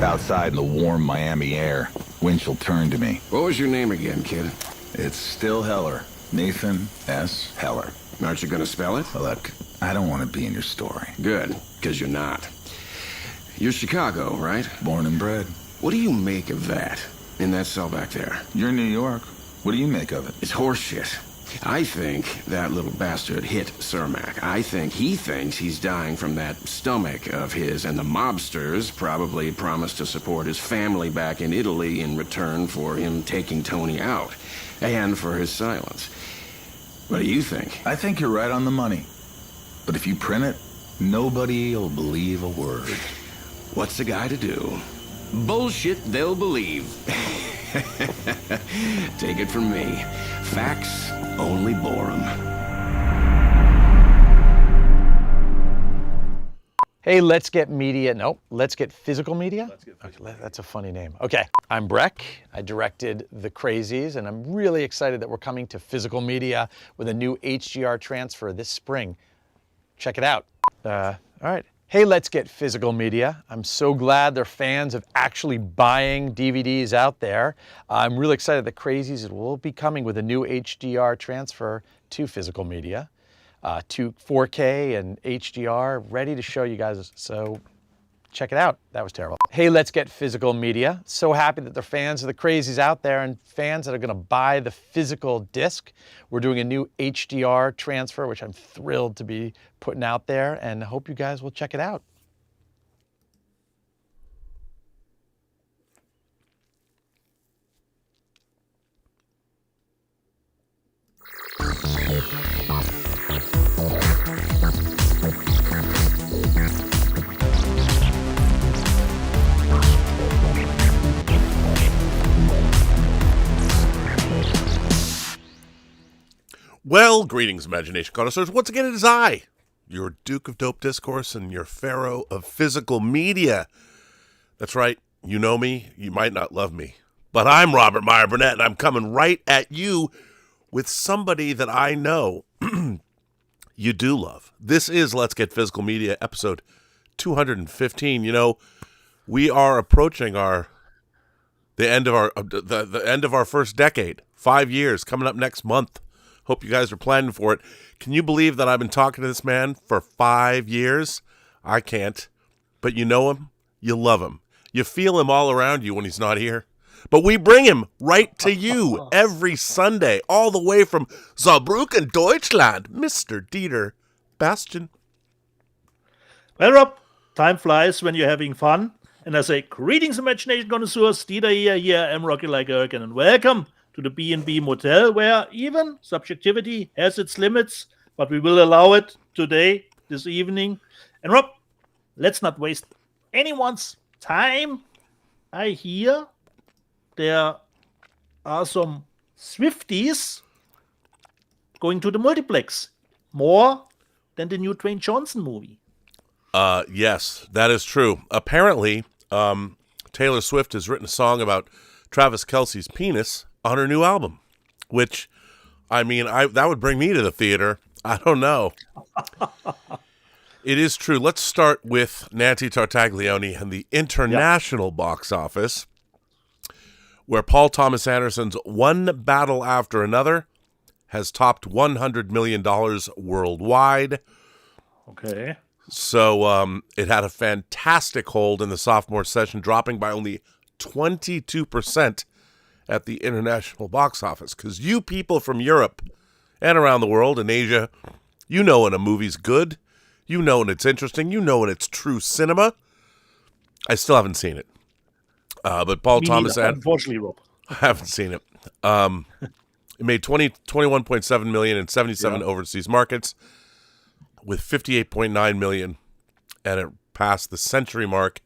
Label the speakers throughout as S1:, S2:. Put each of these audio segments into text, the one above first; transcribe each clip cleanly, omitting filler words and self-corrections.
S1: Outside in the warm Miami air, Winchell turned to me.
S2: What was your name again, kid?
S1: It's still Heller. Nathan S. Heller.
S2: Aren't you gonna spell it?
S1: Look, I don't want to be in your story.
S2: Good, because you're not. You're Chicago, right?
S1: Born and bred.
S2: What do you make of that, in that cell back there?
S1: You're New York. What do you make of it?
S2: It's horseshit. I think that little bastard hit Cermak. I think he thinks he's dying from that stomach of his, and the mobsters probably promised to support his family back in Italy in return for him taking Tony out, and for his silence. What do you think?
S1: I think you're right on the money. But if you print it, nobody will believe a word.
S2: What's the guy to do? Bullshit they'll believe. Take it from me. Facts only bore 'em.
S3: Hey, let's get media. Nope, let's get physical media. Okay, that's a funny name. Okay, I'm Breck. I directed The Crazies, and I'm really excited that we're coming to physical media with a new HDR transfer this spring. Check it out. All right. Hey, let's get physical media. I'm so glad there are fans of actually buying DVDs out there. I'm really excited that Crazies will be coming with a new HDR transfer to physical media, to 4K and HDR, ready to show you guys. So check it out. That was terrible. Hey, let's get physical media. So happy that there are fans of The Crazies out there and fans that are going to buy the physical disc. We're doing a new HDR transfer, which I'm thrilled to be putting out there, and I hope you guys will check it out.
S4: Well, greetings, imagination connoisseurs. Once again, it is I, your Duke of Dope Discourse and your Pharaoh of Physical Media. That's right. You know me. You might not love me. But I'm Robert Meyer Burnett, and I'm coming right at you with somebody that I know you do love. This is Let's Get Physical Media, episode 215. You know, we are approaching the end of our first decade. 5 years coming up next month. Hope you guys are planning for it. Can you believe that I've been talking to this man for 5 years? I can't. But you know him. You love him. You feel him all around you when he's not here. But we bring him right to you every Sunday, all the way from Saarbrücken, Deutschland, Mr. Dieter Bastian.
S5: Well, Rob, time flies when you're having fun. And I say, greetings, imagination connoisseurs. Dieter here. I'm Rocky like Erkin, and welcome to the B&B Motel, where even subjectivity has its limits, but we will allow it today, this evening. And Rob, let's not waste anyone's time. I hear there are some Swifties going to the multiplex. More than the new Dwayne Johnson movie.
S4: Yes, that is true. Apparently, Taylor Swift has written a song about Travis Kelce's penis on her new album, which, I mean, that would bring me to the theater. I don't know. It is true. Let's start with Nancy Tartaglione and the international box office, where Paul Thomas Anderson's One Battle After Another has topped $100 million worldwide.
S5: Okay.
S4: So it had a fantastic hold in the sophomore session, dropping by only 22% at the international box office. Because you people from Europe and around the world and Asia, you know when a movie's good, you know when it's interesting, you know when it's true cinema. I still haven't seen it. But Paul Thomas Anderson,
S5: unfortunately, Rob,
S4: I haven't seen it. It made $21.7 million in 77 overseas markets, with 58.9 million, and it passed the century mark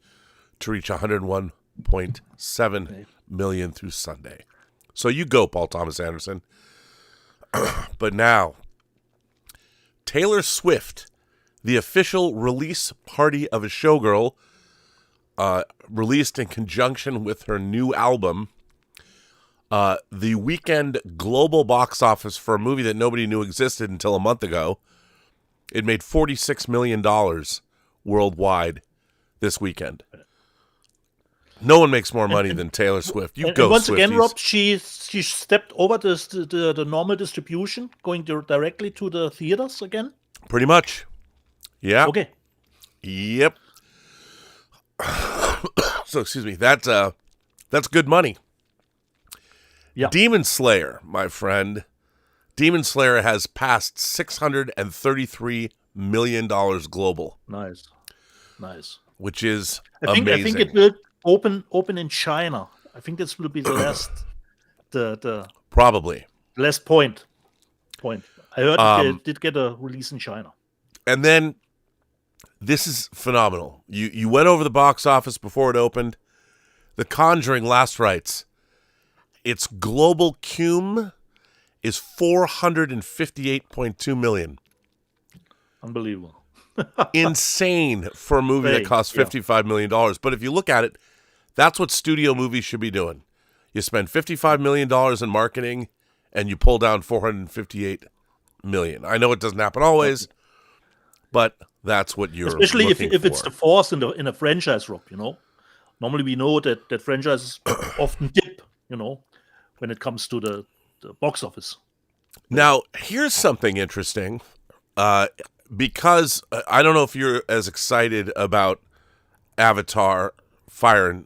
S4: to reach 101.7 million through Sunday. So you go, Paul Thomas Anderson. But now, Taylor Swift, the official release party of a showgirl, released in conjunction with her new album, the weekend global box office for a movie that nobody knew existed until a month ago. It made $46 million worldwide this weekend. No one makes more money than Taylor Swift. You go,
S5: and once again,
S4: Swifties.
S5: Rob, she stepped over the normal distribution, going directly to the theaters again.
S4: Pretty much. Yeah.
S5: Okay.
S4: Yep. So excuse me. That's good money.
S5: Yeah.
S4: Demon Slayer, my friend. Demon Slayer has passed $633 million global,
S5: Nice.
S4: which is
S5: I think
S4: amazing.
S5: it will open in China. I think this will be the last the
S4: Probably.
S5: last point. I heard it did get a release in China.
S4: And then this is phenomenal. You went over the box office before it opened. The Conjuring Last Rites. Its global cum is $458.2 million.
S5: Unbelievable.
S4: Insane for a movie that
S5: Very,
S4: costs $55 million. But if you look at it, that's what studio movies should be doing. You spend $55 million in marketing and you pull down $458 million. I know it doesn't happen always, but that's what you're
S5: Especially if
S4: looking
S5: it's
S4: for.
S5: the fourth in a franchise, Rob, you know. Normally we know that franchises often dip, you know, when it comes to the box office.
S4: Now, here's something interesting. Because I don't know if you're as excited about Avatar, Fire and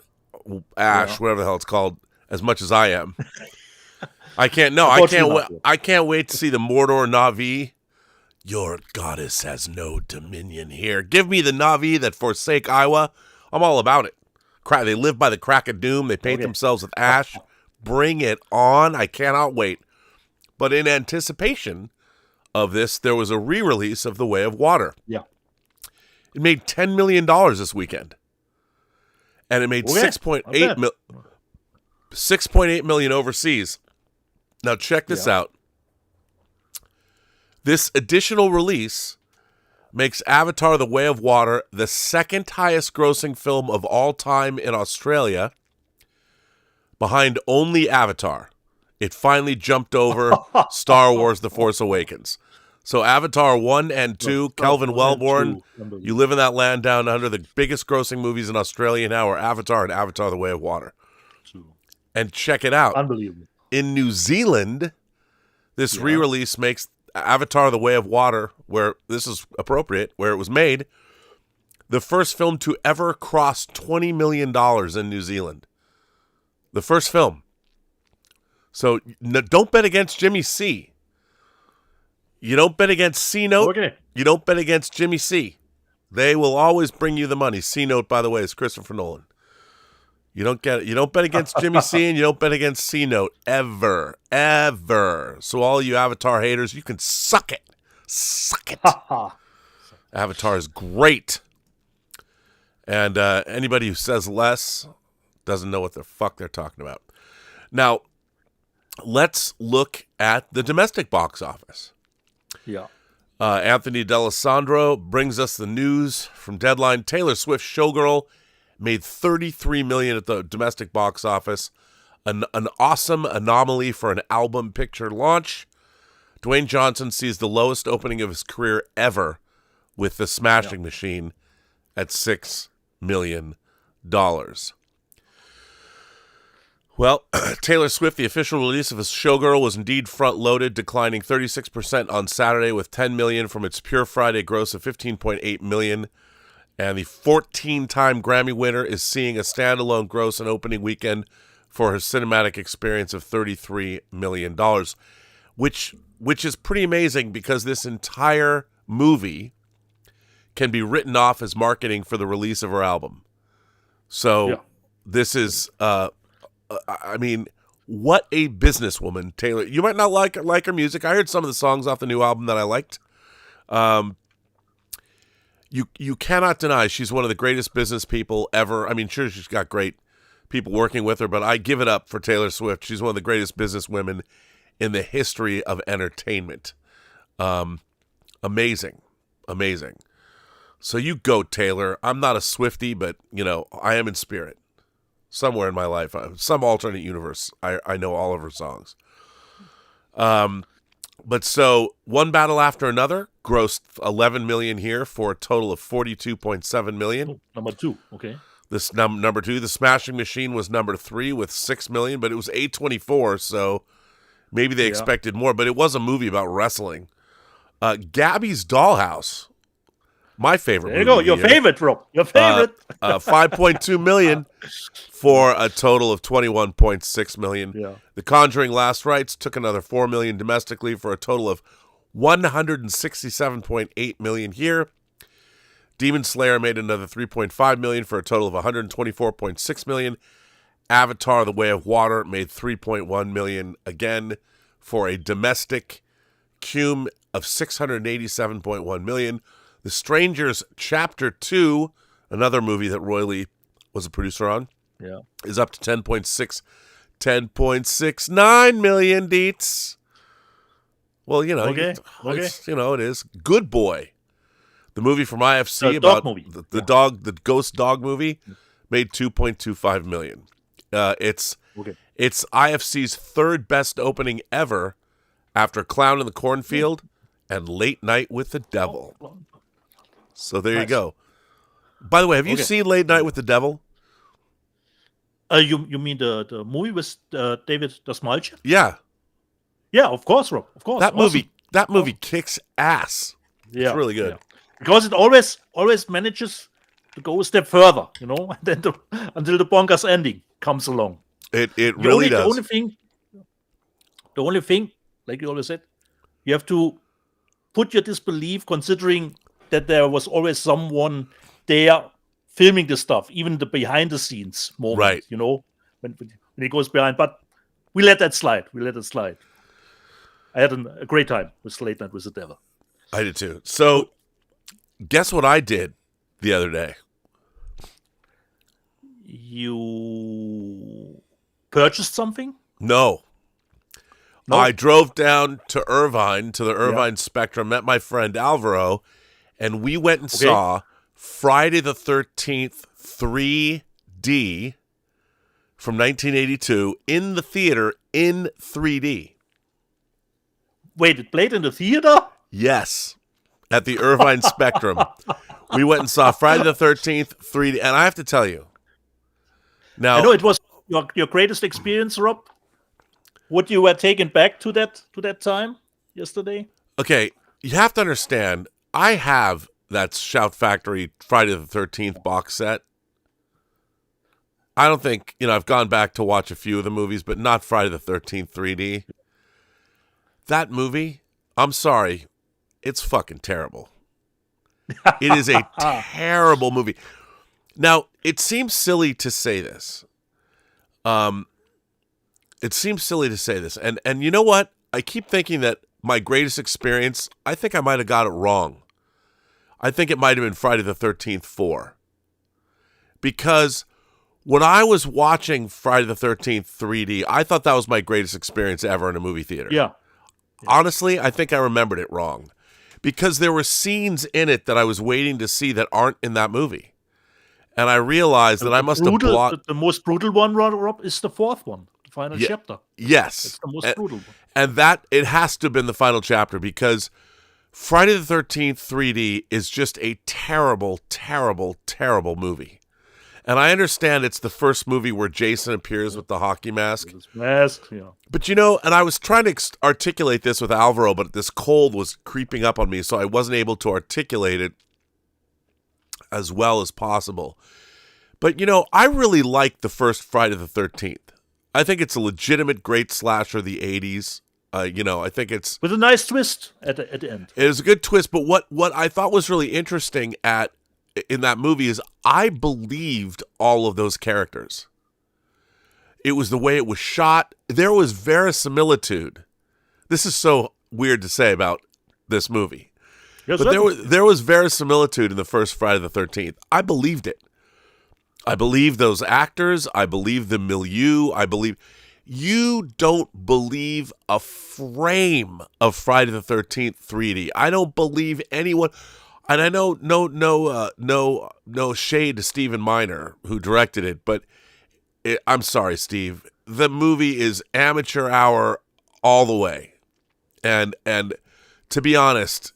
S4: Ash, whatever the hell it's called, as much as I am. I can't wait to see the Mordor Na'vi. Your goddess has no dominion here. Give me the Na'vi that forsake Iowa. I'm all about it. They live by the crack of doom. They paint themselves with ash. Bring it on. I cannot wait. But in anticipation of this, there was a re-release of The Way of Water.
S5: Yeah.
S4: It made $10 million this weekend. And it made $6.8 million overseas. Now check this out. This additional release makes Avatar: The Way of Water the second highest grossing film of all time in Australia, behind only Avatar. It finally jumped over Star Wars: The Force Awakens. So Avatar 1 and 2, Kelvin Wellborn, you live in that land down under. The biggest grossing movies in Australia now are Avatar and Avatar: The Way of Water. And check it out.
S5: Unbelievable.
S4: In New Zealand, this re-release makes Avatar: The Way of Water, where this is appropriate, where it was made, the first film to ever cross $20 million in New Zealand. The first film. So don't bet against Jimmy C. You don't bet against C-Note.
S5: Okay.
S4: You don't bet against Jimmy C. They will always bring you the money. C-Note, by the way, is Christopher Nolan. You don't get it. You don't bet against Jimmy C, and you don't bet against C-Note ever. So all you Avatar haters, you can suck it. Suck it. Avatar is great. And anybody who says less doesn't know what the fuck they're talking about. Now, let's look at the domestic box office.
S5: Yeah.
S4: Anthony D'Alessandro brings us the news from Deadline. Taylor Swift's Showgirl made $33 million at the domestic box office. An awesome anomaly for an album picture launch. Dwayne Johnson sees the lowest opening of his career ever with The Smashing Machine at $6 million. Well, Taylor Swift, the official release of his Showgirl, was indeed front-loaded, declining 36% on Saturday with $10 million from its pure Friday gross of $15.8 million. And the 14-time Grammy winner is seeing a standalone gross and opening weekend for her cinematic experience of $33 million, which is pretty amazing because this entire movie can be written off as marketing for the release of her album. So this is... I mean, what a businesswoman, Taylor. You might not like her music. I heard some of the songs off the new album that I liked. You cannot deny she's one of the greatest business people ever. I mean, sure, she's got great people working with her, but I give it up for Taylor Swift. She's one of the greatest business women in the history of entertainment. Amazing. So you go, Taylor. I'm not a Swiftie, but, I am in spirit. Somewhere in my life, some alternate universe, I know all of her songs. But so One Battle After Another grossed $11 million here for a total of $42.7 million.
S5: Number 2, okay.
S4: This number 2. The Smashing Machine was number 3 with 6 million, but it was A24, so maybe they expected more. But it was a movie about wrestling. Gabby's Dollhouse, my favorite.
S5: There you go, your favorite, Rob. Your favorite.
S4: 5.2 million for a total of 21.6 million.
S5: Yeah.
S4: The Conjuring Last Rites took another 4 million domestically for a total of 167.8 million here. Demon Slayer made another 3.5 million for a total of 124.6 million. Avatar: The Way of Water made 3.1 million again for a domestic cum of 687.1 million. The Strangers Chapter 2, another movie that Roy Lee was a producer on, is up to 10.69 million deets. Well, you know, it is. Good Boy, the movie from IFC about the ghost dog movie, made 2.25 million. It's IFC's third best opening ever, after Clown in the Cornfield and Late Night with the Devil. So there you go. By the way, have you seen Late Night with the Devil?
S5: You mean the movie with David Dasmalchian?
S4: Yeah.
S5: Yeah, of course, Rob. Of course.
S4: That movie kicks ass.
S5: Yeah,
S4: it's really good.
S5: Yeah. Because it always manages to go a step further, you know, and then until the bonkers ending comes along.
S4: It really does.
S5: The only thing, like you always said, you have to put your disbelief, considering that there was always someone there filming the stuff, even the behind the scenes moment,
S4: right?
S5: You know, when he goes behind. But we let that slide. I had a great time with Late Night with the Devil.
S4: I did too. So, guess what I did the other day?
S5: You purchased something?
S4: No. I drove down to Irvine, to the Irvine Spectrum, met my friend Alvaro, and we went and saw Friday the 13th 3D from 1982 in the theater in 3D.
S5: Wait, it played in the theater?
S4: Yes, at the Irvine Spectrum. We went and saw Friday the 13th 3D, and I have to tell you, now
S5: I know it was your greatest experience, Rob. What you were taken back to that time yesterday?
S4: Okay, you have to understand, I have that Shout Factory Friday the 13th box set. I don't think, I've gone back to watch a few of the movies, but not Friday the 13th 3D. That movie, I'm sorry, it's fucking terrible. It is a terrible movie. Now, it seems silly to say this. And you know what? I keep thinking that my greatest experience, I think I might have got it wrong. I think it might have been Friday the 13th 4. Because when I was watching Friday the 13th 3D, I thought that was my greatest experience ever in a movie theater.
S5: Yeah.
S4: Honestly, I think I remembered it wrong. Because there were scenes in it that I was waiting to see that aren't in that movie. And I realized that I must have blocked...
S5: The most brutal one, Rob, is the fourth one. Final chapter.
S4: Yes.
S5: It's the most brutal one.
S4: And that, it has to have been the final chapter, because Friday the 13th 3D is just a terrible, terrible, terrible movie. And I understand it's the first movie where Jason appears with the hockey mask. But and I was trying to articulate this with Alvaro, but this cold was creeping up on me, so I wasn't able to articulate it as well as possible. But, I really like the first Friday the 13th. I think it's a legitimate great slasher of the 80s. I think it's...
S5: With a nice twist at the end.
S4: It is a good twist, but what I thought was really interesting in that movie is I believed all of those characters. It was the way it was shot. There was verisimilitude. This is so weird to say about this movie.
S5: Yes,
S4: but there was verisimilitude in the first Friday the 13th. I believed it. I believe those actors. I believe the milieu. You don't believe a frame of Friday the 13th 3D. I don't believe anyone. And I know no shade to Stephen Miner, who directed it, but I'm sorry, Steve. The movie is amateur hour all the way. And to be honest,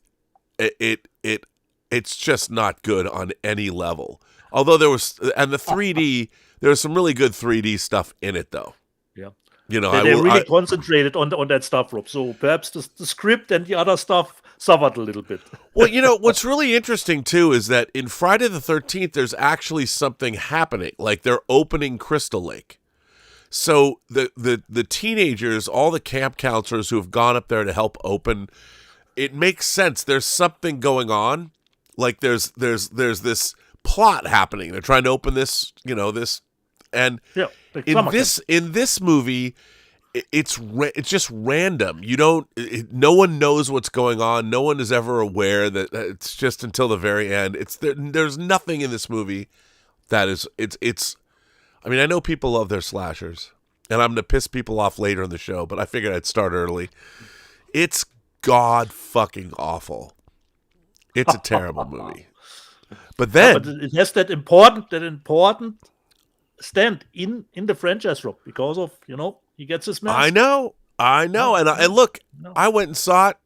S4: it's just not good on any level. Although there was, and the 3D, there was some really good 3D stuff in it, though.
S5: Yeah.
S4: You know,
S5: They really concentrated on that stuff, Rob. So perhaps the script and the other stuff suffered a little bit.
S4: Well, you know, what's really interesting, too, is that in Friday the 13th, there's actually something happening. Like, they're opening Crystal Lake. So the teenagers, all the camp counselors who have gone up there to help open, it makes sense. There's something going on. Like, there's this plot happening. They're trying to open this, you know, this. And in this movie, it's just random. You don't. No one knows what's going on. No one is ever aware that it's just until the very end. There's nothing in this movie that is. It's. I mean, I know people love their slashers, and I'm gonna piss people off later in the show, but I figured I'd start early. It's god fucking awful. It's a terrible movie. But then
S5: it has that important stand in the franchise, Rob, because of, you know, he gets his mask.
S4: I know. And look, I went and saw it.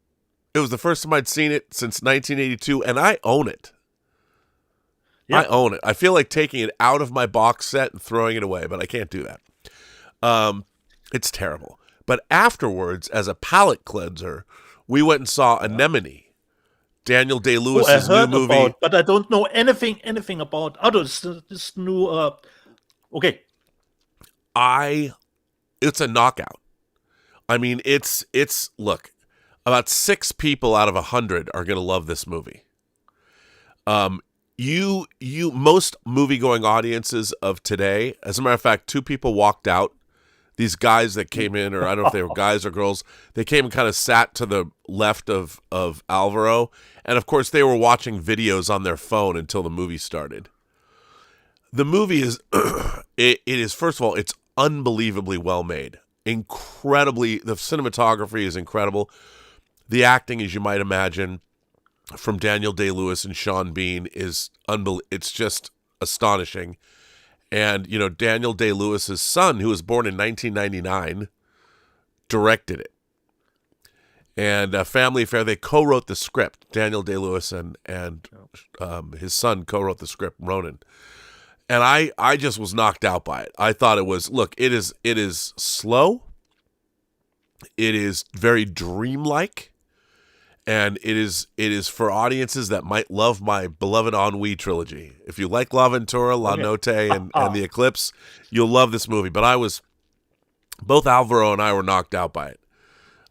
S4: It was the first time I'd seen it since 1982, and I own it. Yeah. I own it. I feel like taking it out of my box set and throwing it away, but I can't do that. It's terrible. But afterwards, as a palate cleanser, we went and saw Anemone, Daniel Day-Lewis's new movie.
S5: About, but I don't know anything about this new. Okay.
S4: It's a knockout. I mean, it's look, about 6 people out of 100 are going to love this movie. Most movie-going audiences of today, as a matter of fact, 2 people walked out. These guys that came in, or I don't know if they were guys or girls, they came and kind of sat to the left of Alvaro. And, of course, they were watching videos on their phone until the movie started. The movie is, it is, first of all, it's unbelievably well made. Incredibly, the cinematography is incredible. The acting, as you might imagine, from Daniel Day-Lewis and Sean Bean is it's just astonishing. And, you know, Daniel Day-Lewis's son, who was born in 1999, directed it. And Family Affair, they co-wrote the script. Daniel Day-Lewis and his son co-wrote the script, Ronan. And I just was knocked out by it. I thought it was, look, it is slow. It is very dreamlike. And it is for audiences that might love my beloved Ennui trilogy. If you like La Ventura, La Notte, and The Eclipse, you'll love this movie. But both Alvaro and I were knocked out by it.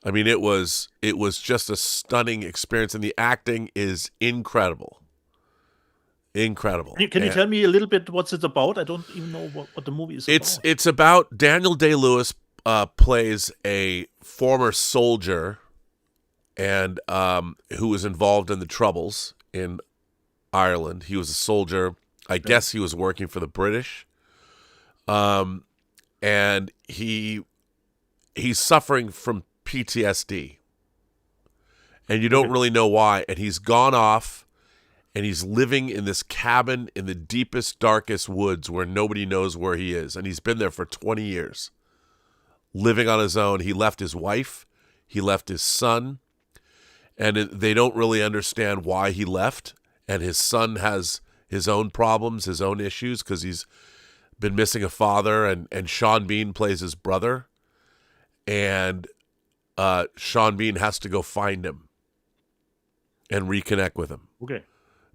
S4: I mean, it was just a stunning experience, and the acting is incredible. Incredible.
S5: Can you tell me a little bit what's it about? I don't even know what the movie is about.
S4: It's about Daniel Day-Lewis plays a former soldier and who was involved in the Troubles in Ireland. He was a soldier. I guess he was working for the British. And he's suffering from PTSD. And you don't really know why. And he's gone off, and he's living in this cabin in the deepest, darkest woods where nobody knows where he is. And he's been there for 20 years, living on his own. He left his wife. He left his son. And they don't really understand why he left. And his son has his own problems, his own issues, because he's been missing a father. And Sean Bean plays his brother. And Sean Bean has to go find him and reconnect with him.
S5: Okay.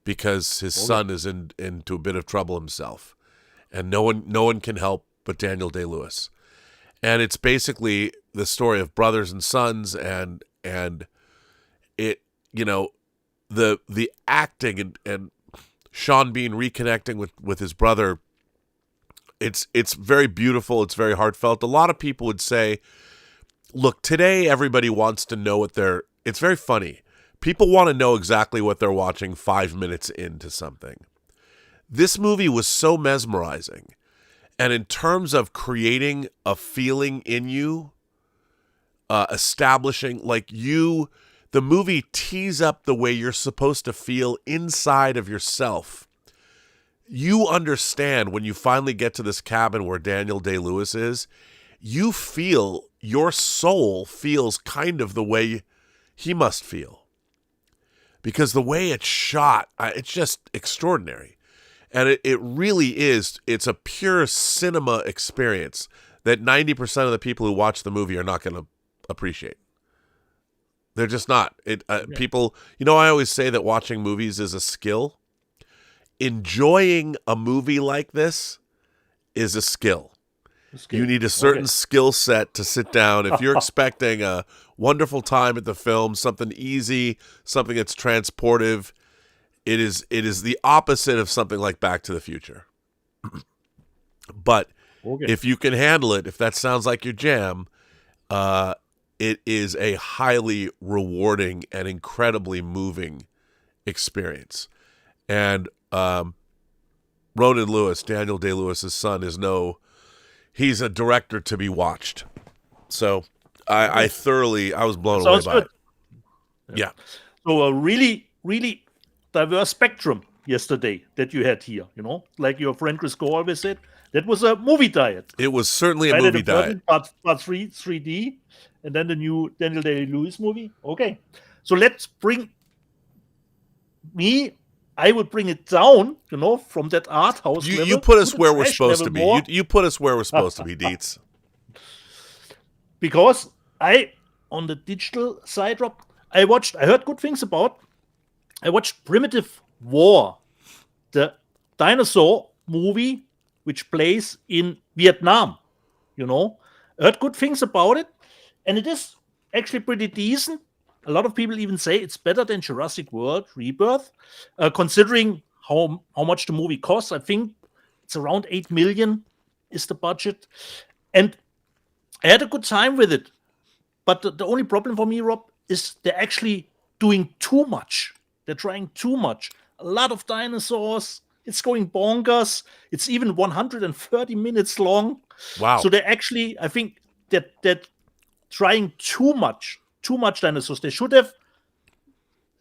S4: Because his son is into a bit of trouble himself. And no one can help but Daniel Day-Lewis. And it's basically the story of brothers and sons, and it, you know, the acting and Sean Bean reconnecting with his brother, it's very beautiful, it's very heartfelt. A lot of people would say, look, today everybody wants to know it's very funny. People want to know exactly what they're watching 5 minutes into something. This movie was so mesmerizing. And in terms of creating a feeling in you, establishing, the movie tees up the way you're supposed to feel inside of yourself. You understand when you finally get to this cabin where Daniel Day-Lewis is, you feel, your soul feels kind of the way he must feel. Because the way it's shot, it's just extraordinary. And it really is, it's a pure cinema experience that 90% of the people who watch the movie are not going to appreciate. They're just not. People, I always say that watching movies is a skill. Enjoying a movie like this is a skill. You need a certain skill set to sit down. If you're expecting a wonderful time at the film, something easy, something that's transportive, it is the opposite of something like Back to the Future. But if you can handle it, if that sounds like your jam, it is a highly rewarding and incredibly moving experience. And Ronan Lewis, Daniel Day-Lewis's son, he's a director to be watched. So I was blown away by it. Yeah.
S5: So a really, really diverse spectrum yesterday that you had here, like your friend Chris Gore always said. That was a movie diet.
S4: It was certainly a movie diet.
S5: Part 3D, and then the new Daniel Day-Lewis movie. Okay. So let's I would bring it down, from that art house level.
S4: You put us where we're supposed to be. You put us where we're supposed to be, Dietz.
S5: Because on the digital side, Rob, I heard good things about. I watched Primitive War, the dinosaur movie which plays in Vietnam. I heard good things about it, and it is actually pretty decent. A lot of people even say it's better than Jurassic World Rebirth, considering how much the movie costs. I think it's around 8 million is the budget. And I had a good time with it. But the only problem for me, Rob, is they're actually doing too much. They're trying too much. A lot of dinosaurs. It's going bonkers. It's even 130 minutes long.
S4: Wow.
S5: So they're actually, I think, they're trying too much dinosaurs. They should have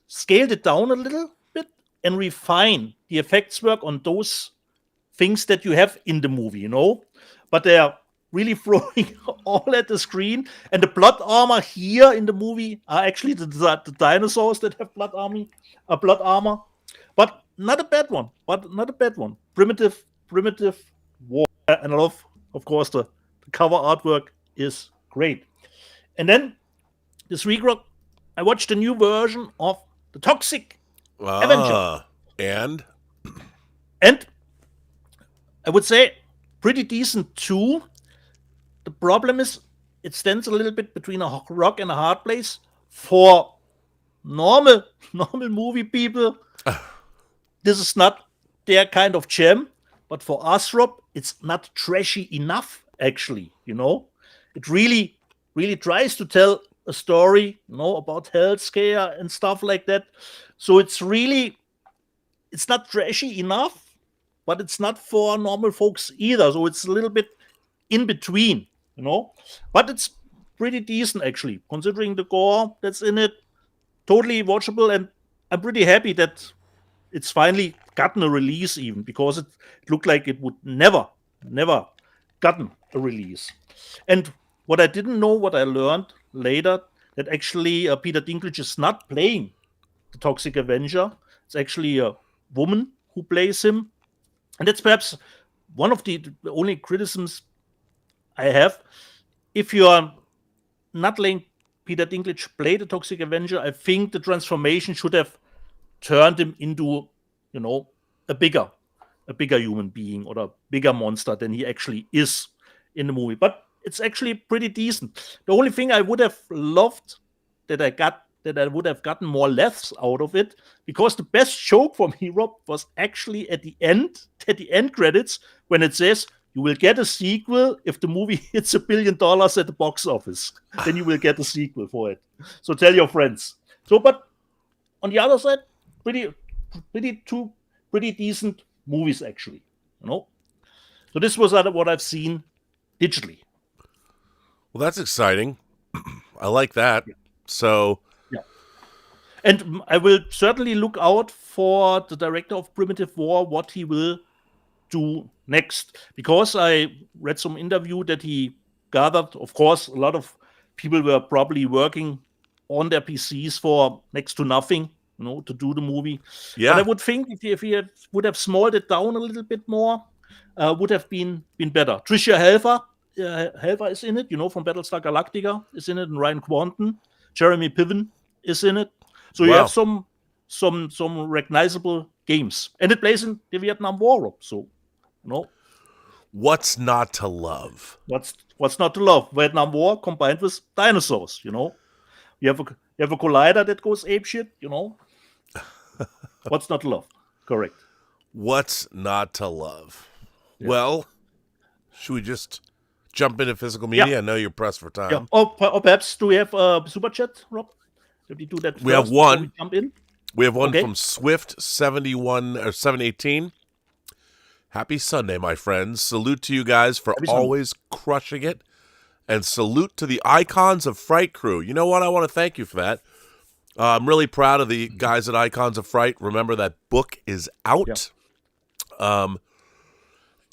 S5: scaled it down a little bit and refine the effects work on those things that you have in the movie, But they are really throwing all at the screen. And the blood armor here in the movie are actually the dinosaurs that have blood armor. But not a bad one. Primitive War. And I love, of course, the cover artwork is great. And then this week, I watched a new version of The Toxic Avenger.
S4: And
S5: I would say pretty decent too. The problem is it stands a little bit between a rock and a hard place for normal movie people. This is not their kind of jam, but for us, Rob, it's not trashy enough, actually, It really, really tries to tell a story, about healthcare and stuff like that. So it's not trashy enough, but it's not for normal folks either. So it's a little bit in between, But it's pretty decent, actually, considering the gore that's in it. Totally watchable, and I'm pretty happy that it's finally gotten a release, even because it looked like it would never gotten a release. And what I didn't know, what I learned later, that actually Peter Dinklage is not playing the Toxic Avenger. It's actually a woman who plays him. And that's perhaps one of the only criticisms I have. If you are not letting Peter Dinklage play the Toxic Avenger, I think the transformation should have turned him into, a bigger human being or a bigger monster than he actually is in the movie. But it's actually pretty decent. The only thing I would have loved that I would have gotten more laughs out of it, because the best joke for me, Rob, was actually at the end credits, when it says you will get a sequel if the movie hits $1 billion at the box office. Then you will get a sequel for it. So tell your friends. So, but on the other side, pretty decent movies, actually. So this was what I've seen digitally.
S4: Well, that's exciting. I like that. Yeah. So,
S5: yeah. And I will certainly look out for the director of Primitive War, what he will do next. Because I read some interview that he gathered. Of course, a lot of people were probably working on their PCs for next to nothing to do the movie.
S4: Yeah.
S5: But I would think if he would have smalled it down a little bit more, would have been better. Tricia Helfer is in it, from Battlestar Galactica is in it, and Ryan Quanten, Jeremy Piven is in it. So you have some recognizable games, and it plays in the Vietnam War. So,
S4: What's not to love?
S5: What's not to love? Vietnam War combined with dinosaurs. You have a collider that goes apeshit. What's not to love? Correct.
S4: What's not to love?
S5: Yeah.
S4: Well, should we just jump into physical media?
S5: Yeah.
S4: I know you're pressed for time.
S5: Yeah. Or perhaps do we have a super chat, Rob? Did we do that?
S4: We have one.
S5: We jump in.
S4: We have one from Swift 71 or 718. Happy Sunday, my friends. Salute to you guys for always crushing it. And salute to the Icons of Fright crew. You know what? I want to thank you for that. I'm really proud of the guys at Icons of Fright. Remember, that book is out. Yeah.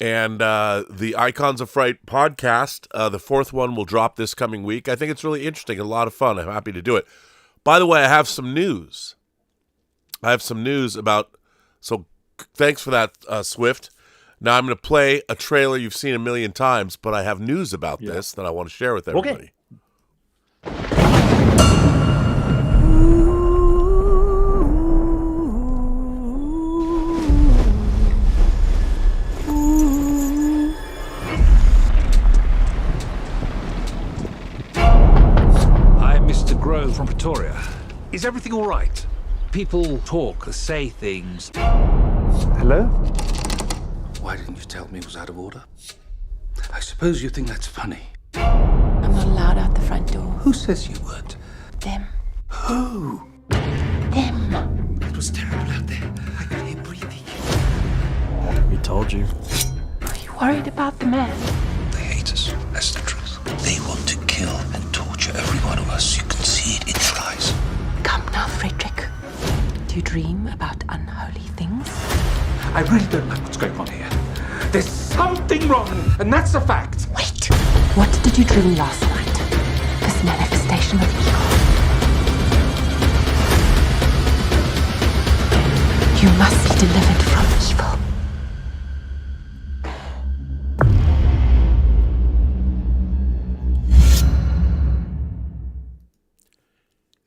S4: And the Icons of Fright podcast, the fourth one will drop this coming week. I think it's really interesting and a lot of fun. I'm happy to do it. By the way, I have some news. About, so thanks for that, Swift. Now I'm going to play a trailer you've seen a million times, but I have news about this that I want to share with everybody.
S6: I'm Mr. Grove from Pretoria. Is everything all right? People talk, say things.
S7: Hello?
S6: Why didn't you tell me it was out of order? I suppose you think that's funny.
S8: I'm not allowed out the front door.
S6: Who says you weren't?
S8: Them.
S6: Who?
S8: Them.
S6: It was terrible out there. I could hear breathing.
S7: We told you.
S8: Are you worried about the man?
S6: They hate us. That's the truth. They want to kill and torture every one of us. You can see it in their eyes.
S8: Come now, Frederick. Do you dream about unholy things?
S6: I really don't like what's going on here. There's something wrong, and that's a fact.
S8: Wait. What did you dream last night? This manifestation of evil. You must be delivered from evil.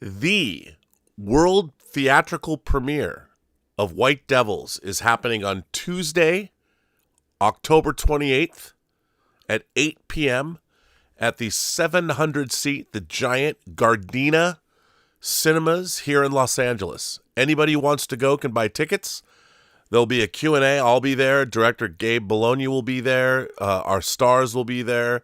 S4: The world theatrical premiere of White Devils is happening on Tuesday, October 28th at 8 p.m. at the 700-seat, the giant Gardena Cinemas here in Los Angeles. Anybody who wants to go can buy tickets. There'll be a Q&A. I'll be there. Director Gabe Bologna will be there. Our stars will be there.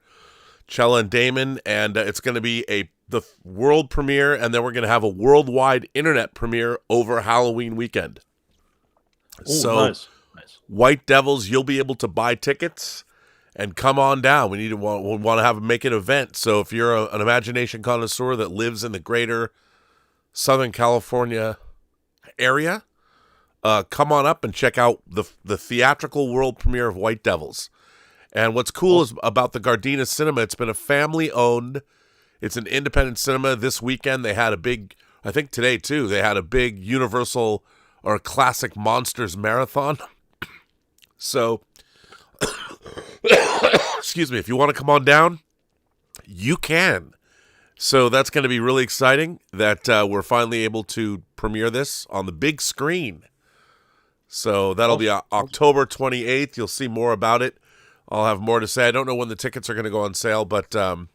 S4: Chella and Damon. And it's going to be the world premiere, and then we're going to have a worldwide internet premiere over Halloween weekend.
S5: Nice.
S4: White Devils, you'll be able to buy tickets and come on down. We want to make an event. So if you're an imagination connoisseur that lives in the greater Southern California area, come on up and check out the theatrical world premiere of White Devils. And what's cool is about the Gardena Cinema, it's been a family-owned, it's an independent cinema. This weekend they had I think today too, they had a big Universal or classic Monsters marathon. So, excuse me, if you want to come on down, you can. So that's going to be really exciting that we're finally able to premiere this on the big screen. So that'll be October 28th. You'll see more about it. I'll have more to say. I don't know when the tickets are going to go on sale, but come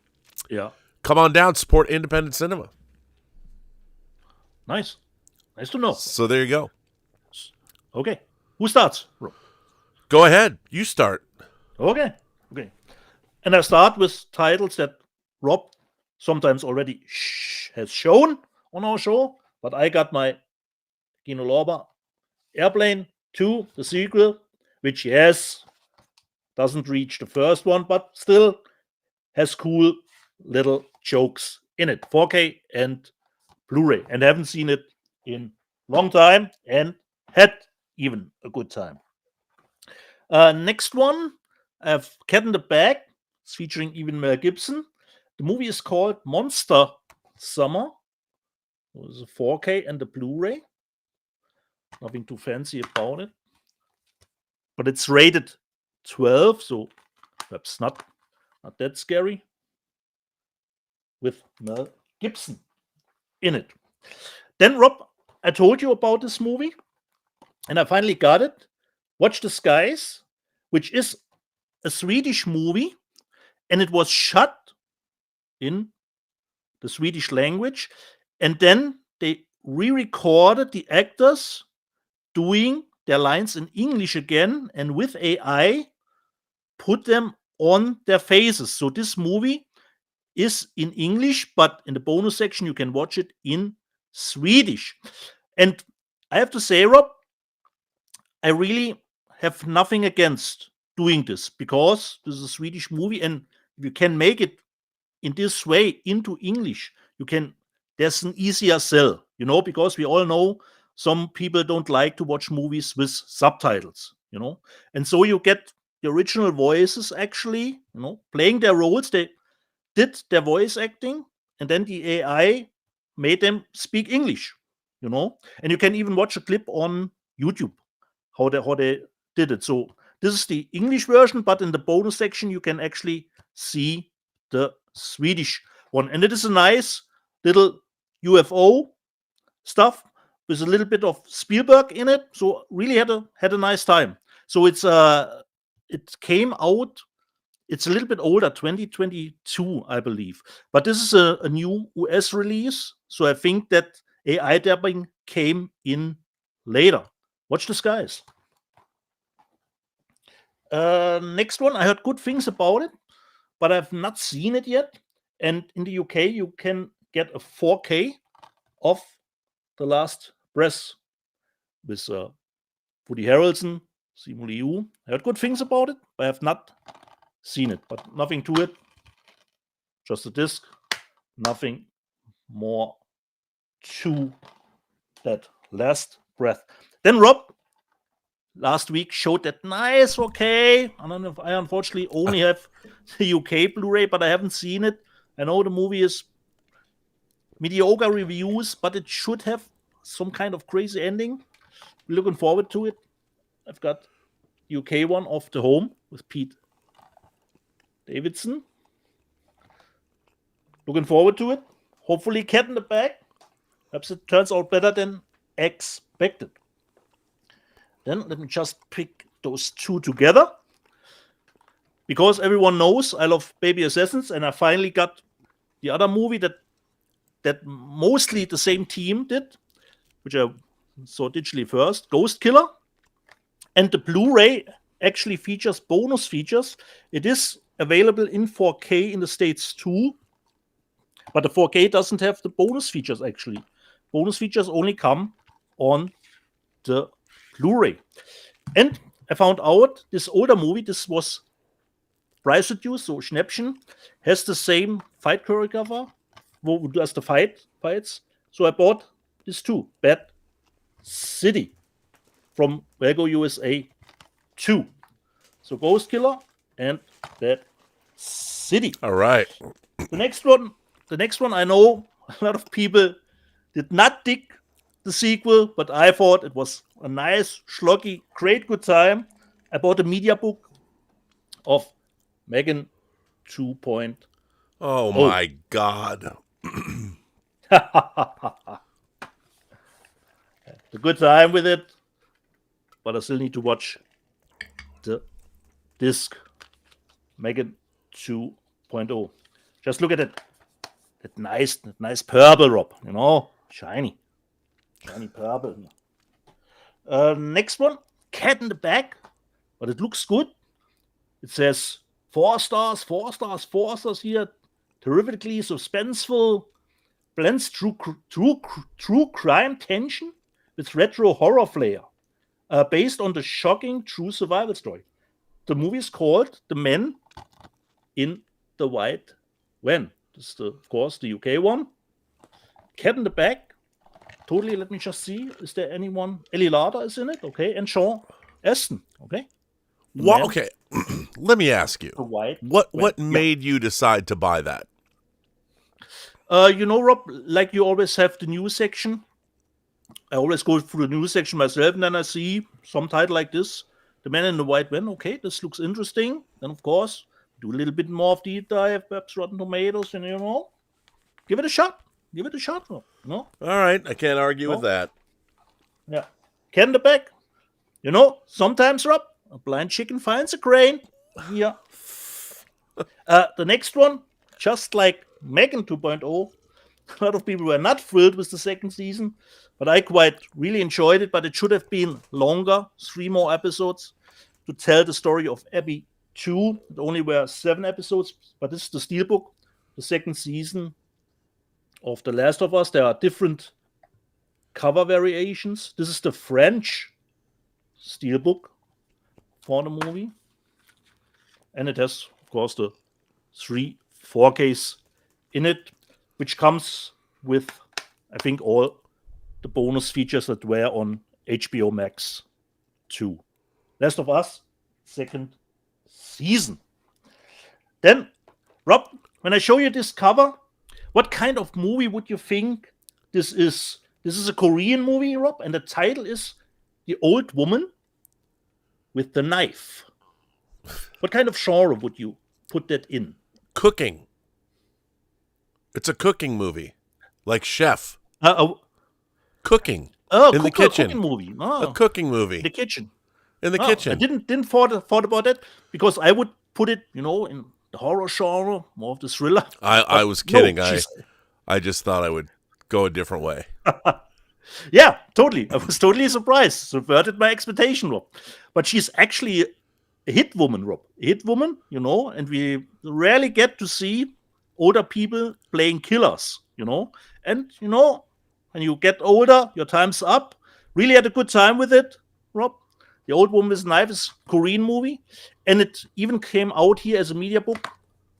S4: on down, support independent cinema.
S5: Nice to know.
S4: So there you go.
S5: Okay. Who starts?
S4: Go ahead. You start.
S5: Okay. And I start with titles that Rob sometimes already has shown on our show, but I got my Kino Lorber Airplane 2, the sequel, which, doesn't reach the first one, but still has cool little jokes in it. 4K and Blu-ray. And I haven't seen it in a long time and had even a good time. Next one, I have Cat in the Bag. It's featuring even Mel Gibson. The movie is called Monster Summer. It was a 4K and a Blu-ray. Nothing too fancy about it. But it's rated 12, so perhaps not that scary. With Mel Gibson in it. Then, Rob, I told you about this movie, and I finally got it. Watch the Skies, which is a Swedish movie, and it was shot in the Swedish language, and then they re-recorded the actors doing their lines in English again, and with AI put them on their faces. So this movie is in English, but in the bonus section you can watch it in Swedish. And I have to say, Rob, I really have nothing against doing this, because this is a Swedish movie, and if you can make it in this way into English, there's an easier sell, because we all know some people don't like to watch movies with subtitles, and so you get the original voices actually, playing their roles. They did their voice acting, and then the AI made them speak English, and you can even watch a clip on YouTube how they did it. So this is the English version, but in the bonus section you can actually see the Swedish one, and it is a nice little UFO stuff with a little bit of Spielberg in it. So really had a nice time. So it came out. It's a little bit older, 2022, I believe. But this is a new US release, so I think that AI dubbing came in later. Watch the Skies. Next one, I heard good things about it, but I've not seen it yet. And in the UK, you can get a 4K of The Last Breath with Woody Harrelson, Simu Liu. I heard good things about it, but I have not seen it. But nothing to it. Just a disc. Nothing more to that Last Breath. Then Rob last week showed that nice 4K. I unfortunately only have the UK Blu-ray, but I haven't seen it. I know the movie is mediocre reviews, but it should have some kind of crazy ending. We're looking forward to it. I've got the UK one Off the Home with Pete Davidson. Looking forward to it. Hopefully Cat in the Bag. Perhaps it turns out better than expected. Then let me just pick those two together. Because everyone knows I love Baby Assassins, and I finally got the other movie that mostly the same team did, which I saw digitally first, Ghost Killer. And the Blu-ray actually features bonus features. It is available in 4K in the States too, but the 4K doesn't have the bonus features actually. Bonus features only come on the Blu-ray. And I found out this older movie, this was price reduced, so Schnäppchen has the same fight choreographer who does the fights. So I bought this too, Bad City from Lego USA 2. So Ghost Killer and Bad City.
S4: All right.
S5: The next one, I know a lot of people did not dig the sequel, but I thought it was a nice, schloggy, great good time. I bought a media book of Megan 2.0.
S4: Oh my God.
S5: A good time with it, but I still need to watch the disc Megan 2.0. Just look at it. That nice purple, Rob. Shiny purple. Next one, Cat in the Bag, but it looks good. It says 4 stars here. Terrifically suspenseful, blends true crime tension with retro horror flair, based on the shocking true survival story. The movie is called The Men in the White Van. This is, of course, the UK one. Cat in the Bag. Totally, let me just see. Is there anyone? Ellie Larder is in it, okay, and Sean Astin, okay.
S4: What? Okay, let me ask you. What
S5: Van.
S4: made you decide to buy that?
S5: Rob, like you always have the news section I always go through the news section myself, and then I see some title like this, The Man in the White Van. Okay, this looks interesting. Then, of course, do a little bit more of deep dive, perhaps Rotten Tomatoes, and, give it a shot. Give it a shot,
S4: All right, I can't argue with that.
S5: Yeah. Cat in the bag. Sometimes, Rob, a blind chicken finds a crane. Yeah. The next one, just like Megan 2.0, a lot of people were not thrilled with the second season, but I quite really enjoyed it, but it should have been longer, 3 more episodes to tell the story of Abby 2. It only were 7 episodes, but this is the Steelbook, the second season of The Last of Us. There are different cover variations. This is the French Steelbook for the movie. And it has, of course, the 3 4Ks in it, which comes with, I think, all the bonus features that were on HBO Max 2. Last of Us, second season. Then, Rob, when I show you this cover, what kind of movie would you think this is? This is a Korean movie, Rob, and the title is The Old Woman with the Knife. What kind of genre would you put that in?
S4: Cooking. It's a cooking movie, like Chef. Cooking. In the kitchen.
S5: A cooking movie.
S4: A cooking movie.
S5: In the kitchen.
S4: In the kitchen.
S5: I didn't thought about that because I would put it, in the horror genre, more of the thriller.
S4: I was kidding.
S5: No,
S4: I just thought I would go a different way.
S5: Yeah, totally. I was totally surprised. Subverted my expectation, Rob. But she's actually a hit woman, Rob. A hit woman, and we rarely get to see older people playing killers, And, when you get older, your time's up. Really had a good time with it, Rob. The Old Woman with a Knife is a Korean movie. And it even came out here as a media book.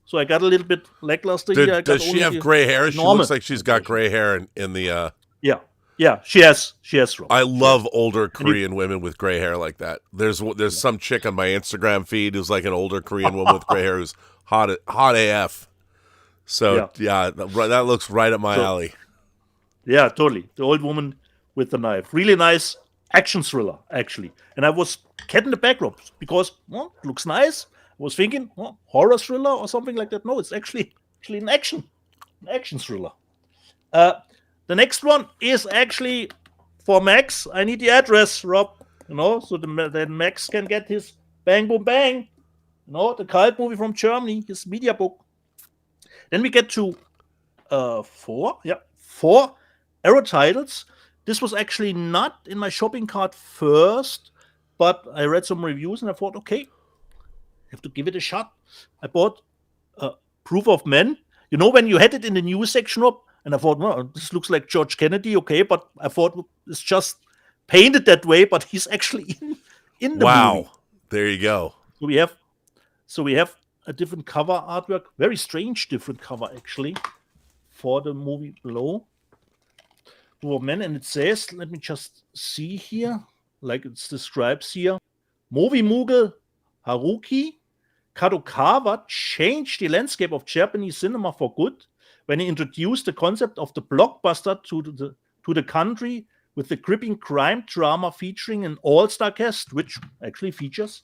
S5: So I got a little bit lackluster here.
S4: Does she have gray hair? She looks like she's got gray hair in the...
S5: Yeah, she has, Rob.
S4: I love older Korean women with gray hair like that. There's some chick on my Instagram feed who's like an older Korean woman with gray hair who's hot AF. So, yeah that looks right up my alley.
S5: Yeah, totally. The Old Woman with the Knife. Really nice action thriller, actually. And I was cat in the backdrop because, it looks nice. I was thinking, horror thriller or something like that. No, it's actually an action thriller. The next one is actually for Max. I need the address, Rob, so then Max can get his Bang Boom Bang, the cult movie from Germany, his media book. Then we get to 4 arrow titles. This was actually not in my shopping cart first, but I read some reviews and I thought, okay, I have to give it a shot. I bought Proof of Men. When you had it in the news section, Rob, and I thought, well, this looks like George Kennedy, okay, but I thought it's just painted that way, but he's actually in the movie.
S4: There you go.
S5: So we have a different cover artwork, very strange different cover actually, for the movie below. Men, and it says, let me just see here, like it describes here, Movie Mogul Haruki Kadokawa changed the landscape of Japanese cinema for good when he introduced the concept of the blockbuster to the country with the gripping crime drama featuring an all-star cast, which actually features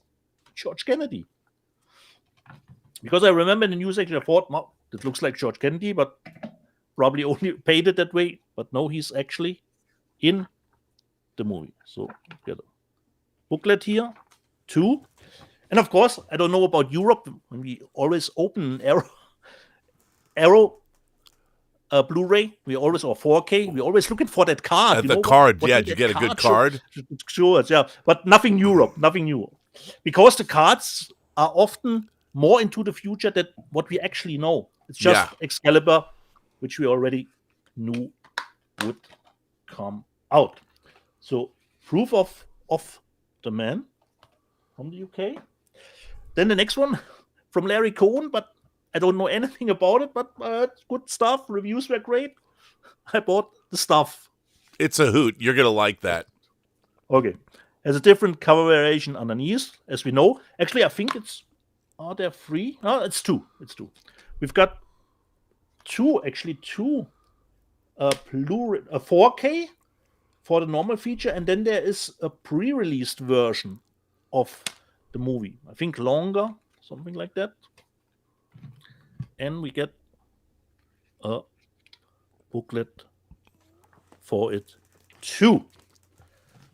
S5: George Kennedy. Because I remember in the news section, I thought, it looks like George Kennedy, but probably only painted that way. But no, he's actually in the movie. So get a booklet here, 2. And of course, I don't know about Europe, when we always open an Arrow Blu-ray, we always, or 4K, we're always looking for that card.
S4: The card, did you get a good card?
S5: Sure, yeah, but nothing Europe, nothing new. Because the cards are often more into the future than what we actually know. It's just Excalibur, which we already knew would come out. So, Proof of the Man from the UK. Then the next one from Larry Cohen, but I don't know anything about it, but good stuff. Reviews were great. I bought the stuff.
S4: It's a hoot. You're going to like that.
S5: Okay. Has a different cover variation underneath, as we know. Actually, I think are there 3? No, it's 2. We've got 2 Blu-ray, 4K for the normal feature, and then there is a pre-released version of the movie. I think longer, something like that. And we get a booklet for it too.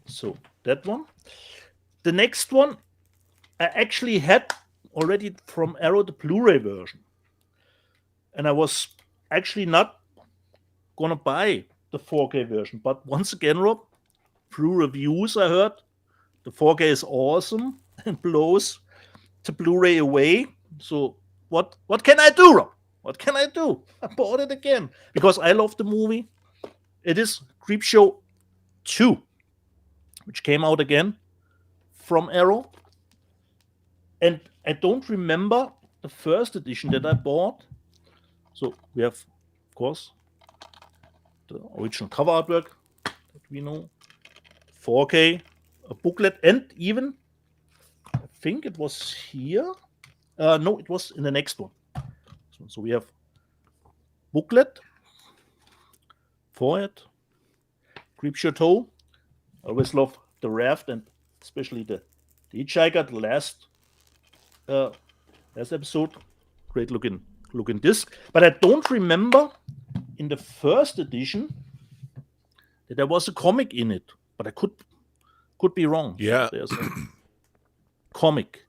S5: So that one. The next one, I actually had already from Arrow the Blu-ray version. And I was actually not gonna buy the 4K version. But once again, Rob, through reviews I heard, the 4K is awesome and blows the Blu-ray away. So what can I do, Rob? What can I do? I bought it again because I love the movie. It is Creepshow 2, which came out again from Arrow. And I don't remember the first edition that I bought. So we have, of course, the original cover artwork that we know, 4K, a booklet, and even, I think it was here. No, it was in the next one. So we have booklet for it, Creepshow 2. I always love the Raft and especially the Hitchhiker, the last episode. Great looking disc. But I don't remember in the first edition that there was a comic in it. But I could be wrong.
S4: Yeah.
S5: So there's a comic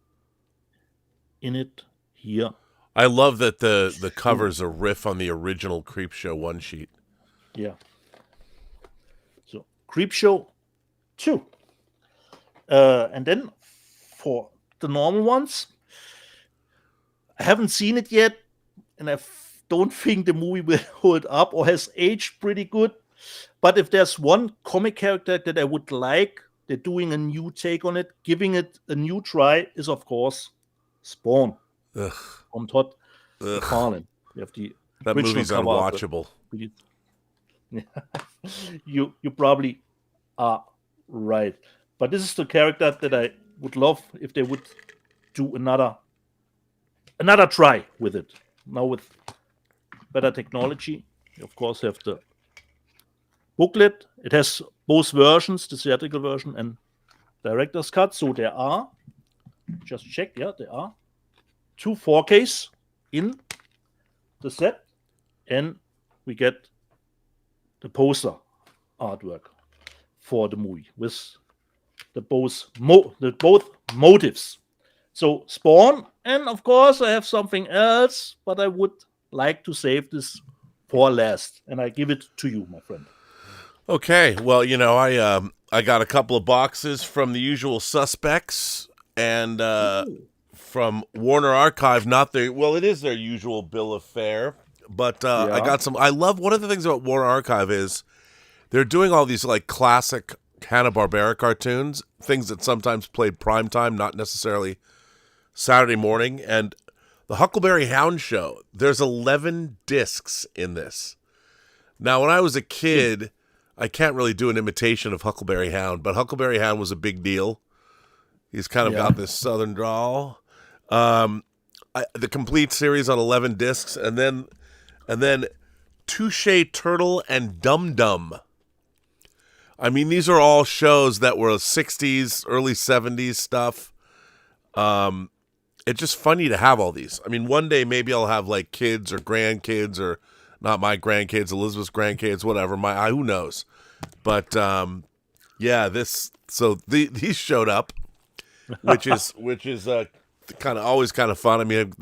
S5: in it here.
S4: I love that the cover's a riff on the original Creepshow 1 sheet.
S5: Yeah. So Creepshow 2. And then for the normal ones, I haven't seen it yet, and I don't think the movie will hold up or has aged pretty good. But if there's one comic character that I would like, they're doing a new take on it, giving it a new try, is of course Spawn.
S4: Ugh.
S5: From Todd McFarlane. You have the
S4: That
S5: original
S4: movie's
S5: cover of it.
S4: unwatchable.
S5: You probably are right. But this is the character that I would love if they would do another try with it. Now with better technology, you of course have the booklet. It has both versions, the theatrical version and director's cut. So there are, just check, yeah, there are 2 4Ks in the set, and we get the poster artwork for the movie with the both motives. So Spawn, and of course I have something else, but I would like to save this for last, and I give it to you, my friend.
S4: Okay, well, I got a couple of boxes from the usual suspects and from Warner Archive. It is their usual bill of fare, but I got some. I love one of the things about Warner Archive is they're doing all these like classic Hanna-Barbera cartoons, things that sometimes played primetime, not necessarily Saturday morning. And the Huckleberry Hound show, there's 11 discs in this. Now, when I was a kid, I can't really do an imitation of Huckleberry Hound, but Huckleberry Hound was a big deal. He's kind of got this southern drawl. The complete series on 11 discs, and then Touche Turtle and Dum Dum. I mean, these are all shows that were 60s, early 70s stuff. It's just funny to have all these. I mean, one day maybe I'll have like kids or grandkids, or not my grandkids, Elizabeth's grandkids, whatever. Who knows? But these showed up, which is kind of always kind of fun. I mean,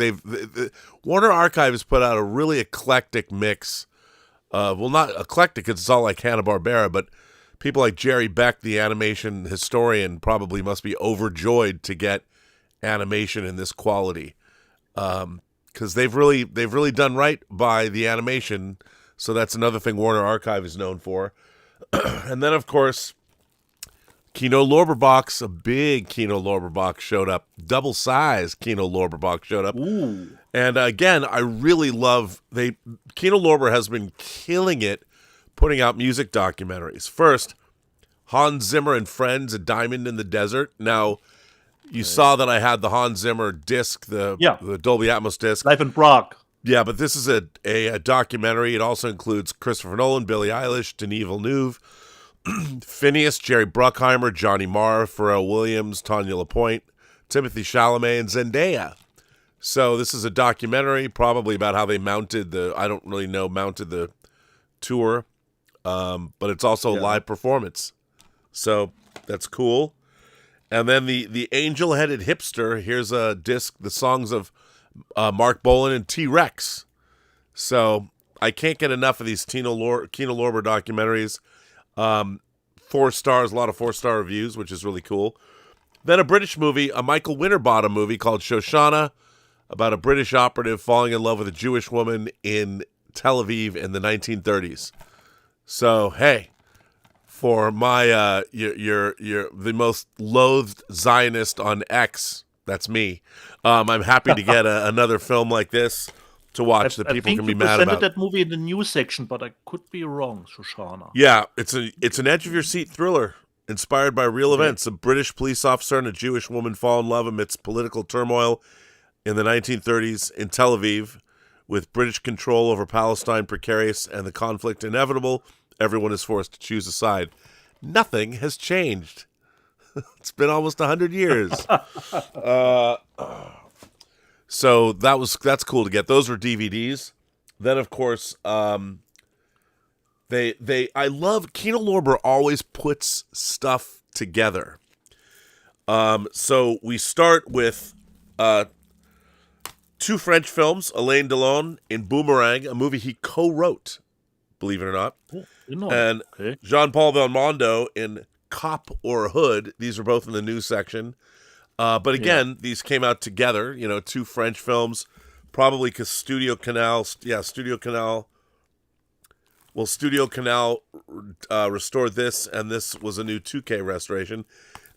S4: Warner Archive has put out a really eclectic mix. Not eclectic because it's all like Hanna-Barbera, but people like Jerry Beck, the animation historian, probably must be overjoyed to get animation in this quality, because they've really done right by the animation. So that's another thing Warner Archive is known for. And then, of course, Kino Lorber box, a big Kino Lorber box showed up. Double-sized Kino Lorber box showed up.
S5: Ooh.
S4: And again, I really love Kino Lorber has been killing it putting out music documentaries. First, Hans Zimmer and Friends, A Diamond in the Desert. Now, you saw that I had the Hans Zimmer disc, the Dolby Atmos disc.
S5: Live in Prague.
S4: Yeah, but this is a documentary. It also includes Christopher Nolan, Billie Eilish, Denis Villeneuve, Phineas, Jerry Bruckheimer, Johnny Marr, Pharrell Williams, Tanya LaPointe, Timothy Chalamet, and Zendaya. So this is a documentary probably about how they mounted the tour, but it's also a live performance. So that's cool. And then the angel-headed hipster, here's a disc, the songs of Mark Bolan and T-Rex. So I can't get enough of these Kino Lorber documentaries. 4 stars, a lot of 4-star reviews, which is really cool. Then a British movie, a Michael Winterbottom movie called Shoshana, about a British operative falling in love with a Jewish woman in Tel Aviv in the 1930s. So, hey, for my you're the most loathed Zionist on X, that's me. I'm happy to get another film like this to watch that people can be mad about.
S5: I presented that movie in the news section, but I could be wrong, Shoshana.
S4: Yeah, it's an edge-of-your-seat thriller inspired by real events. A British police officer and a Jewish woman fall in love amidst political turmoil in the 1930s in Tel Aviv. With British control over Palestine precarious and the conflict inevitable, everyone is forced to choose a side. Nothing has changed. It's been almost 100 years. So that's cool to get. Those were DVDs. Then of course, I love Kino Lorber always puts stuff together. So we start with 2 French films, Alain Delon in Boomerang, a movie he co-wrote, believe it or not. And Jean-Paul Belmondo in Cop or Hood. These are both in the news section. But again, these came out together, 2 French films, probably because Studio Canal restored this, and this was a new 2K restoration.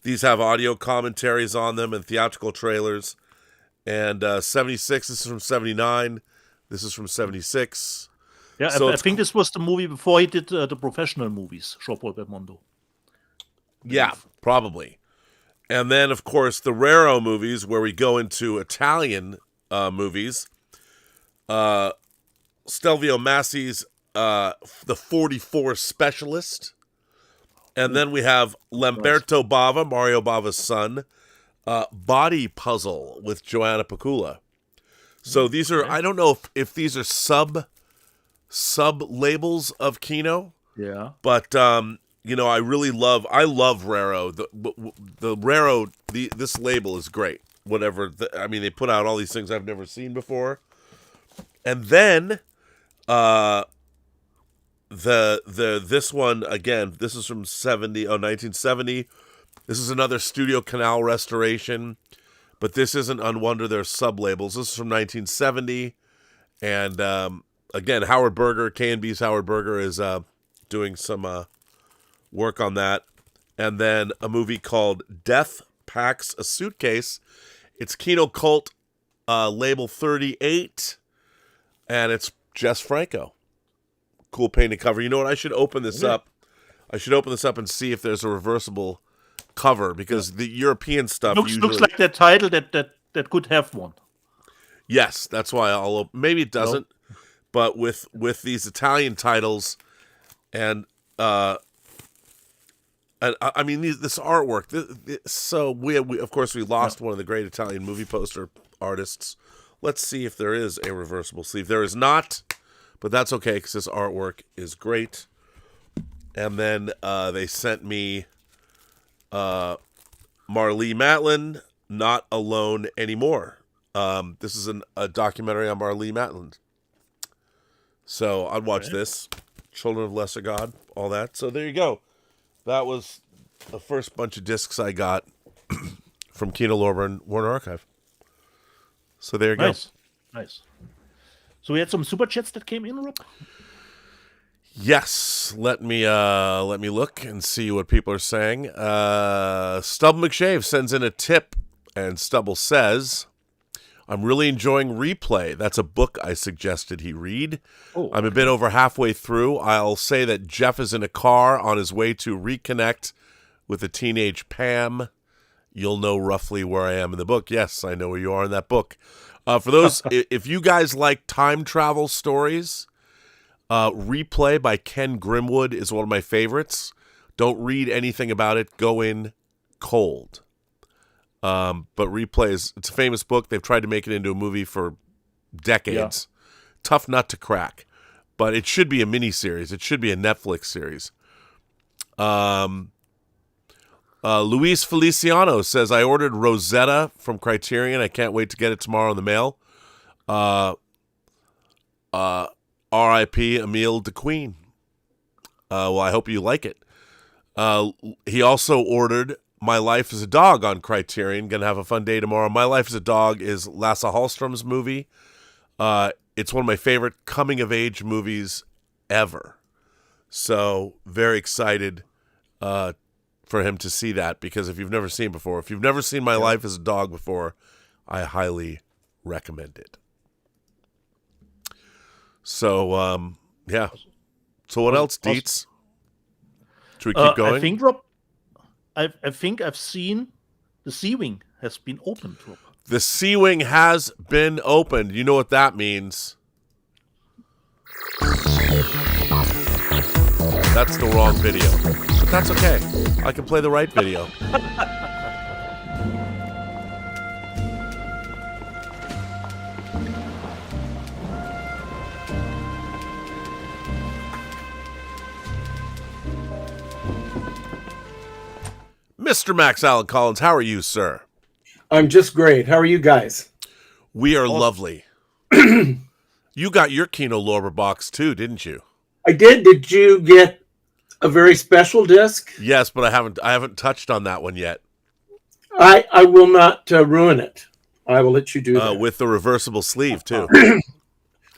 S4: These have audio commentaries on them and theatrical trailers. And 76, this is from 79. This is from 76.
S5: Yeah, so I think this was the movie before he did the professional movies, Jean-Paul Belmondo.
S4: Yeah, probably. And then, of course, the Raro movies, where we go into Italian movies. Stelvio Massi's The 44 Specialist. And then we have Lamberto Bava, Mario Bava's son, Body Puzzle with Joanna Pacula. So these are, I don't know if these are sub labels of Kino.
S5: Yeah.
S4: But I love Raro. The Raro, this label is great. Whatever. They put out all these things I've never seen before. And then this one again, this is from 1970. This is another Studio Canal restoration, but this isn't on Wonder. There's sub-labels. This is from 1970, and again, Howard Berger, K&B's Howard Berger is doing some work on that. And then a movie called Death Packs a Suitcase. It's Kino Cult label 38, and it's Jess Franco. Cool painted cover. You know what? I should open this up. I should open this up and see if there's a reversible cover, because the European stuff
S5: looks like that title that could have one.
S4: Yes, that's why I'll maybe it doesn't, but with these Italian titles and this artwork. So we of course we lost one of the great Italian movie poster artists. Let's see if there is a reversible sleeve. There is not, but that's okay because this artwork is great. And then they sent me Marlee Matlin, Not Alone Anymore. This is a documentary on Marlee Matlin. So I'd watch this. Children of Lesser God, all that. So there you go. That was the first bunch of discs I got from Kino Lorber and Warner Archive. So there you go.
S5: Nice. So we had some super chats that came in, Rob?
S4: Yes, let me look and see what people are saying. Stubble McShave sends in a tip, and Stubble says, "I'm really enjoying Replay. That's a book I suggested he read. I'm a bit over halfway through. I'll say that Jeff is in a car on his way to reconnect with a teenage Pam. You'll know roughly where I am in the book." Yes, I know where you are in that book. For those, if you guys like time travel stories, Replay by Ken Grimwood is one of my favorites. Don't read anything about it. Go in cold. But Replay it's a famous book. They've tried to make it into a movie for decades. Yeah. Tough nut to crack. But it should be a miniseries. It should be a Netflix series. Luis Feliciano says, I ordered Rosetta from Criterion. I can't wait to get it tomorrow in the mail. R.I.P. Emile de Queen. Well, I hope you like it. He also ordered My Life as a Dog on Criterion. Gonna have a fun day tomorrow. My Life as a Dog is Lasse Hallström's movie. It's one of my favorite coming-of-age movies ever. So, very excited for him to see that, because if you've never seen My Life as a Dog before, I highly recommend it. So, yeah. So what else, Dietz? Should we keep going?
S5: I think, Rob, I think I've seen the C-Wing has been opened, Rob.
S4: The C-Wing has been opened. You know what that means. That's the wrong video. But that's okay. I can play the right video. Mr. Max Allan Collins, how are you, sir?
S9: I'm just great. How are you guys?
S4: We are lovely. You got your Kino Lorber box too, didn't you?
S9: I did. Did you get a very special disc?
S4: Yes, but I haven't touched on that one yet.
S9: I will not ruin it. I will let you do that.
S4: With the reversible sleeve too.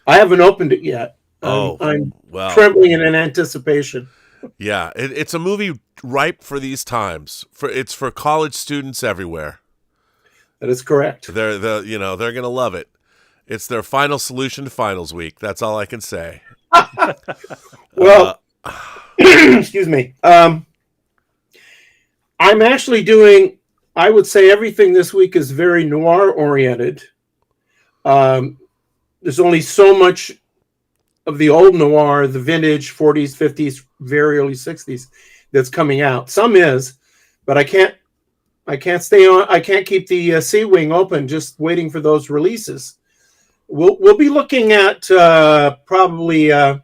S9: I haven't opened it yet. I'm trembling in anticipation.
S4: Yeah, it's a movie ripe for these times. It's for college students everywhere.
S9: That is correct.
S4: They're gonna love it. It's their final solution to finals week. That's all I can say.
S9: Well, excuse me. I'm actually doing, I would say everything this week is very noir oriented. There's only so much of the old noir, the vintage 40s, 50s, very early 60s that's coming out. Some is, but I can't stay on. I can't keep the C-Wing open just waiting for those releases. We'll be looking at probably that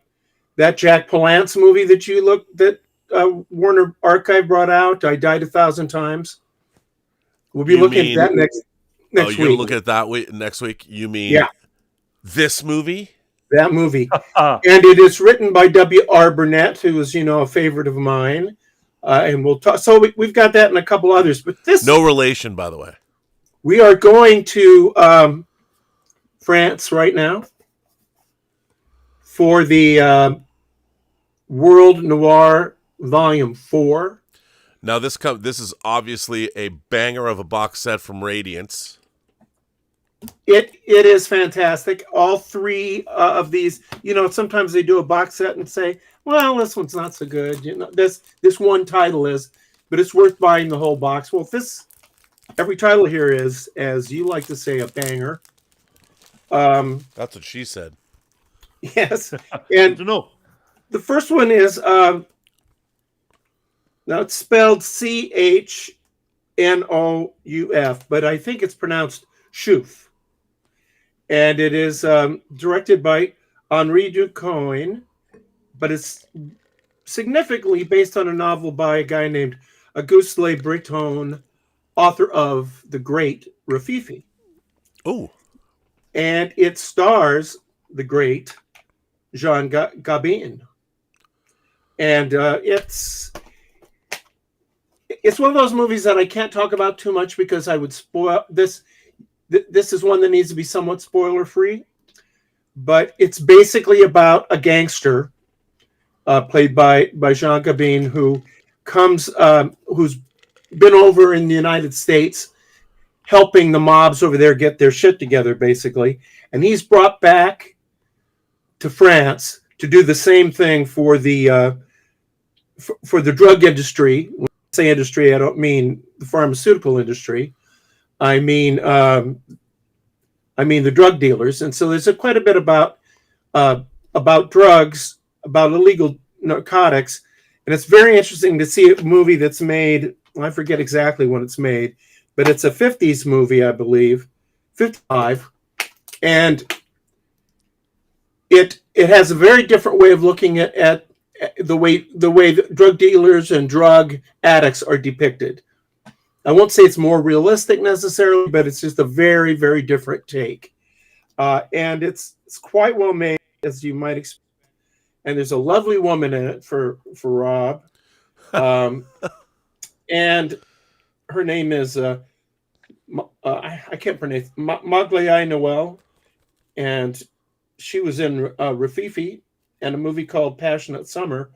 S9: Jack Palance movie that Warner Archive brought out. I Died 1,000 Times. We'll be looking at that next week.
S4: You're looking at that next week. You mean this movie?
S9: That movie. And it is written by W.R. Burnett, who is, a favorite of mine. And we'll talk. So we've got that and a couple others. But this.
S4: No relation, by the way.
S9: We are going to France right now for the World Noir Volume 4.
S4: Now, this is obviously a banger of a box set from Radiance.
S9: It is fantastic. All three of these, sometimes they do a box set and say, well, this one's not so good. This one title is, but it's worth buying the whole box. Well, every title here is, as you like to say, a banger.
S4: That's what she said.
S9: Yes. And the first one is, now it's spelled Chnouf, but I think it's pronounced Shoof. And it is directed by Henri Ducoin, but it's significantly based on a novel by a guy named Auguste Le Breton, author of The Great Rafifi.
S4: Oh.
S9: And it stars the great Jean Gabin. And it's one of those movies that I can't talk about too much because I would spoil this. This is one that needs to be somewhat spoiler-free, but it's basically about a gangster played by Jean Gabin who's been over in the United States helping the mobs over there get their shit together, basically. And he's brought back to France to do the same thing for the drug industry. When I say industry, I don't mean the pharmaceutical industry. I mean the drug dealers, and so there's quite a bit about drugs, about illegal narcotics, And it's very interesting to see a movie that's made, I forget exactly when it's made, but it's a 50s movie, I believe, 55. And it has a very different way of looking at the way drug dealers and drug addicts are depicted. I won't say it's more realistic necessarily, but it's just a very, very different take. And it's quite well made, as you might expect. And there's a lovely woman in it for Rob. And her name is, I can't pronounce, Magliai Noel. And she was in Rafifi and a movie called Passionate Summer.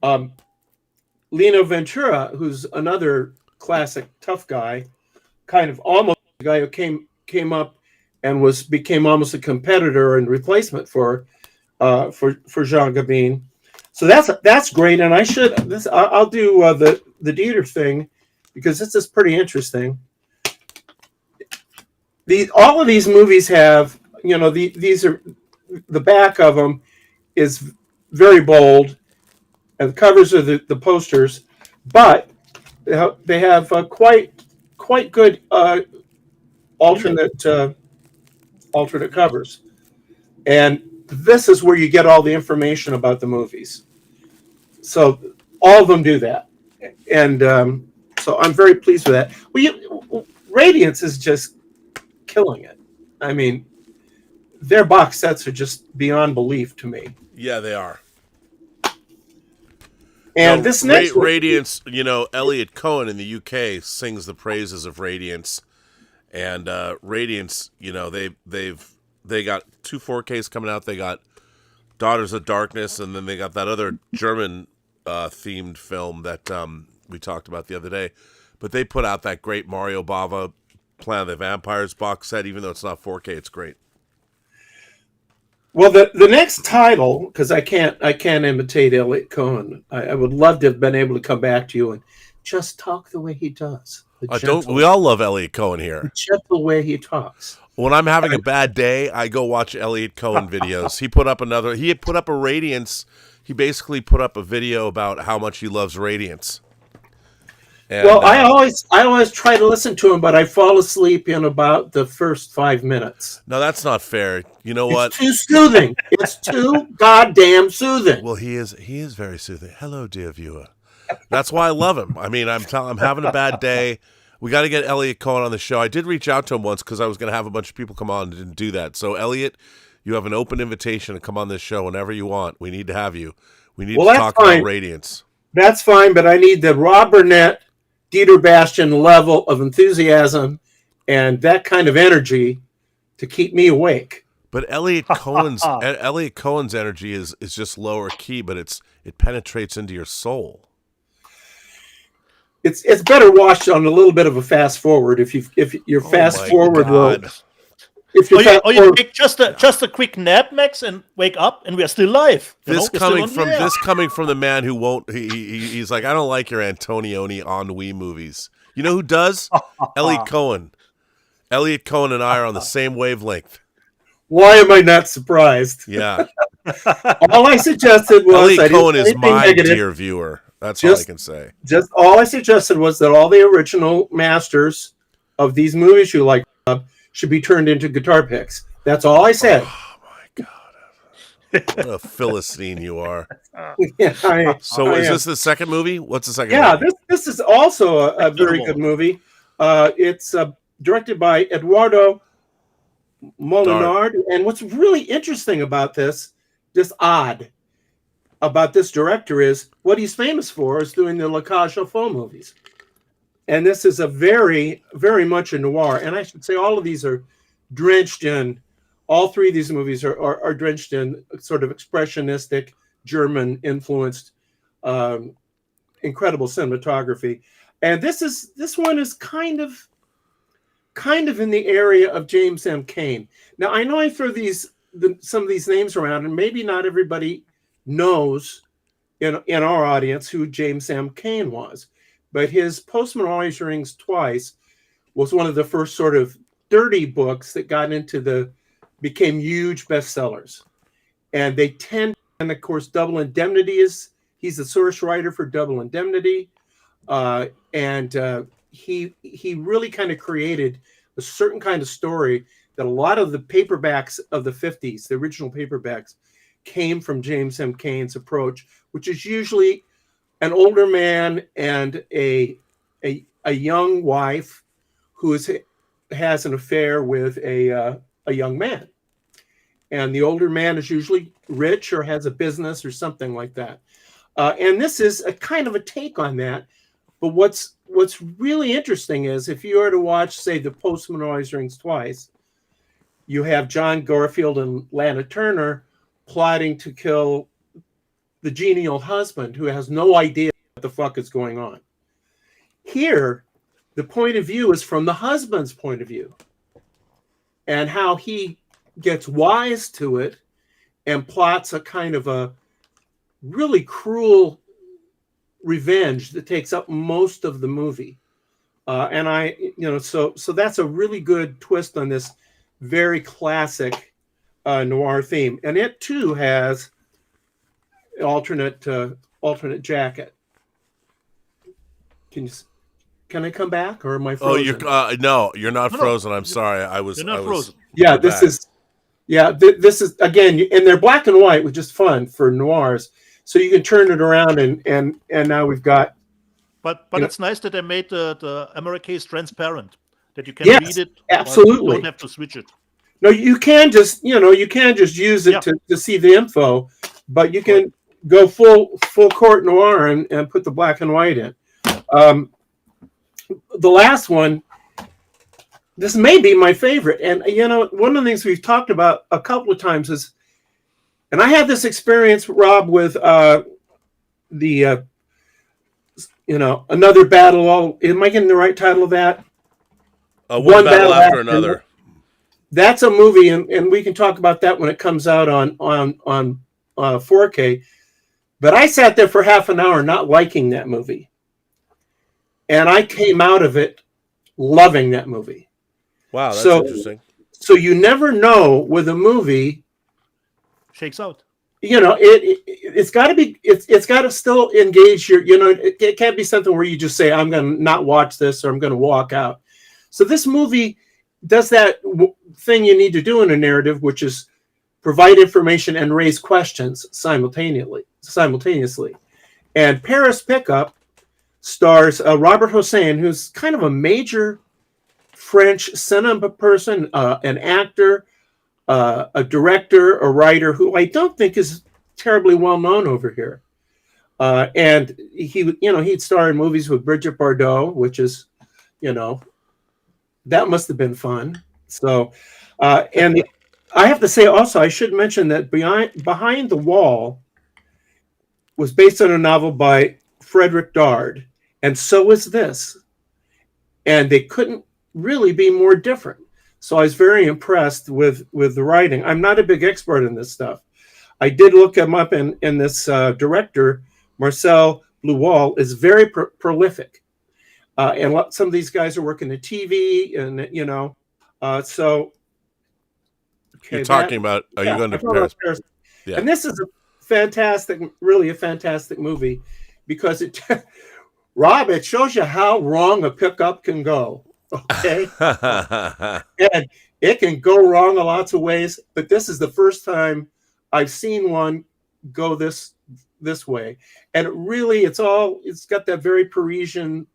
S9: Lino Ventura, who's another classic tough guy, kind of almost the guy who came up and became almost a competitor and replacement for Jean Gabin. So that's great, and I'll do the Dieter thing because this is pretty interesting. All of these movies have, these are, the back of them is very bold, and the covers are the posters, but they have quite good alternate covers, and this is where you get all the information about the movies. So all of them do that, and so I'm very pleased with that. Radiance is just killing it. I mean, their box sets are just beyond belief to me.
S4: Yeah, they are.
S9: And this next
S4: Radiance, Elliot Cohen in the UK sings the praises of Radiance, and Radiance, they got 2 4Ks coming out. They got Daughters of Darkness, and then they got that other German themed film that we talked about the other day. But they put out that great Mario Bava Planet of the Vampires box set. Even though it's not 4K, it's great.
S9: Well, the next title, because I can't imitate Elliot Cohen. I would love to have been able to come back to you and just talk the way he does.
S4: We all love Elliot Cohen here.
S9: The gentle way he talks.
S4: When I'm having a bad day, I go watch Elliot Cohen videos. He put up a Radiance. He basically put up a video about how much he loves Radiance. And,
S9: well, I always try to listen to him, but I fall asleep in about the first 5 minutes.
S4: No, that's not fair. You know what?
S9: It's too soothing. It's too goddamn soothing.
S4: Well, he is very soothing. Hello, dear viewer. That's why I love him. I mean, I'm having a bad day. We got to get Elliot Cohen on the show. I did reach out to him once because I was going to have a bunch of people come on and didn't do that. So, Elliot, you have an open invitation to come on this show whenever you want. We need to have you. We need to talk about Radiance.
S9: That's fine, but I need the Rob Burnett, Dieter Bastian level of enthusiasm and that kind of energy to keep me awake.
S4: But Elliot Cohen's energy is just lower key, but it penetrates into your soul.
S9: It's better watched on a little bit of a fast forward. If you're fast forward mode.
S5: You take just a quick nap, Max, and wake up, and we are still live.
S4: This coming from the man who won't. He's like, I don't like your Antonioni ennui movies. You know who does? Elliot Cohen. Elliot Cohen and I are on the same wavelength.
S9: Why am I not surprised?
S4: Yeah.
S9: All I suggested was
S4: Elliot Cohen is my dear viewer. That's all I can say.
S9: Just all I suggested was that all the original masters of these movies you like should be turned into guitar picks. That's all I said.
S4: Oh my God. What a Philistine you are.
S9: Yeah,
S4: is this the second movie? What's the second movie?
S9: Yeah, this is also a very good movie. It's directed by Eduardo Molinard. And what's really interesting about this, just odd about this director, is what he's famous for is doing the La Cage aux Folles movies. And this is a very, very much a noir. And I should say all of these are drenched in, all three of these movies are drenched in sort of expressionistic, German-influenced, incredible cinematography. And this one is kind of in the area of James M. Cain. Now, I know I throw some of these names around, and maybe not everybody knows in our audience who James M. Cain was. But his Postman Always Rings Twice was one of the first sort of dirty books that became huge bestsellers. And they tend, and of course, Double Indemnity is He's the source writer for Double Indemnity, and he really kind of created a certain kind of story that a lot of the paperbacks of the 50s, the original paperbacks, came from James M. Cain's approach, which is usually an older man and a young wife who has an affair with a young man. And the older man is usually rich or has a business or something like that. And this is a kind of a take on that. But what's really interesting is if you were to watch, say, The Postman Always Rings Twice, you have John Garfield and Lana Turner plotting to kill the genial husband who has no idea what the fuck is going on. Here, the point of view is from the husband's point of view and how he gets wise to it and plots a kind of a really cruel revenge that takes up most of the movie. So that's a really good twist on this very classic noir theme. And it too has alternate jacket. Can I come back or am I frozen?
S4: No, you're not frozen. I'm sorry. You're not
S5: frozen.
S9: Yeah, this is again, and they're black and white, which is fun for noirs. So you can turn it around and now we've got.
S5: But it's nice that they made the Americase transparent, that you can read it.
S9: Absolutely.
S5: You don't have to switch it.
S9: No, you can just use it to see the info, but you can go full court noir and put the black and white in. The last one, this may be my favorite. And, one of the things we've talked about a couple of times is, and I had this experience, Rob, with Another Battle. Am I getting the right title of that?
S4: One battle after another.
S9: That's a movie, and we can talk about that when it comes out on 4K. But I sat there for half an hour not liking that movie. And I came out of it loving that movie.
S4: Wow, that's interesting.
S9: So you never know with a movie
S5: shakes out.
S9: It's got to be. It's got to still engage your. It can't be something where you just say, "I'm going to not watch this" or "I'm going to walk out." So this movie does that thing you need to do in a narrative, which is provide information and raise questions simultaneously. And Paris Pickup stars Robert Hossein, who's kind of a major French cinema person, an actor, a director, a writer who I don't think is terribly well known over here. And he'd star in movies with Brigitte Bardot, which is, that must have been fun. So, I have to say also, I should mention that Behind the Wall was based on a novel by Frederick Dard, and so is this. And they couldn't really be more different. So I was very impressed with the writing. I'm not a big expert in this stuff. I did look him up, and this director, Marcel Bluwall, is very prolific. And some of these guys are working in TV, and so. Okay,
S4: you're talking about? Are you going to Paris?
S9: Yeah. And this is really a fantastic movie, because Rob, it shows you how wrong a pickup can go. Okay, and it can go wrong in lots of ways. But this is the first time I've seen one go this way, and it's got that very Parisian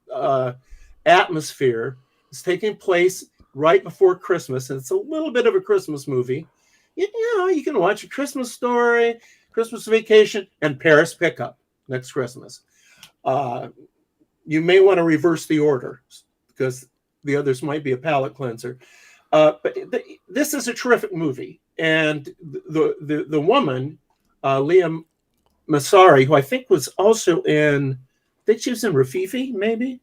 S9: atmosphere. It's taking place right before Christmas, and it's a little bit of a Christmas movie. You can watch A Christmas Story, Christmas Vacation, and Paris Pickup next Christmas. You may want to reverse the order because the others might be a palate cleanser. But this is a terrific movie, and the woman, Liam Massari, who I think was also I think she was in Rafifi, maybe.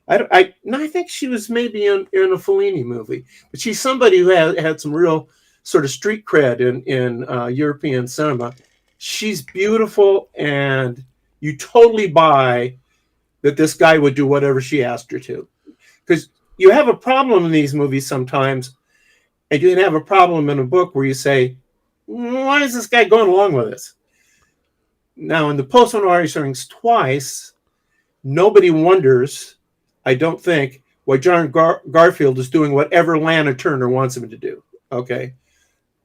S9: I think she was maybe in a Fellini movie, but she's somebody who had some real sort of street cred in European cinema. She's beautiful, and you totally buy that this guy would do whatever she asked her to. Because you have a problem in these movies sometimes, and you can have a problem in a book where you say, why is this guy going along with this? Now, in the post-noir showings twice, nobody wonders, I don't think, why John Garfield is doing whatever Lana Turner wants him to do. Okay?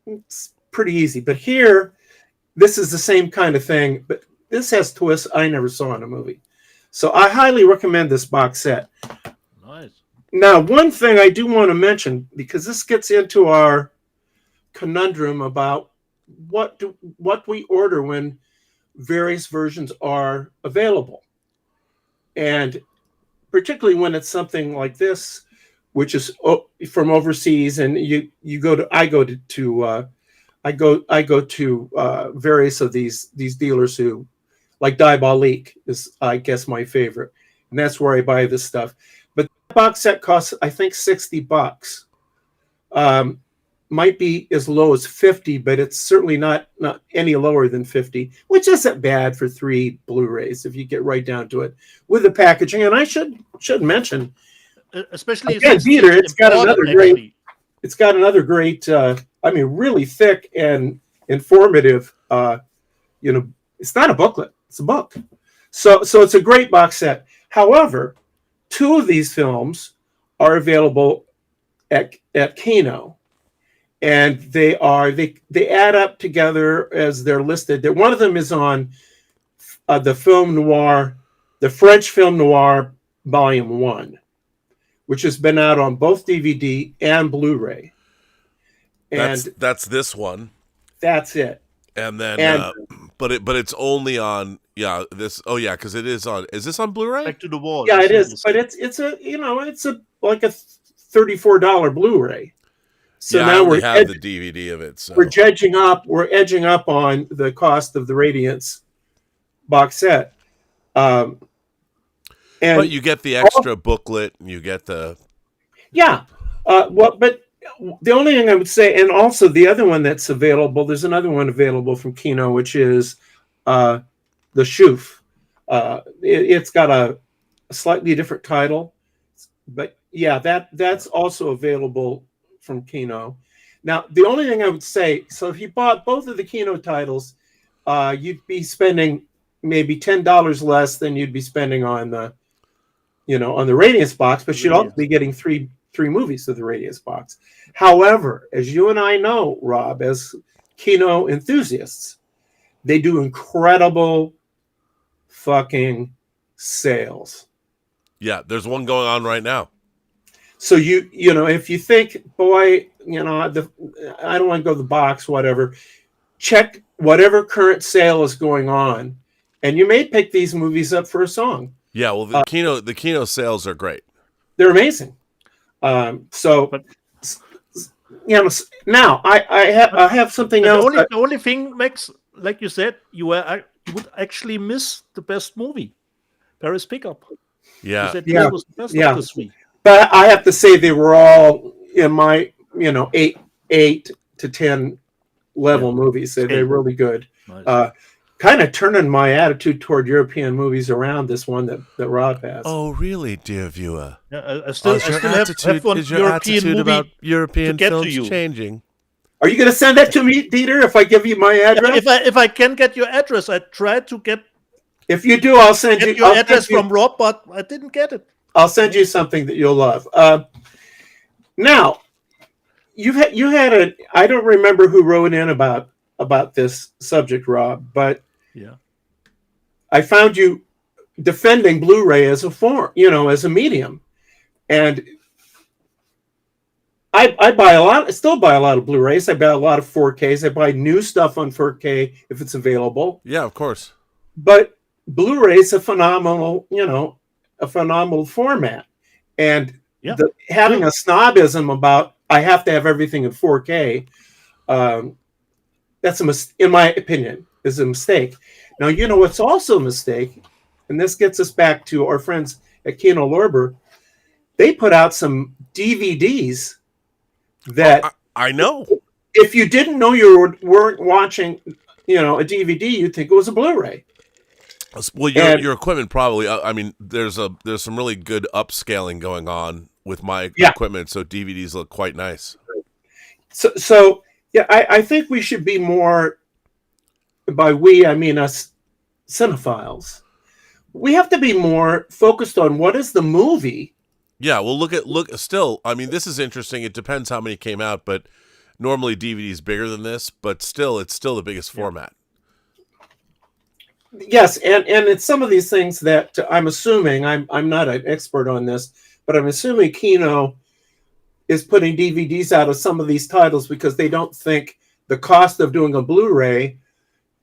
S9: It's pretty easy. But here, this is the same kind of thing, but this has twists I never saw in a movie. So I highly recommend this box set.
S5: Nice.
S9: Now, one thing I do want to mention, because this gets into our conundrum about what we order when various versions are available, and particularly when it's something like this, which is from overseas, and I go to various of these dealers who, like Diabolique is, I guess, my favorite, and that's where I buy this stuff. But the box set costs, I think, $60. Might be as low as 50, but it's certainly not any lower than 50, which isn't bad for 3 Blu-rays if you get right down to it with the packaging. And I should mention,
S5: especially
S9: again, Peter, it's got another great, really thick and informative. It's not a booklet; it's a book. So it's a great box set. However, 2 of these films are available at Kino. And they add up together as they're listed. One of them is on the film noir, the French film noir, Volume 1, which has been out on both DVD and Blu-ray. And
S4: that's this one.
S9: That's it.
S4: And then, but it's only on this. Oh yeah, because it is on. Is this on Blu-ray?
S5: Back to the Wall.
S9: Yeah, it is. But it's like a $34 Blu-ray. So now
S4: we have the DVD of it. So
S9: we're edging up on the cost of the Radiance box set. But
S4: you get the extra booklet, and you get the
S9: but the only thing I would say, and also the other one that's available, there's another one available from Kino, which is the Shoof. It's got a slightly different title, but that's also available from Kino. Now, the only thing I would say, so if you bought both of the Kino titles, you'd be spending maybe $10 less than you'd be spending on the Radiance box, but you'd also be getting three movies of the Radiance box. However, as you and I know, Rob, as Kino enthusiasts, they do incredible fucking sales.
S4: Yeah, there's one going on right now.
S9: So if you think, boy, I don't want to go to the box, whatever, check whatever current sale is going on, and you may pick these movies up for a song.
S4: Yeah, well, the Kino sales are great.
S9: They're amazing. Now I have something else.
S5: The only thing, Max, like you said, you would actually miss the best movie, Paris Pickup.
S4: Yeah,
S5: you said it was the best of the 3.
S9: But I have to say they were all in my 8 to 10 level movies. They're really good. Nice. Kind of turning my attitude toward European movies around, this one that Rob has.
S4: Oh, really, dear viewer?
S5: Yeah, I still have one
S4: is your
S5: European
S4: attitude
S5: movie
S4: about European films
S5: to you.
S4: changing?
S9: Are you going to send that to me, Dieter, if I give you my address?
S5: If I can get your address, I tried to get.
S9: If you do, I'll send you
S5: your address from Rob, but I didn't get it.
S9: I'll send you something that you'll love. Now, you had I don't remember who wrote in about this subject, Rob, but I found you defending Blu-ray as a form, as a medium, and I still buy a lot of Blu-rays. I buy a lot of 4Ks. I buy new stuff on 4K if it's available.
S4: Yeah, of course.
S9: But Blu-ray is a phenomenal format, and having a snobism about I have to have everything in 4K, that's in my opinion, is a mistake. Now, what's also a mistake, and this gets us back to our friends at Kino Lorber. They put out some DVDs that
S4: I know.
S9: If you didn't know you weren't watching, a DVD, you'd think it was a Blu-ray.
S4: Well, your equipment probably. I mean, there's some really good upscaling going on with my equipment, so DVDs look quite nice. So I think we should be more. By we, I mean us
S9: cinephiles, we have to be more focused on what is the movie.
S4: Yeah, well, still, I mean, this is interesting. It depends how many came out, but normally DVD is bigger than this, but still, it's still the biggest format.
S9: Yes, and it's some of these things that I'm assuming, I'm not an expert on this, but I'm assuming Kino is putting DVDs out of some of these titles because they don't think the cost of doing a Blu-ray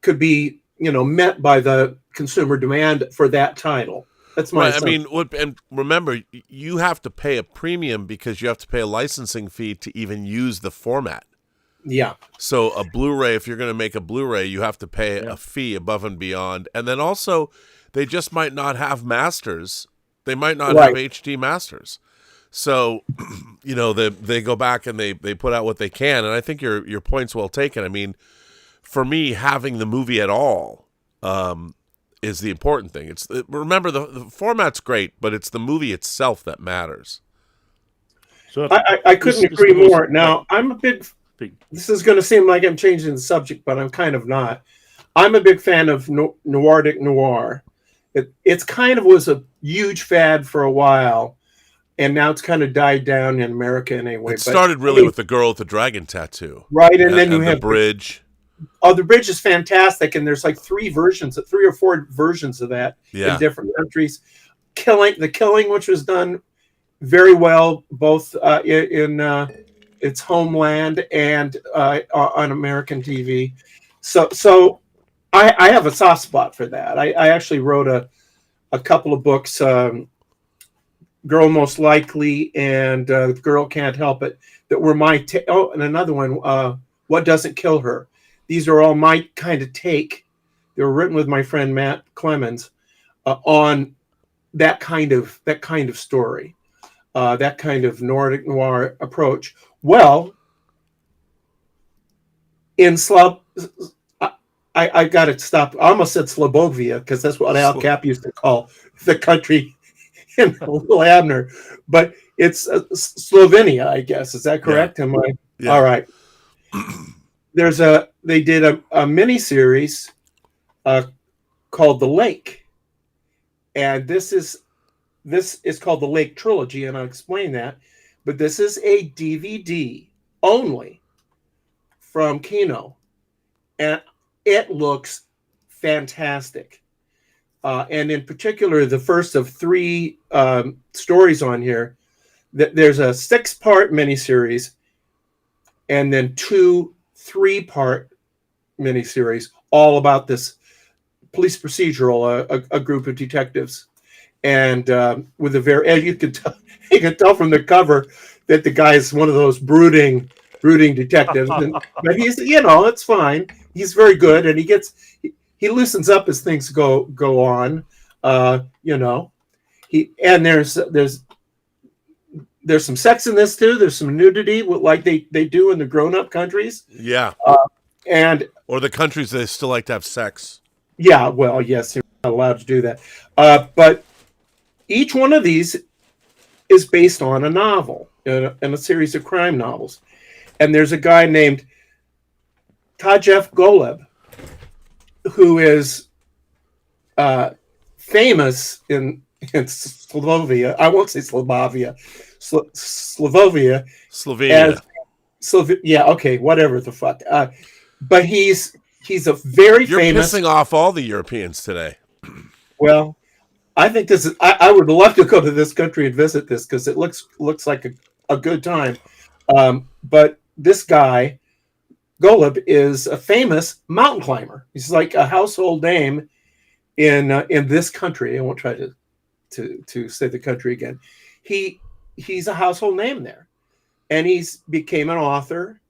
S9: could be, met by the consumer demand for that title. That's my assumption.
S4: I mean, and remember, you have to pay a premium because you have to pay a licensing fee to even use the format.
S9: Yeah.
S4: So a Blu-ray, if you're going to make a Blu-ray, you have to pay a fee above and beyond. And then also, they just might not have masters. They might not have HD masters. So, they go back and they put out what they can. And I think your point's well taken. I mean, for me, having the movie at all is the important thing. Remember, the format's great, but it's the movie itself that matters.
S5: So
S9: I couldn't agree more. Now, I'm a big... This is going to seem like I'm changing the subject, but I'm kind of not. I'm a big fan of Nordic noir. It's kind of was a huge fad for a while, and now it's kind of died down in America anyway.
S4: It started with the girl with the dragon tattoo.
S9: Right, and then you have
S4: the bridge.
S9: The bridge is fantastic, and there's like 3 or 4 versions of that in different countries. The Killing, which was done very well, both in its homeland and on American TV. So I have a soft spot for that. I actually wrote a couple of books, Girl Most Likely and Girl Can't Help It, that were my and another one, What Doesn't Kill Her. These are all my kind of take. They were written with my friend Matt Clemens on that kind of story, that kind of Nordic noir approach. Well, in I got to stop. I almost said Slobovia because that's what Al Cap used to call the country in Little Abner, but it's Slovenia, I guess. Is that correct?
S4: Yeah.
S9: Am I?
S4: Yeah.
S9: All right. They did a mini series called The Lake, and this is called The Lake Trilogy, and I'll explain that. But this is a DVD only from Kino, and it looks fantastic. And in particular, the first of 3 stories on here, there's a 6-part miniseries, and then 2 3-part miniseries, all about this police procedural, a group of detectives, and with and you can tell from the cover that the guy is one of those brooding detectives, but he's it's fine. He's very good, and he loosens up as things go on. There's some sex in this too. There's some nudity, like they do in the grown-up countries.
S4: Yeah, or the countries they still like to have sex.
S9: Yeah, well, yes, you're not allowed to do that. But each one of these is based on a novel and a series of crime novels. And there's a guy named Tajef Golub who is famous in Slovenia. I won't say Slovenia.
S4: Slovenia.
S9: Yeah, okay, whatever the fuck. But he's a very famous.
S4: You're pissing off all the Europeans today.
S9: Well, I think this is. I would love to go to this country and visit this because it looks like a good time. But this guy, Golub, is a famous mountain climber. He's like a household name in this country. I won't try to say the country again. He's a household name there, and he's became an author.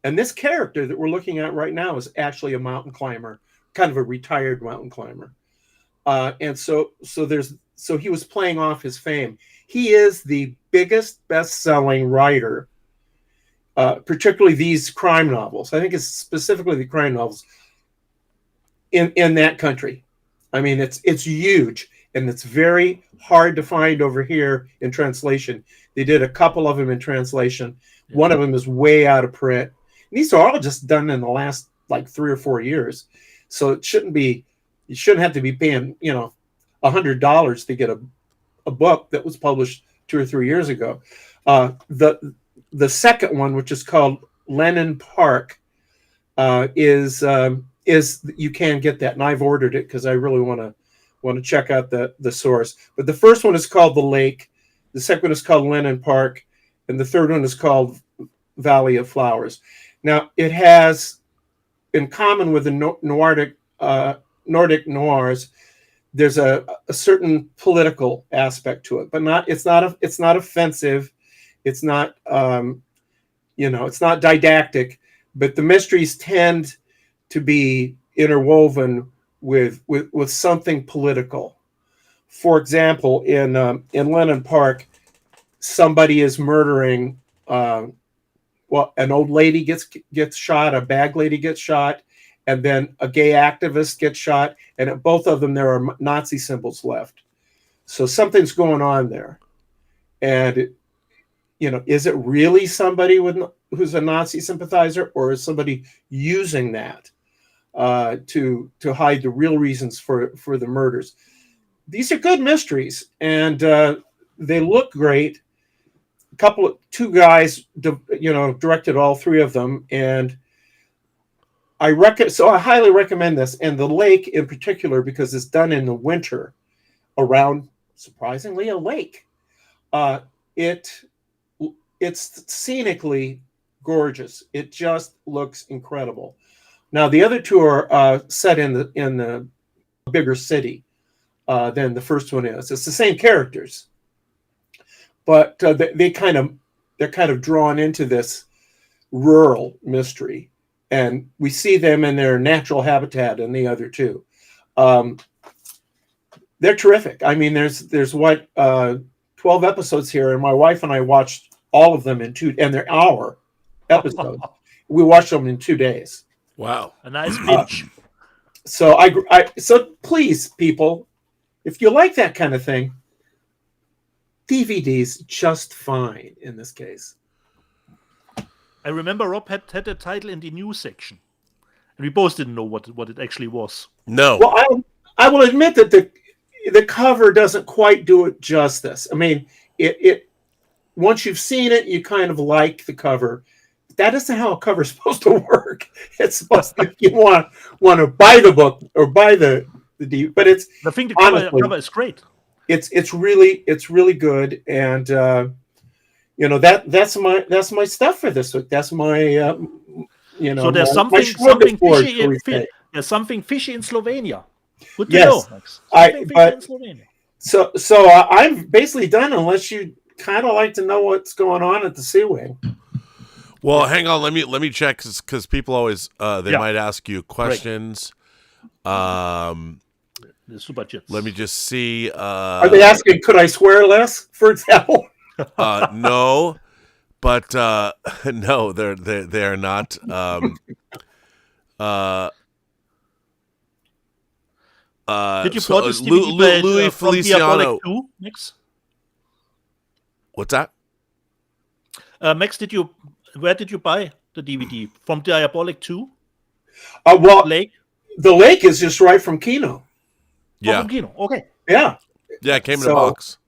S9: And this character that we're looking at right now is actually a mountain climber, kind of a retired mountain climber. And so he was playing off his fame. He is the biggest best-selling writer, particularly these crime novels. I think it's specifically the crime novels in that country. I mean, it's huge, and it's very hard to find over here in translation. They did a couple of them in translation. Yeah. One of them is way out of print. And these are all just done in the last like 3 or 4 years. So it shouldn't be You shouldn't have to be paying, $100 to get a book that was published 2 or 3 years ago. The second one, which is called Lennon Park, is you can get that, and I've ordered it because I really want to check out the source. But the first one is called The Lake, the second one is called Lennon Park, and the third one is called Valley of Flowers. Now, it has, in common with the Nordic noirs, there's a certain political aspect to it, but it's not offensive, it's not it's not didactic, but the mysteries tend to be interwoven with something political. For example, in Lennon Park, somebody is murdering. An old lady gets shot, a bag lady gets shot, and then a gay activist gets shot, and at both of them there are Nazi symbols left. So something's going on there, and is it really somebody who's a Nazi sympathizer, or is somebody using that to hide the real reasons for the murders? These are good mysteries, and they look great. Two guys, directed all three of them, and I highly recommend this. And The Lake in particular, because it's done in the winter around, surprisingly, a lake. It's scenically gorgeous. It just looks incredible. Now the other two are set in the bigger city than the first one is. It's the same characters, but they're kind of drawn into this rural mystery, and we see them in their natural habitat in the other two. They're terrific. I mean, there's 12 episodes here, and my wife and I watched all of them and they're hour episodes. We watched them in 2 days.
S4: Wow,
S5: a nice binge.
S9: So so please, people, if you like that kind of thing, DVD's just fine in this case.
S5: I remember Rob had a title in the news section, and we both didn't know what it actually was.
S4: No.
S9: Well, I will admit that the cover doesn't quite do it justice. I mean, it once you've seen it, you kind of like the cover. That isn't how a cover is supposed to work. It's supposed to, you want to buy the book or buy the DVD, but it's
S5: the thing. The cover is great.
S9: It's really good, and that's my stuff for this week. That's my
S5: So there's something fishy. There's something fishy in Slovenia. Good to know. In Slovenia.
S9: So I'm basically done, unless you kind of like to know what's going on at the Sea Wing.
S4: Well, hang on. Let me check, because people always might ask you questions.
S5: The super chits.
S4: Let me just see.
S9: Are they asking, could I swear less, for example?
S4: No, but no, they're not.
S5: Did you plot this DVD
S4: Louis
S5: from
S4: Feliciano?
S5: Diabolic 2, Max?
S4: What's that?
S5: Max, where did you buy the DVD? From Diabolic 2?
S9: The Lake is just right from Kino.
S4: Yeah.
S5: From Kino. Okay.
S9: Yeah.
S4: Yeah, it came in a box.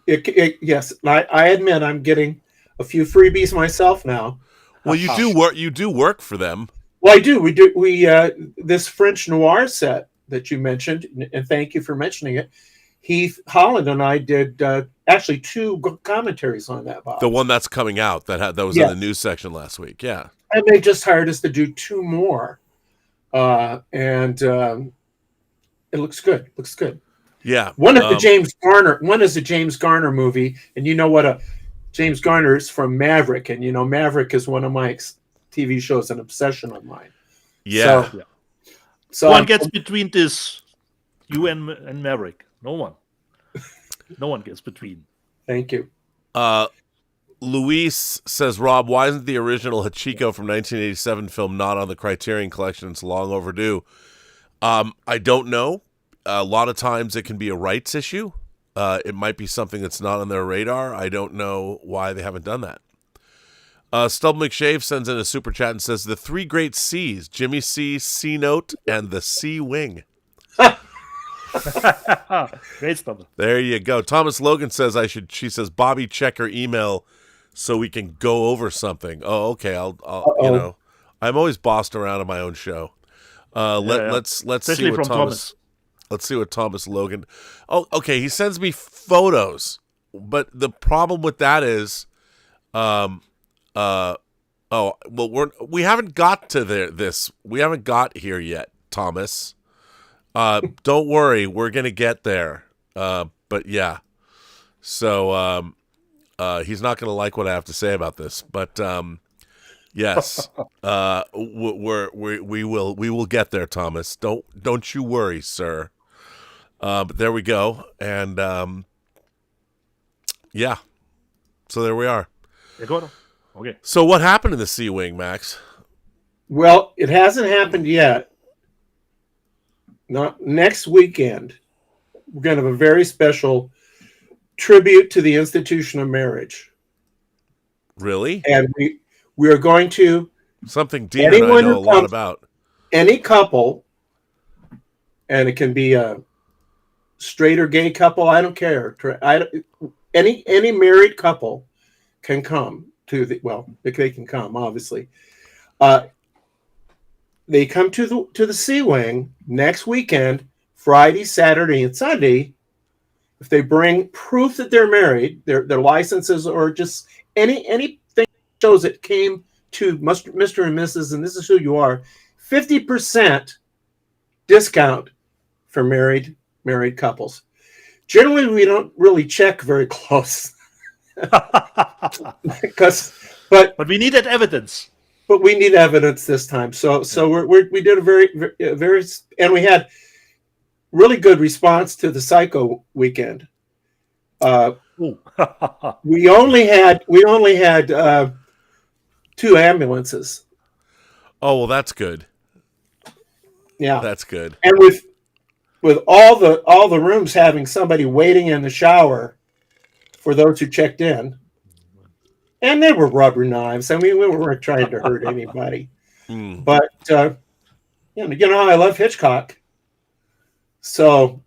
S9: Yes, I admit I'm getting a few freebies myself now.
S4: Well, you do work. You do work for them.
S9: Well, I do. We this French noir set that you mentioned, and thank you for mentioning it. Heath Holland and I did actually 2 commentaries on that box.
S4: The one that's coming out that was in the news section last week. Yeah,
S9: and they just hired us to do 2 more, and it looks good. Looks good.
S4: Yeah.
S9: One is a James Garner movie, and you know what a James Garner is from Maverick, and Maverick is one of my TV shows, an obsession of mine.
S4: Yeah.
S9: So
S5: one gets between this, you and Maverick. No one. No one gets between.
S9: Thank you.
S4: Luis says, Rob, why isn't the original Hachiko from 1987 film not on the Criterion Collection? It's long overdue. I don't know. A lot of times it can be a rights issue. It might be something that's not on their radar. I don't know why they haven't done that. Stub McShave sends in a super chat and says, the 3 great C's, Jimmy C, C Note, and the C Wing.
S5: Great stuff.
S4: There you go. Thomas Logan says she says, Bobby, check her email so we can go over something. Oh, okay. I'll I'm always bossed around on my own show. Let's
S5: Especially
S4: see what
S5: from Thomas.
S4: Let's see what Thomas Logan. Oh, okay. He sends me photos, but the problem with that is, we haven't got to this. We haven't got here yet, Thomas. Don't worry, we're gonna get there. But yeah, so he's not gonna like what I have to say about this. But yes, we will get there, Thomas. Don't you worry, sir. But there we go, and yeah. So there we are.
S5: Okay.
S4: So what happened in the Sea Wing, Max?
S9: Well, it hasn't happened yet. Not next weekend. We're going to have a very special tribute to the institution of marriage.
S4: Really?
S9: And we are going to
S4: something Dean and I know a lot about.
S9: Any couple, and it can be a straight or gay couple, I don't care. Any married couple can come to they can come, obviously. They come to the Sea Wing next weekend, Friday, Saturday, and Sunday. If they bring proof that they're married, their licenses, or just anything that shows it came to Mr. and Mrs. and this is who you are, 50% discount for married couples. Generally, we don't really check very close. But
S5: we need that evidence.
S9: But we need evidence this time. So we did a very and we had really good response to the Psycho weekend. we only had 2 ambulances.
S4: Oh well, that's good.
S9: Yeah,
S4: that's good.
S9: And with all the rooms having somebody waiting in the shower for those who checked in. And they were rubber knives. I mean, we weren't trying to hurt anybody. But, I love Hitchcock. So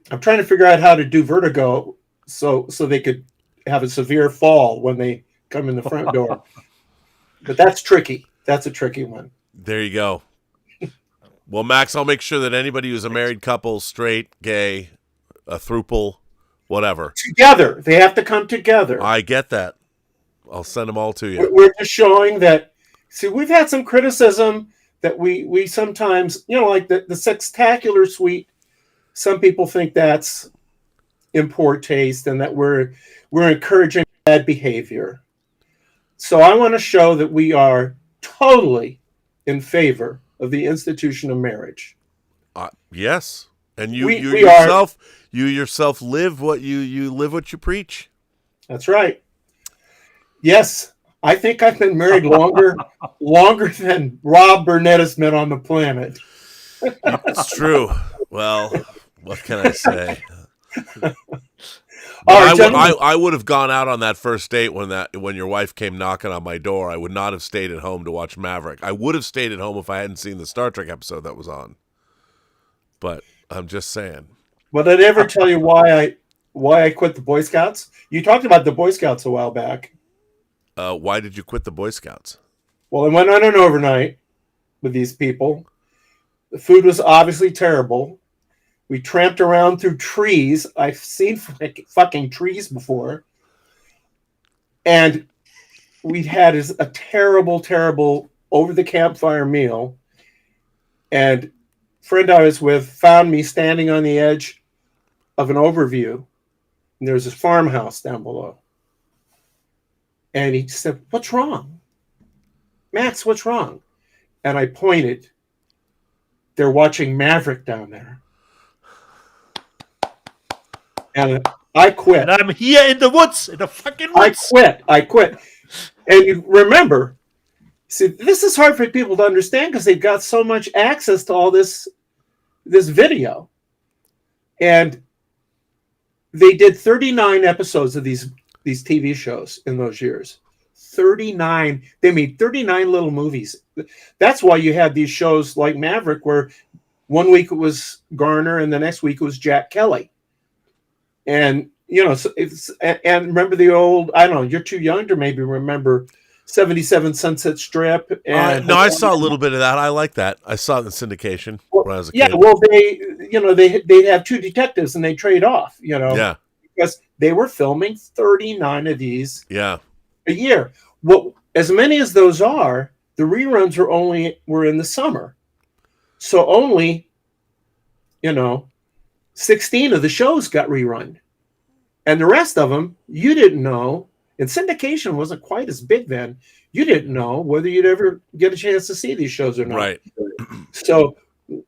S9: I'm trying to figure out how to do Vertigo so they could have a severe fall when they come in the front door. But that's tricky. That's a tricky one.
S4: There you go. Well, Max, I'll make sure that anybody who's a married couple, straight, gay, a throuple, whatever.
S9: Together. They have to come together.
S4: I get that. I'll send them all to you.
S9: We're just showing that. See, we've had some criticism that we sometimes, like the Sextacular Suite. Some people think that's in poor taste and that we're encouraging bad behavior. So I want to show that we are totally in favor of the institution of marriage.
S4: Yes, and you yourself live what you live what you preach.
S9: That's right. Yes, I think I've been married longer than Rob Burnett has been on the planet.
S4: It's true. Well, what can I say? I would have gone out on that first date when your wife came knocking on my door. I would not have stayed at home to watch Maverick. I would have stayed at home if I hadn't seen the Star Trek episode that was on. But I'm just saying.
S9: Well, did I ever tell you why I quit the Boy Scouts? You talked about the Boy Scouts a while back.
S4: Why did you quit the Boy Scouts?
S9: Well, I went on an overnight with these people. The food was obviously terrible. We tramped around through trees. I've seen fucking trees before. And we had a terrible, terrible over-the-campfire meal. And a friend I was with found me standing on the edge of an overview. And there's a farmhouse down below. And he said, "What's wrong? Max, what's wrong?" And I pointed. They're watching Maverick down there. And I quit.
S5: And I'm here in the woods, in the fucking woods.
S9: I quit. And you remember, see, this is hard for people to understand because they've got so much access to all this video. And they did 39 episodes of these TV shows in those years. 39. They made 39 little movies. That's why you had these shows like Maverick where 1 week it was Garner, and the next week it was Jack Kelly. And so and remember the old, I don't know, you're too young to maybe remember 77 Sunset Strip. And
S4: no, I saw a little bit of that. I like that. I saw it in syndication when I was a kid.
S9: Yeah, well, they'd have two detectives and they trade off,
S4: Yeah.
S9: because they were filming 39 of these
S4: Yeah.
S9: a year. Well, as many as those are, the reruns were in the summer. So only, 16 of the shows got rerun. And the rest of them, you didn't know, and syndication wasn't quite as big then. You didn't know whether you'd ever get a chance to see these shows or not.
S4: Right.
S9: So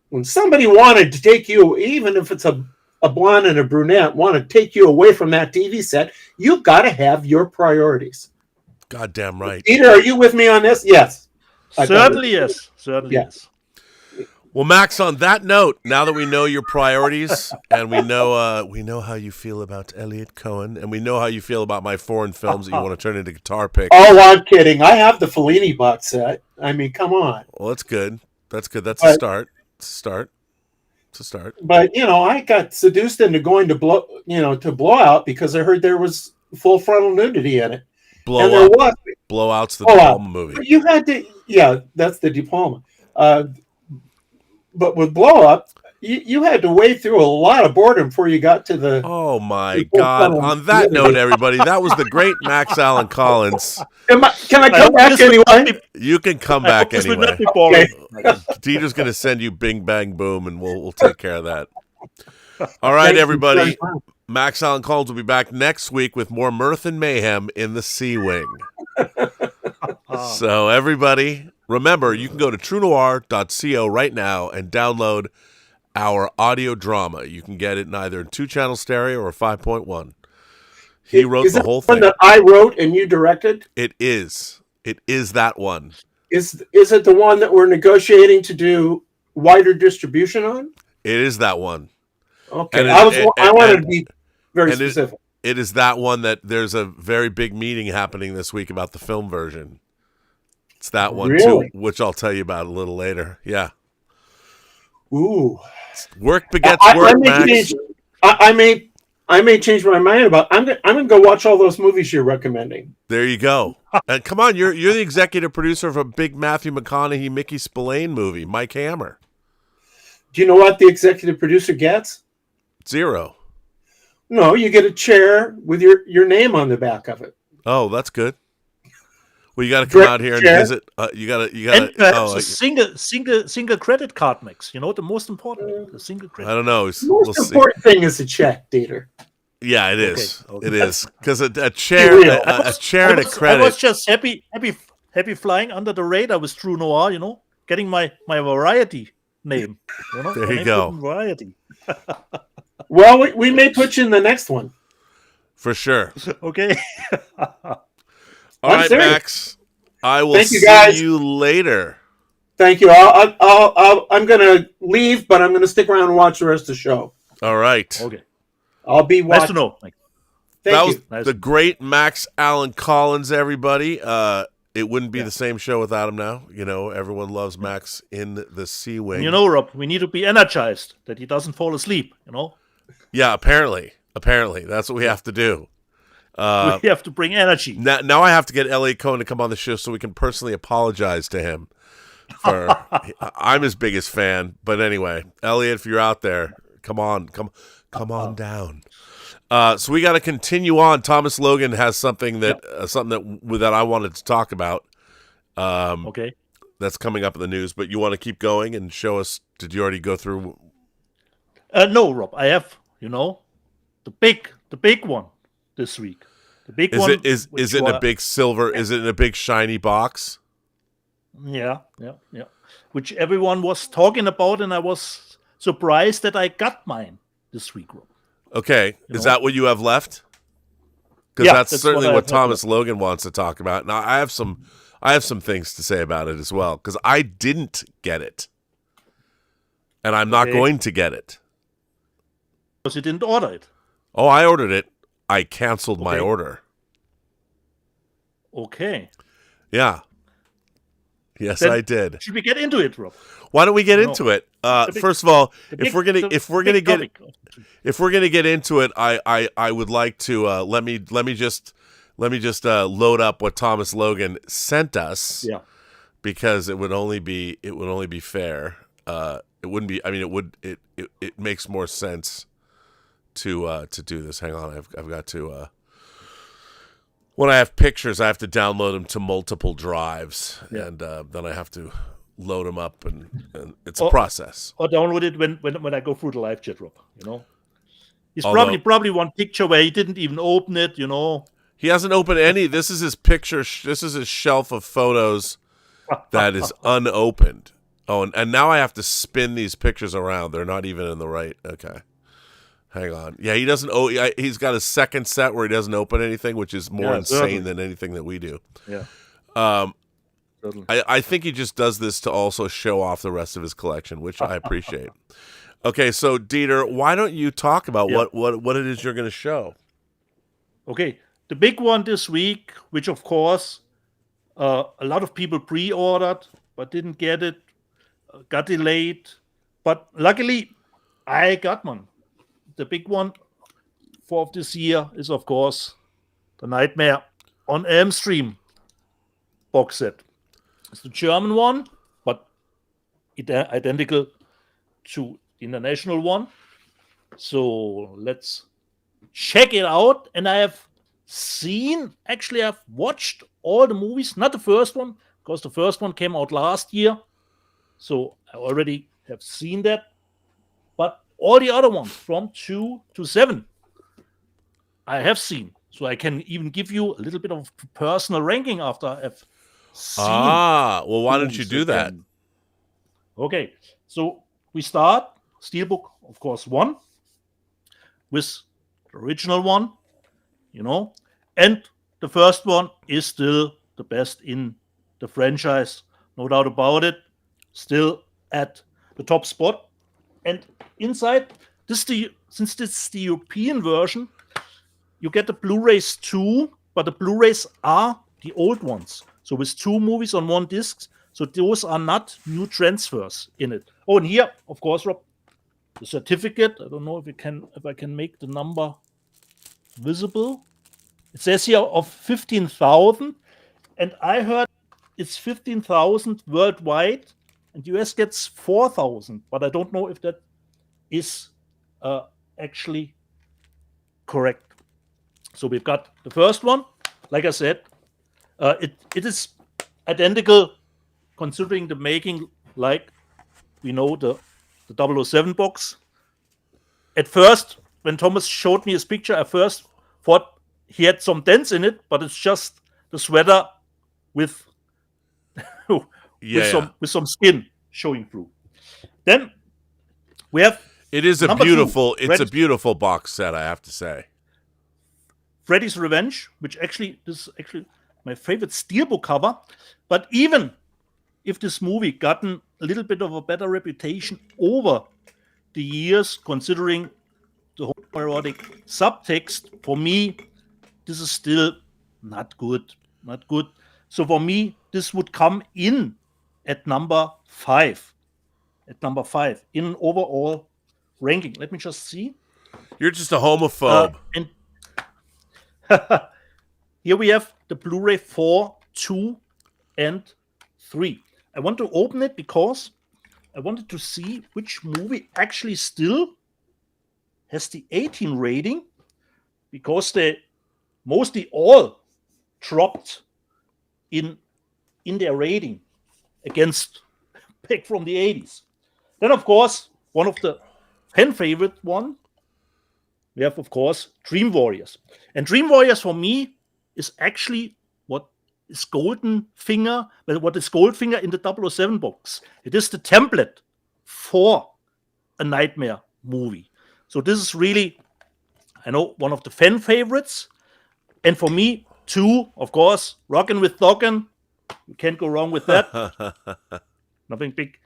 S9: when somebody wanted to take you, even if it's a blonde and a brunette, want to take you away from that TV set, you've got to have your priorities.
S4: Goddamn right.
S9: Peter, are you with me on this? Yes.
S5: Certainly yes. Certainly yes.
S4: Well, Max, on that note, now that we know your priorities and we know how you feel about Elliot Cohen, and we know how you feel about my foreign films that you want to turn into guitar picks.
S9: Oh, I'm kidding. I have the Fellini box set. I mean, come on.
S4: Well, that's good. That's good. That's a start. It's a start.
S9: But I got seduced into going to Blowout because I heard there was full frontal nudity in it.
S4: Blowout's the De Palma movie.
S9: You had to, that's the De Palma. But with Blow Up, you had to wade through a lot of boredom before you got to the.
S4: Oh my God! On that note, everybody, that was the great Max Allan Collins.
S9: Can I come back anyway?
S4: You can come back anyway. Dieter's going to send you Bing Bang Boom, and we'll take care of that. All right, everybody. Max Allan Collins will be back next week with more mirth and mayhem in the C Wing. So, everybody, remember, you can go to truenoir.co right now and download our audio drama. You can get it in either 2-channel stereo or 5.1. He wrote the whole thing.
S9: Is that one that I wrote and you directed?
S4: It is. It is that one.
S9: Is it the one that we're negotiating to do wider distribution on?
S4: It is that one.
S9: Okay. I wanted to be very specific.
S4: It is that one that there's a very big meeting happening this week about the film version. It's that one too, which I'll tell you about a little later. Yeah.
S9: Ooh.
S4: Work begets work, Max.
S9: I may change my mind about. I'm gonna go watch all those movies you're recommending.
S4: There you go. And come on, you're the executive producer of a big Matthew McConaughey, Mickey Spillane movie, Mike Hammer.
S9: Do you know what the executive producer gets?
S4: 0.
S9: No, you get a chair with your name on the back of it.
S4: Oh, that's good. Well, you got to come out here and visit. You got to.
S5: And perhaps a single credit card mix. The most important, the single credit.
S4: I don't know.
S9: The most important thing is a check, Dieter.
S4: Yeah, it is. Okay. It is because a chair and a credit.
S5: I was just happy flying under the radar with True Noir. Getting my variety name.
S4: There you go.
S5: Variety.
S9: Well, we may put you in the next one.
S4: For sure.
S5: Okay.
S4: All right, Max. I will see you later.
S9: Thank you. I'm going to leave, but I'm going to stick around and watch the rest of the show.
S4: All right.
S5: Okay.
S9: I'll be watching.
S5: Nice to know.
S4: That was the great Max Allan Collins, everybody. It wouldn't be the same show without him now. Everyone loves Max in the C Wing.
S5: Rob, we need to be energized that he doesn't fall asleep,
S4: Yeah, apparently. That's what we have to do.
S5: We have to bring energy.
S4: Now I have to get Elliot Cohen to come on the show so we can personally apologize to him. I'm his biggest fan, but anyway, Elliot, if you're out there, come on down. So we got to continue on. Thomas Logan has something that I wanted to talk about.
S5: Okay,
S4: that's coming up in the news. But you want to keep going and show us? Did you already go through?
S5: No, Rob. I have the big one. This week, the big one
S4: is it in a big silver? Is it in a big shiny box?
S5: Yeah. Which everyone was talking about, and I was surprised that I got mine this week, Rob.
S4: Okay, is that what you have left? Because that's certainly what Thomas Logan wants to talk about. Now I have some things to say about it as well because I didn't get it, and I'm not going to get it
S5: because you didn't order it.
S4: Oh, I ordered it. I canceled my order.
S5: Okay.
S4: Yeah. Yes,
S5: Then
S4: I did.
S5: Should we get into it, Rob?
S4: Why don't we get
S5: No.
S4: into it?
S5: big-
S4: First of all,
S5: The
S4: if
S5: big-
S4: we're gonna
S5: the
S4: if we're
S5: big
S4: gonna get
S5: topic.
S4: if we're gonna get into it, I would like to let me just load up what Thomas Logan sent us.
S5: Yeah.
S4: Because it would only be fair. It wouldn't be. I mean, it makes more sense to do this. Hang on, I've got to. When I have pictures, I have to download them to multiple drives, and then I have to load them up, and it's a process.
S5: Or download it when I go through the live chat, Rob. He's
S4: Although-
S5: probably one picture where he didn't even open it.
S4: He hasn't opened any. This is his picture. This is his shelf of photos that is unopened. Oh, and now I have to spin these pictures around. They're not even in the right. Okay. Hang on. Yeah, he doesn't. He's got a second set where he doesn't open anything, which is more insane
S5: certainly.
S4: than anything that we do.
S5: Yeah. Certainly.
S4: I think he just does this to also show off the rest of his collection, which I appreciate. Okay, so Dieter, why don't you talk about what it is you're going to show?
S5: Okay, the big one this week, which of course a lot of people pre-ordered but didn't get it, got delayed. But luckily, I got one. The big one for this year is, of course, the Nightmare on Elm Street box set. It's the German one, but identical to the international one. So let's check it out. And I've watched all the movies, not the first one, because the first one came out last year. So I already have seen that. But all the other ones from 2 to 7, I have seen. So I can even give you a little bit of personal ranking after I've seen.
S4: Well, why don't you do that?
S5: Okay, so we start Steelbook, of course, 1 with the original one, and the first one is still the best in the franchise, no doubt about it. Still at the top spot. And inside, since this is the European version, you get the Blu-rays too, but the Blu-rays are the old ones. So with 2 movies on 1 disc, so those are not new transfers in it. Oh, and here, of course, Rob, the certificate. I don't know if I can make the number visible. It says here of 15,000, and I heard it's 15,000 worldwide, and US gets 4,000, but I don't know if that is actually correct. So we've got the first one. Like I said, it is identical, considering the making, like we know the 007 box. At first, when Thomas showed me his picture, I first thought he had some dents in it, but it's just the sweater with with some skin showing through. Then we have
S4: It is a beautiful. It's a beautiful box set, I have to say.
S5: Freddy's Revenge, which this is actually my favorite steelbook cover. But even if this movie gotten a little bit of a better reputation over the years, considering the homoerotic subtext, for me, this is still not good. Not good. So for me, this would come in at number 5. At number 5 in an overall ranking. Let me just see.
S4: You're just a homophobe.
S5: And here we have the Blu-ray 4, 2, and 3. I want to open it because I wanted to see which movie actually still has the 18 rating, because they mostly all dropped in their rating against back from the 80s. Then, of course, one of the fan favorite one, we have, of course, Dream Warriors. And Dream Warriors, for me, is actually what is Goldfinger in the 007 box. It is the template for a Nightmare movie. So this is really, I know, one of the fan favorites. And for me, 2, of course, Rockin' with Dokken. You can't go wrong with that. Nothing big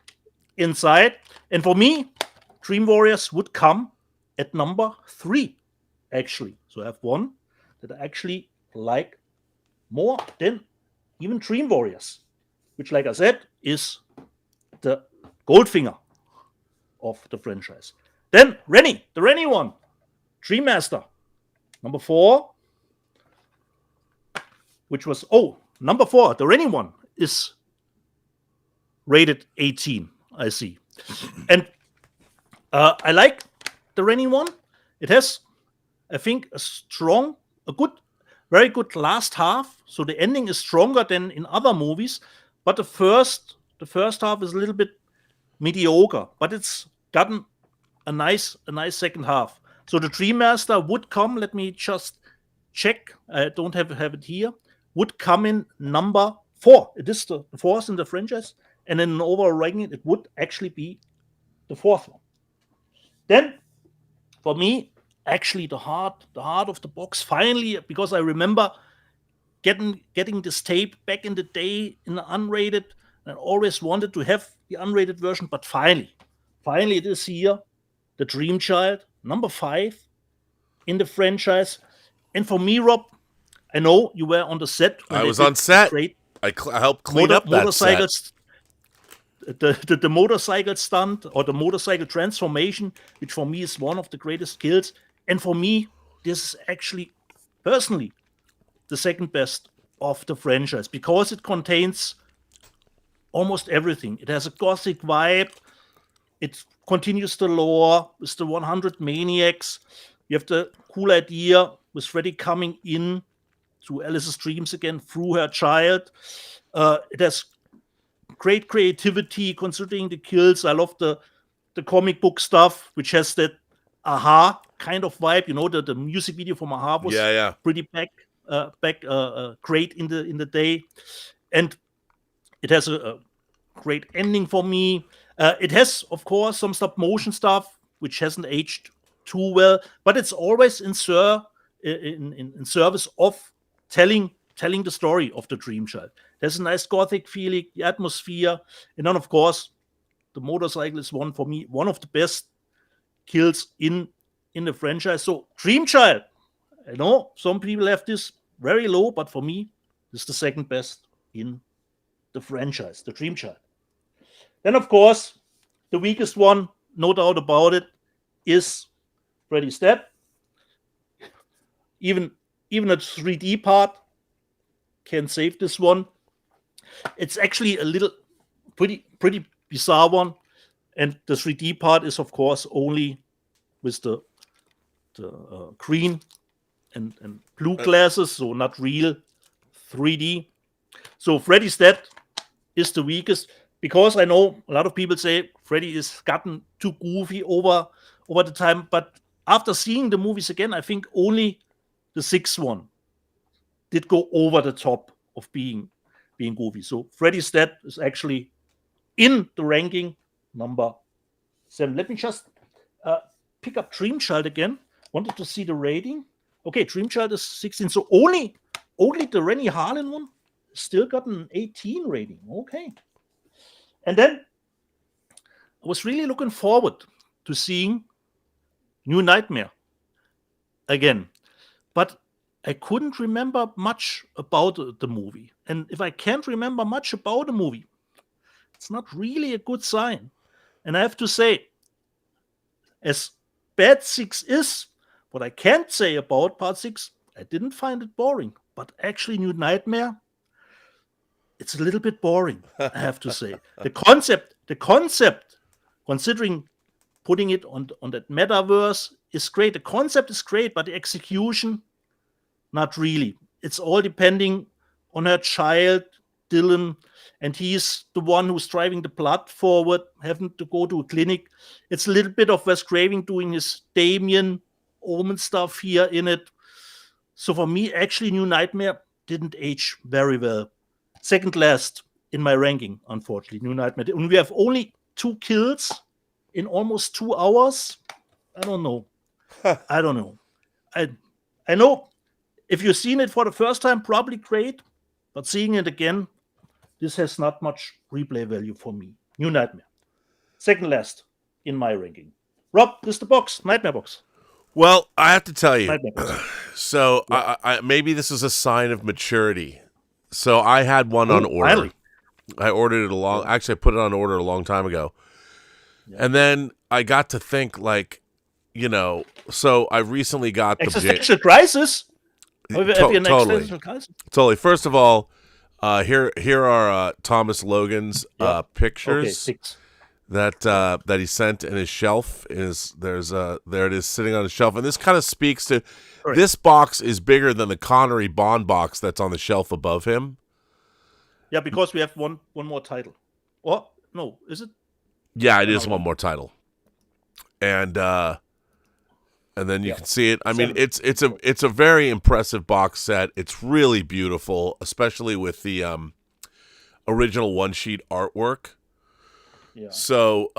S5: inside. And for me, Dream Warriors would come at number 3, actually. So I have one that I actually like more than even Dream Warriors. which, like I said, is the Goldfinger of the franchise. Then Rennie, the Rennie one, Dream Master, number 4, which was, number 4, the Rennie one is rated 18, I see. And I like the Rennie one. It has, I think, very good last half. So the ending is stronger than in other movies, but the first half is a little bit mediocre, but it's gotten a nice second half. So the Dream Master would come, let me just check, I don't have it here, would come in number 4. It is the 4th in the franchise, and in an overall ranking, it would actually be the 4th one. Then, for me, actually the heart of the box, finally, because I remember getting this tape back in the day in the unrated, and I always wanted to have the unrated version, but finally it is here, the Dream Child, number 5 in the franchise. And for me, Rob, I know you were on the set.
S4: I was on set. I helped clean up that set.
S5: The motorcycle stunt or the motorcycle transformation, which for me is one of the greatest kills. And for me, this is actually, personally, the second best of the franchise because it contains almost everything. It has a gothic vibe. It continues the lore with the 100 maniacs. You have the cool idea with Freddy coming in to Alice's dreams again through her child. It has great creativity considering the kills. I love the comic book stuff, which has that Aha kind of vibe. You know, the music video from Aha was pretty great in the day. And it has a great ending for me. It has, of course, some stop motion stuff, which hasn't aged too well, but it's always in service of telling the story of the Dream Child. There's a nice gothic feeling, the atmosphere, and then, of course, the motorcycle is one of the best kills in the franchise. So, Dream Child, I know some people have this very low, but for me, this is the second best in the franchise, the Dream Child. Then, of course, the weakest one, no doubt about it, is Freddy's Dead. Even a 3D part can save this one. It's actually a little pretty bizarre one, and the 3D part is, of course, only with the green and blue glasses, so not real 3D. So Freddy's Dead is the weakest, because I know a lot of people say Freddy is gotten too goofy over the time, but after seeing the movies again, I think only the 6th one did go over the top of being goofy. So Freddy's Dead is actually in the ranking number 7. Let me just pick up Dream Child again. Wanted to see the rating. Okay, Dream Child is 16. So only the Rennie Harlan one still got an 18 rating. Okay. And then I was really looking forward to seeing New Nightmare again. But I couldn't remember much about the movie. And if I can't remember much about a movie, it's not really a good sign. And I have to say, as bad 6 is, what I can't say about part 6, I didn't find it boring. But actually, New Nightmare, it's a little bit boring, I have to say. The concept, considering putting it on that metaverse, is great. The concept is great, but the execution, not really. It's all depending on her child, Dylan, and he's the one who's driving the plot forward, having to go to a clinic. It's a little bit of Wes Craven doing his Damien Omen stuff here in it. So for me, actually, New Nightmare didn't age very well. Second last in my ranking, unfortunately, New Nightmare. And we have only 2 kills in almost 2 hours. I don't know. I don't know. I know if you've seen it for the first time, probably great. But seeing it again, this has not much replay value for me. New Nightmare. Second last in my ranking. Rob, this is the box. Nightmare box.
S4: Well, I have to tell you.
S5: Nightmare box.
S4: So I maybe this is a sign of maturity. So I had one on order.
S5: Finally.
S4: I ordered it actually I put it on order a long time ago. Yeah. And then I got to think, like, you know, so I recently got
S5: existential crisis.
S4: Totally. First of all, here are Thomas Logan's pictures that he sent in his shelf. There it is sitting on his shelf, and this kind of speaks to this box is bigger than the Connery Bond box that's on the shelf above him.
S5: Yeah, because we have one more title. What? No, is it?
S4: Yeah, it is one more title, and then you can see it. I mean, it's a very impressive box set. It's really beautiful, especially with the original one-sheet artwork. Yeah. So,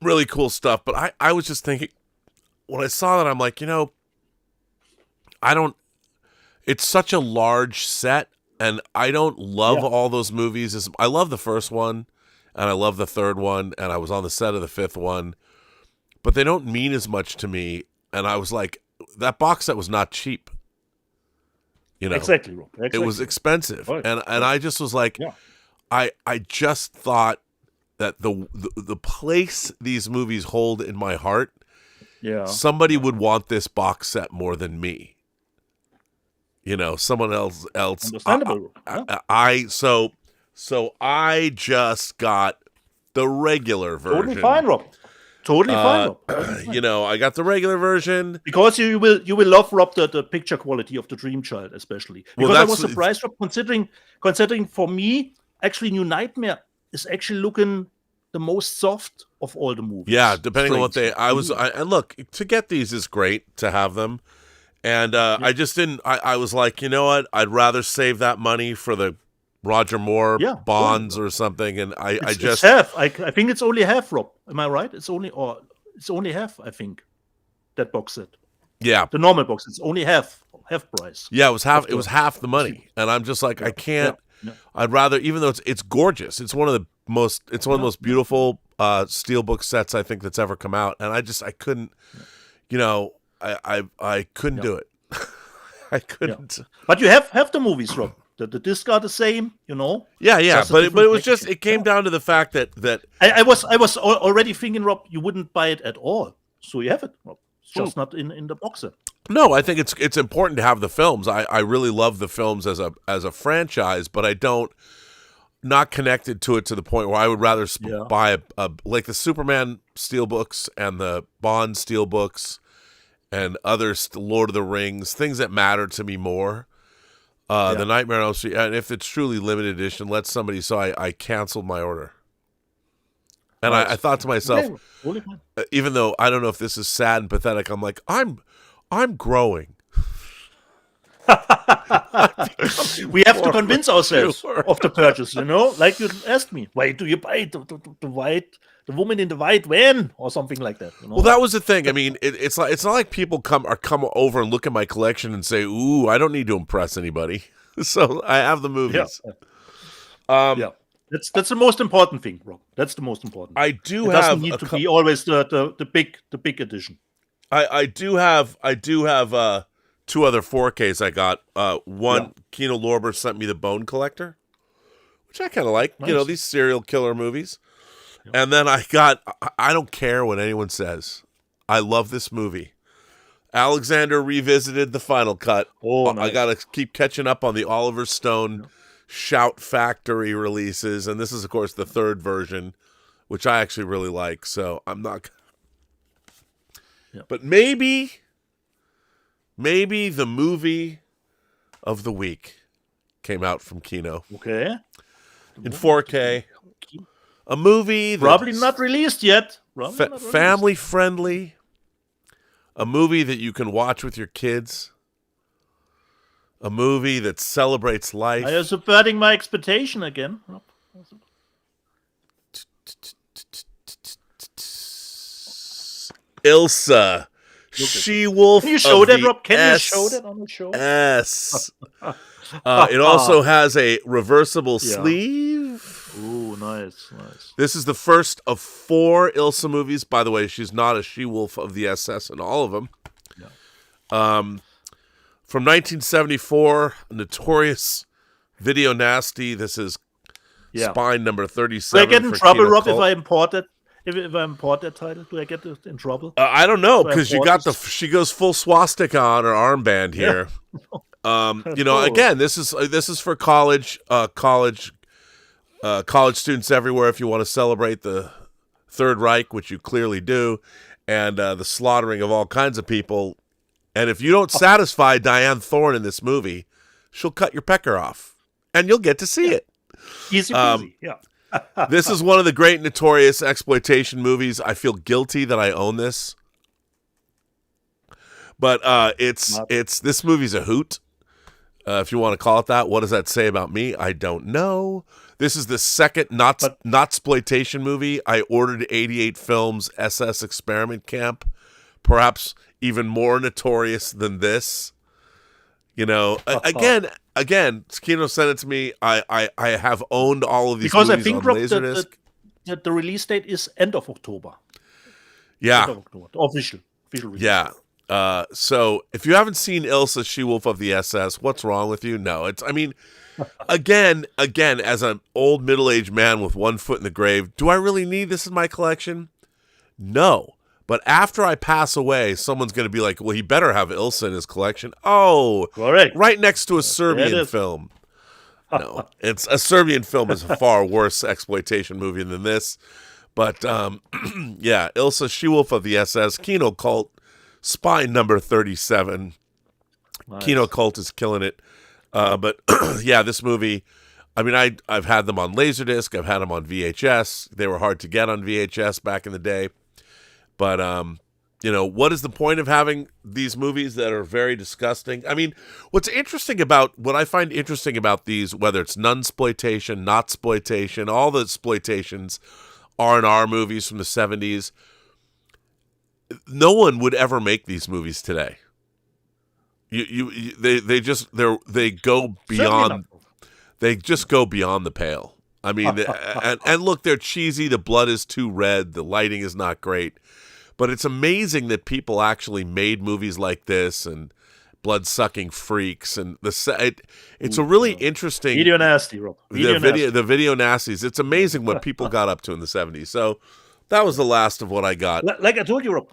S4: really cool stuff. But I was just thinking, when I saw that, I'm like, you know, it's such a large set, and I don't love all those movies. I love the first one, and I love the third one, and I was on the set of the fifth one, but they don't mean as much to me. And I was like, that box set was not cheap. You know,
S5: exactly.
S4: It was expensive, and I just was like, I just thought that the place these movies hold in my heart, somebody would want this box set more than me. You know, someone else.
S5: Understandable.
S4: So I just got the regular version.
S5: Totally fine, Rob. Totally fine.
S4: You know, I got the regular version
S5: because you will love, Rob, the picture quality of the Dream Child, especially. Because I was surprised, Rob, considering for me, actually, New Nightmare is actually looking the most soft of all the movies.
S4: Yeah, depending on what and look, to get these is great to have them. And I just didn't. I was like, you know what? I'd rather save that money for the Roger Moore bonds or something. And
S5: it's half. I think it's only half, Rob. Am I right? It's only half. I think that box set.
S4: Yeah,
S5: the normal box. It's only half price.
S4: Yeah, it was half. It was half the money. And I'm just like, I can't. Yeah. I'd rather, even though it's gorgeous. It's one of the most. It's one of the most beautiful steelbook sets I think that's ever come out. And I couldn't. You know. I couldn't do it. I couldn't.
S5: But you have the movies, Rob. The discs are the same, you know.
S4: Yeah. But it was just it came down to the fact that
S5: I was already thinking, Rob, you wouldn't buy it at all. So you have it, Rob. It's just not in the box set.
S4: No, I think it's important to have the films. I really love the films as a franchise, but I don't not connected to it to the point where I would rather buy a like the Superman steelbooks and the Bond steelbooks. And other Lord of the Rings, things that matter to me more. The Nightmare on Elm Street, and if it's truly limited edition, let somebody. So I canceled my order. And I thought to myself, even though I don't know if this is sad and pathetic, I'm like, I'm growing.
S5: We have to convince ourselves of the purchase, you know? Like you asked me, why do you buy the woman in the white van or something like that? You know?
S4: Well, that was the thing. I mean, it's not like people come over and look at my collection and say, "Ooh, I don't need to impress anybody." So I have the movies.
S5: That's the most important thing, Rob. That's the most important.
S4: I do
S5: it
S4: have
S5: doesn't need to be always the big edition.
S4: I do have two other 4Ks I got. One, Kino Lorber sent me the Bone Collector, which I kind of like. Nice. You know, these serial killer movies. Yeah. And then I don't care what anyone says. I love this movie. Alexander revisited the final cut.
S5: Oh, nice.
S4: I got to keep catching up on the Oliver Stone Shout Factory releases. And this is, of course, the third version, which I actually really like. So I'm not... Yeah. But maybe the movie of the week came out from Kino.
S5: Okay.
S4: In 4K. A movie that's
S5: probably not released yet.
S4: Family friendly. A movie that you can watch with your kids. A movie that celebrates life.
S5: Are you subverting my expectation again?
S4: Ilsa. She-Wolf.
S5: Can you show that, Rob? Can you show that on the show?
S4: Yes. It also has a reversible sleeve.
S5: Ooh, nice.
S4: This is the first of 4 Ilsa movies. By the way, she's not a she-wolf of the SS in all of them. Yeah. From 1974, notorious video nasty. This is
S5: Yeah.
S4: Spine number
S5: Do
S4: 37.
S5: I get in
S4: for
S5: trouble,
S4: Kino
S5: Rob,
S4: Cult.
S5: if I import it? If I import that title, do I get in trouble?
S4: I don't know,
S5: Do I
S4: because you
S5: import
S4: got she goes full swastika on her armband here. Again, this is for college students everywhere. If you want to celebrate the Third Reich, which you clearly do, and the slaughtering of all kinds of people, and if you don't satisfy Diane Thorne in this movie, she'll cut your pecker off, and you'll get to see it.
S5: Easy peasy, yeah.
S4: This is one of the great notorious exploitation movies. I feel guilty that I own this, but this movie's a hoot. If you want to call it that. What does that say about me? I don't know. This is the second not exploitation movie. I ordered 88 Films SS Experiment Camp, perhaps even more notorious than this. Again, Kino sent it to me. I have owned all of these
S5: because
S4: movies
S5: I think,
S4: on
S5: Rob,
S4: Laserdisc.
S5: that the release date is end of October.
S4: Yeah.
S5: End of October. Official release.
S4: Yeah. So if you haven't seen Ilsa, She-Wolf of the SS, what's wrong with you? No, again, as an old middle-aged man with one foot in the grave, do I really need this in my collection? No. But after I pass away, someone's going to be like, well, he better have Ilsa in his collection. Oh,
S5: correct.
S4: Right next to a Serbian film. No, a Serbian film is a far worse exploitation movie than this. But, yeah, Ilsa, She-Wolf of the SS, Kino Cult, Spine number 37. Nice. Kino Cult is killing it. But, yeah, this movie, I mean, I've had them on Laserdisc. I've had them on VHS. They were hard to get on VHS back in the day. But, what is the point of having these movies that are very disgusting? I mean, what I find interesting about these, whether it's nunsploitation, notsploitation, all the exploitations, R&R movies from the 70s, no one would ever make these movies today. They go beyond. They just go beyond the pale. I mean, and look, they're cheesy. The blood is too red. The lighting is not great. But it's amazing that people actually made movies like this and blood-sucking freaks and it's a really interesting
S5: video nasty, Rob.
S4: The video nasties. It's amazing what people got up to in the 70s. So that was the last of what I got.
S5: Like I told you, Rob,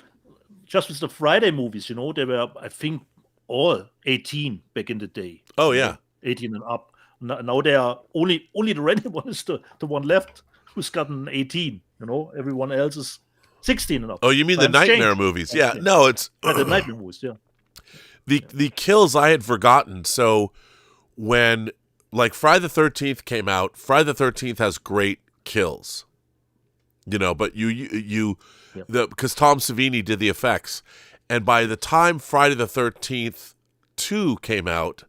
S5: just with the Friday movies, they were, I think, all 18 back in the day.
S4: Oh yeah,
S5: 18 and up. Now they are only the Rennie one is the one left who's gotten 18. Everyone else is 16 and up.
S4: Oh, you mean the Nightmare movies? Yeah, no, it's
S5: the Nightmare movies. Yeah,
S4: the kills I had forgotten. So when Friday the 13th came out, Friday the 13th has great kills. But because Tom Savini did the effects, and by the time Friday the 13th 2 came out,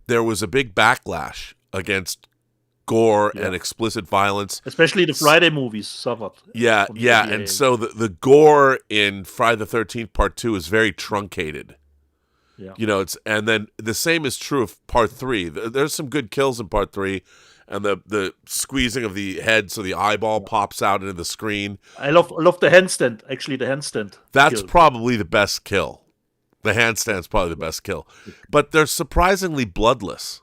S4: there was a big backlash against gore and explicit violence.
S5: Especially the Friday movies suffered.
S4: Yeah, and so the gore in Friday the 13th Part 2 is very truncated. Yeah. And then the same is true of Part 3. There's some good kills in Part 3, and the squeezing of the head so the eyeball pops out into the screen.
S5: I love the handstand. Actually, the handstand.
S4: That's probably the best kill. The handstand's probably the best kill. But they're surprisingly bloodless.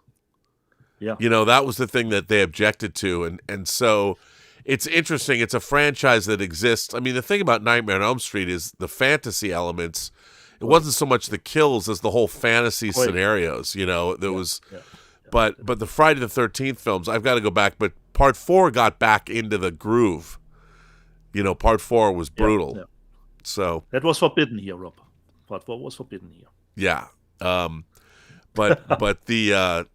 S5: Yeah.
S4: That was the thing that they objected to. And so it's interesting. It's a franchise that exists. I mean, the thing about Nightmare on Elm Street is the fantasy elements. It wasn't so much the kills as the whole fantasy scenarios. There was... Yeah. But the Friday the 13th films, I've got to go back. But Part 4 got back into the groove. Part 4 was brutal. Yeah. So
S5: that was forbidden here, Rob. Part 4 was forbidden here.
S4: Yeah. But the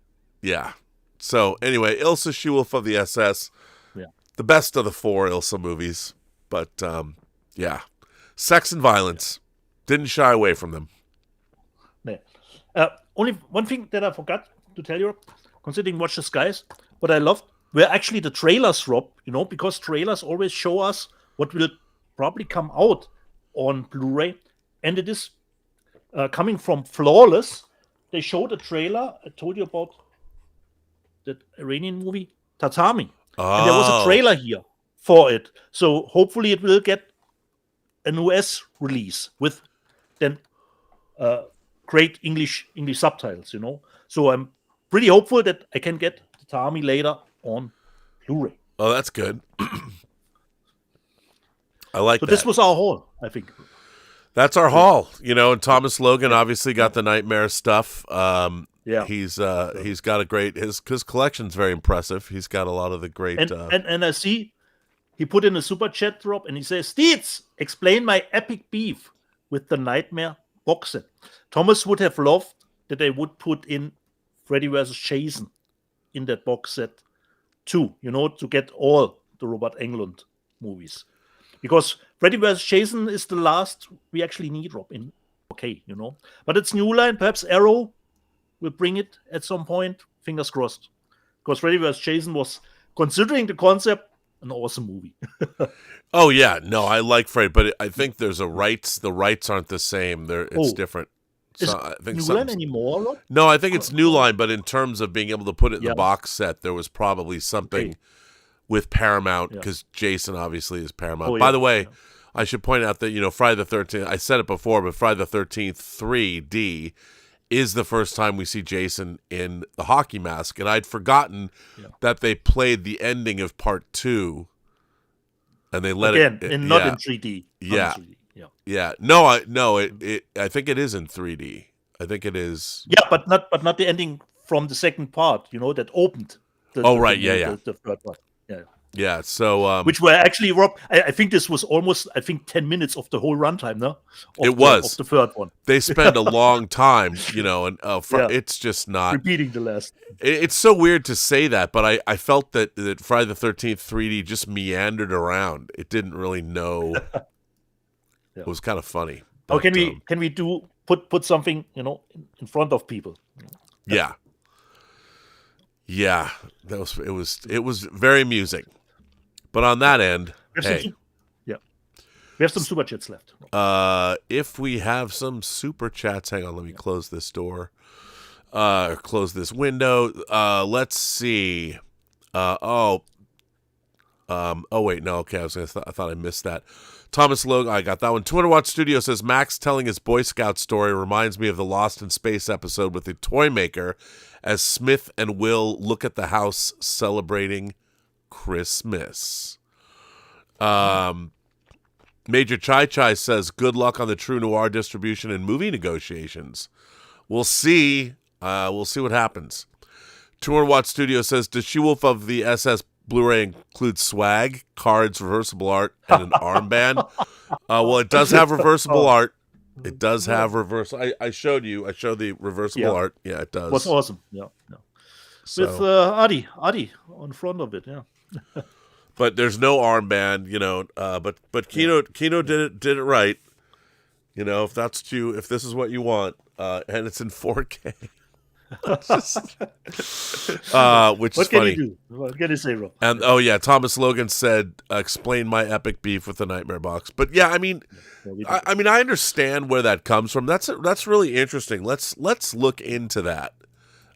S4: yeah. So anyway, Ilsa, She-Wolf of the SS.
S5: Yeah.
S4: The best of the 4 Ilsa movies. But yeah. Sex and violence. Didn't shy away from them.
S5: Yeah. Only one thing that I forgot to tell you, considering Watch the Skies, what I loved were actually the trailers, Rob, because trailers always show us what will probably come out on Blu-ray. And it is coming from Flawless. They showed a trailer. I told you about that Iranian movie, Tatami.
S4: Oh.
S5: And there was a trailer here for it. So hopefully it will get an US release with then great English subtitles, So I'm pretty hopeful that I can get Tatami later on Blu-ray.
S4: Oh, that's good. I like
S5: So
S4: that.
S5: this was our haul, I think.
S4: That's our haul, and Thomas Logan obviously got the Nightmare stuff.
S5: Yeah.
S4: He's got a great, his collection's very impressive. He's got a lot of the great.
S5: And I see he put in a super chat drop and he says, Steeds, explain my epic beef with the Nightmare box set. Thomas would have loved that they would put in Freddy vs. Jason in that box set too, to get all the Robert Englund movies. Because Freddy vs. Jason is the last we actually need, Rob, in okay, But it's New Line, perhaps Arrow will bring it at some point. Fingers crossed. Because Freddy vs. Jason was, considering the concept, an awesome movie.
S4: Oh yeah, no, I like Freddy, but I think there's a rights. The rights aren't the same. It's different.
S5: Is
S4: I think
S5: New Line anymore, Rob?
S4: No, I think it's New Line, but in terms of being able to put it in the box set, there was probably something with Paramount, because Jason obviously is Paramount. By the way, I should point out that, Friday the 13th, I said it before, but Friday the 13th 3D is the first time we see Jason in the hockey mask. And I'd forgotten that they played the ending of part 2 and they let
S5: not
S4: it.
S5: in 3D.
S4: Yeah.
S5: Not in 3D. Yeah.
S4: Yeah. No, I think it is in 3D. I think it is.
S5: Yeah, but not the ending from the second part, that opened. The third part. Yeah.
S4: Yeah. So,
S5: which were actually, Rob, I think this was almost, 10 minutes of the whole runtime, no?
S4: It was
S5: of the third one.
S4: They spend a long time, and it's just not
S5: repeating the last.
S4: It's so weird to say that, but I felt that Friday the 13th 3D just meandered around. It didn't really know. It was kind of funny.
S5: How can we put something, in front of people?
S4: Yeah. Yeah, it was very amusing. But on that end,
S5: we have some super chats left.
S4: If we have some super chats, hang on, let me close this door. Close this window. Let's see. Oh wait, no, okay. I thought I missed that. Thomas Logan, I got that one. 200 Watt Studio says Max telling his Boy Scout story reminds me of the Lost in Space episode with the toy maker, as Smith and Will look at the house celebrating Christmas. Major Chai Chai says good luck on the True Noir distribution and movie negotiations. We'll see. We'll see what happens. 200 Watt Studio says, does She-Wolf of the SS Blu-ray include swag, cards, reversible art, and an armband? Well, it does have reversible art. It does have reversible. I showed the reversible art. Yeah, it does.
S5: Was awesome. Yeah.
S4: So,
S5: with Adi on front of it. Yeah.
S4: But there's no armband, But Kino did it right. If this is what you want, and it's in 4K. Which is funny.
S5: What can you say, Rob?
S4: And Thomas Logan said, "Explain my epic beef with the Nightmare box." But yeah, I mean, I understand where that comes from. That's really interesting. Let's look into that.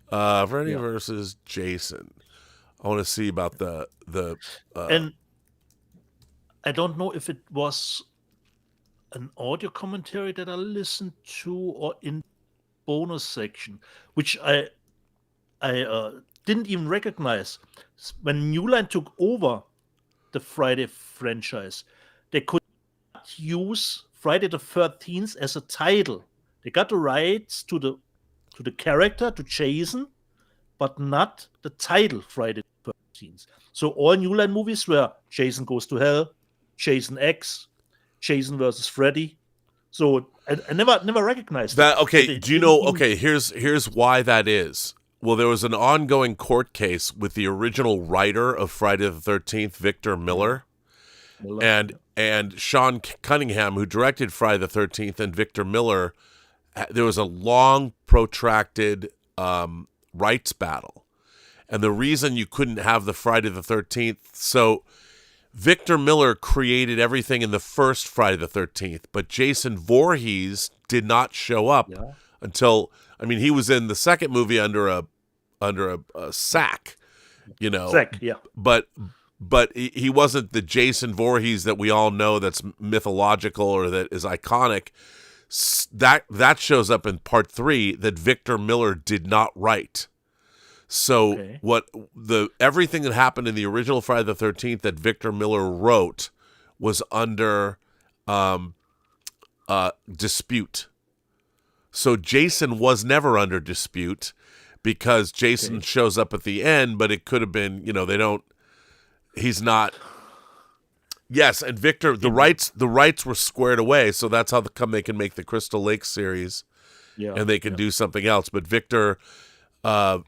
S4: Freddy versus Jason. I want to see about the
S5: and I don't know if it was an audio commentary that I listened to or in bonus section, which I didn't even recognize. When New Line took over the Friday franchise, they could not use Friday the 13th as a title. They got the rights to the character, to Jason, but not the title Friday the 13th. So all New Line movies were Jason Goes to Hell, Jason X, Jason versus Freddy. So I never recognized
S4: that. Okay, do you know? Okay, here's why that is. Well, there was an ongoing court case with the original writer of Friday the 13th, Victor Miller, and Sean Cunningham, who directed Friday the 13th, and Victor Miller. There was a long, protracted rights battle, and the reason you couldn't have the Friday the 13th, so Victor Miller created everything in the first Friday the 13th, but Jason Voorhees did not show up until, he was in the second movie under a sack,
S5: Sack, yeah.
S4: But he wasn't the Jason Voorhees that we all know that's mythological or that is iconic. That shows up in part 3 that Victor Miller did not write. So everything that happened in the original Friday the 13th that Victor Miller wrote was under dispute. So Jason was never under dispute because Jason shows up at the end, but it could have been, he's not. Yes, and Victor, the rights were squared away, so that's how come they can make the Crystal Lake series, and they can do something else. But Victor had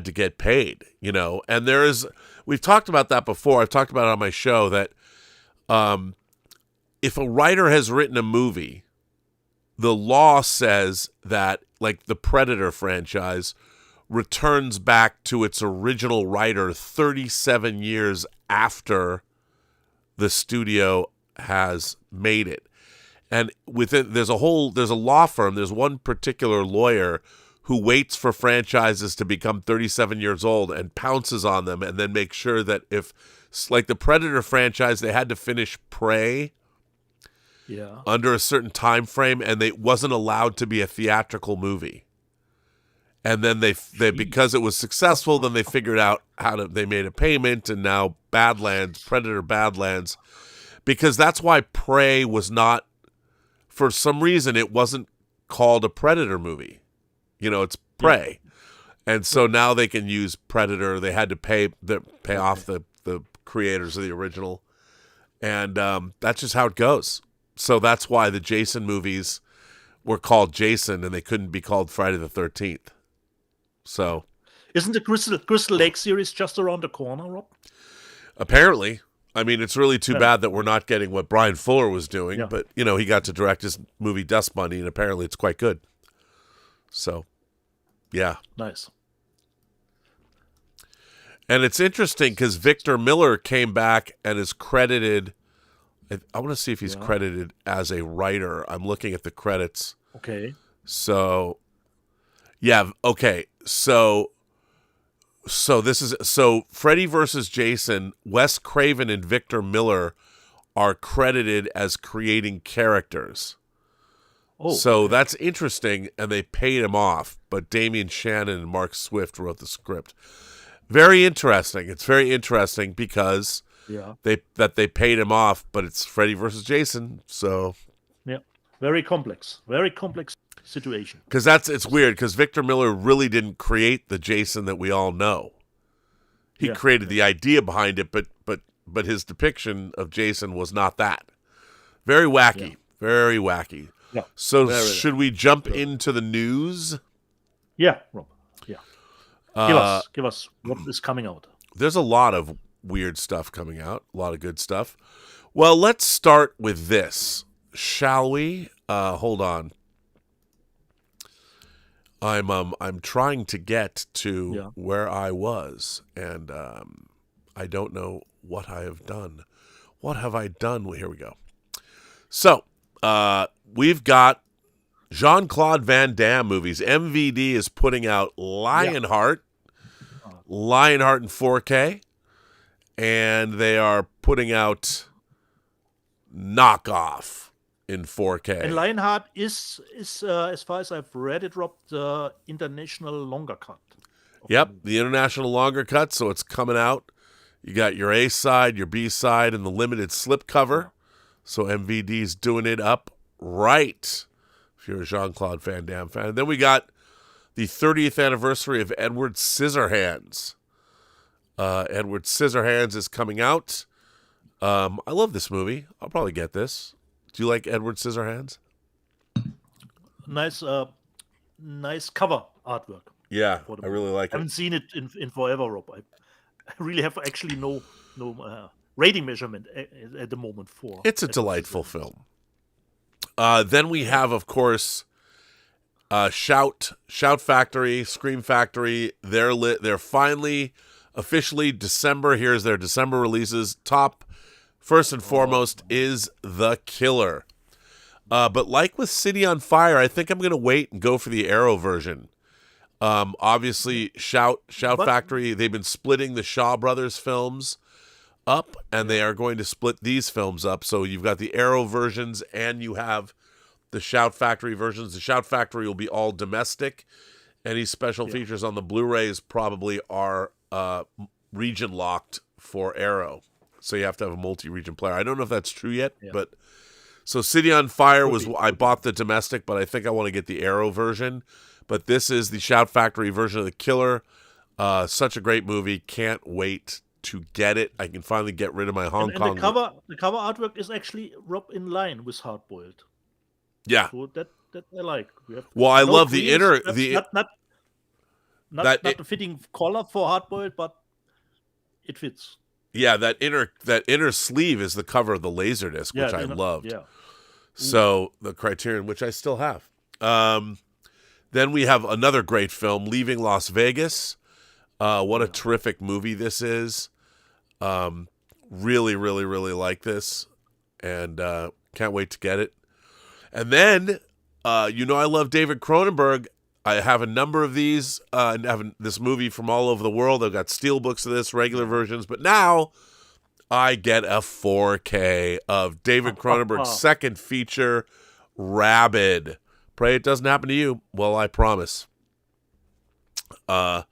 S4: to get paid, and we've talked about that before. I've talked about it on my show that if a writer has written a movie, the law says that, like the Predator franchise, returns back to its original writer 37 years after the studio has made it. And there's a law firm, there's one particular lawyer who waits for franchises to become 37 years old and pounces on them and then makes sure that if, like the Predator franchise, they had to finish Prey under a certain time frame, and it wasn't allowed to be a theatrical movie. And then they because it was successful, then they figured out they made a payment, and now Predator Badlands, because that's why Prey was not, for some reason, it wasn't called a Predator movie. It's Prey. And so now they can use Predator. They had to pay off the creators of the original. And that's just how it goes. So that's why the Jason movies were called Jason and they couldn't be called Friday the 13th. So,
S5: isn't the Crystal Lake series just around the corner, Rob?
S4: Apparently. I mean, it's really too bad that we're not getting what Brian Fuller was doing, but, he got to direct his movie Dust Bunny, and apparently it's quite good. So, yeah.
S5: Nice.
S4: And it's interesting because Victor Miller came back and is credited. I want to see if he's credited as a writer. I'm looking at the credits.
S5: Okay.
S4: So, yeah. Okay. So Freddy versus Jason, Wes Craven and Victor Miller are credited as creating characters.
S5: Oh,
S4: so that's interesting, and they paid him off. But Damian Shannon and Mark Swift wrote the script. Very interesting. It's very interesting because they paid him off, but it's Freddy versus Jason. So
S5: very complex situation.
S4: Because it's weird because Victor Miller really didn't create the Jason that we all know. He created the idea behind it, but his depiction of Jason was not that. Very wacky. Very wacky.
S5: Yeah.
S4: So should we jump into the news?
S5: Yeah, Rob. Yeah. Give us what is coming out.
S4: There's a lot of weird stuff coming out. A lot of good stuff. Well, let's start with this, shall we? Hold on. I'm trying to get to where I was, and I don't know what I have done. What have I done? Here we go. So, we've got Jean-Claude Van Damme movies. MVD is putting out Lionheart in 4K, and they are putting out Knockoff in 4K.
S5: And Lionheart is as far as I've read it, Rob, the international longer cut.
S4: Yep, the international longer cut, so it's coming out. You got your A side, your B side, and the limited slipcover. So MVD's doing it up right, if you're a Jean-Claude Van Damme fan. And then we got the 30th anniversary of Edward Scissorhands. Edward Scissorhands is coming out. I love this movie. I'll probably get this. Do you like Edward Scissorhands?
S5: Nice cover artwork.
S4: Yeah, I really like it.
S5: I haven't seen it in forever, Rob. I really have actually no rating measurement at the moment for.
S4: It's a delightful film. Then we have, of course, Shout Factory, Scream Factory. They're finally officially December. Here's their December releases. Top, first and foremost, is The Killer. But like with City on Fire, I think I'm going to wait and go for the Arrow version. Obviously, Shout Factory, they've been splitting the Shaw Brothers films up, and they are going to split these films up. So you've got the Arrow versions, and you have the Shout Factory versions. The Shout Factory will be all domestic, Any special features on the Blu-rays probably are region locked for Arrow, so you have to have a multi-region player. I don't know if that's true yet, but so City on Fire I bought the domestic, but I think I want to get the Arrow version. But this is the Shout Factory version of The Killer. Such a great movie. Can't wait to get it. I can finally get rid of my Hong Kong.
S5: The cover artwork is actually in line with Hardboiled.
S4: Yeah.
S5: So that I like.
S4: Well, I love the inner
S5: not the fitting collar for Hardboiled, but it fits.
S4: Yeah, that inner sleeve is the cover of the Laserdisc, which I loved.
S5: Yeah.
S4: So the Criterion, which I still have. Then we have another great film, Leaving Las Vegas. What a terrific movie this is. Really, really, really like this. And can't wait to get it. And then, I love David Cronenberg. I have a number of these. I have this movie from all over the world. I've got steelbooks of this, regular versions. But now I get a 4K of David Cronenberg's second feature, Rabid. Pray it doesn't happen to you. Well, I promise. Can't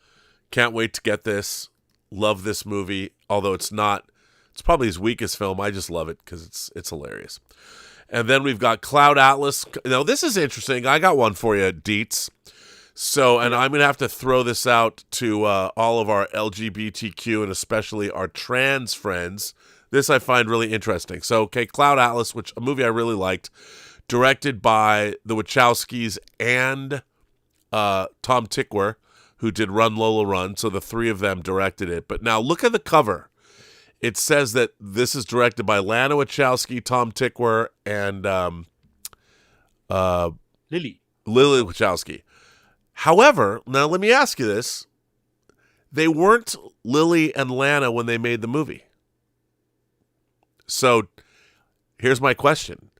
S4: wait to get this. Love this movie. Although it's probably his weakest film. I just love it because it's hilarious. And then we've got Cloud Atlas. Now, this is interesting. I got one for you, Dietz. So, and I'm going to have to throw this out to all of our LGBTQ and especially our trans friends. This I find really interesting. So, okay, Cloud Atlas, which a movie I really liked, directed by the Wachowskis and Tom Tykwer, who did Run Lola Run. So the three of them directed it. But now look at the cover. It says that this is directed by Lana Wachowski, Tom Tykwer, and Lily Wachowski. However, now let me ask you this. They weren't Lily and Lana when they made the movie. So here's my question.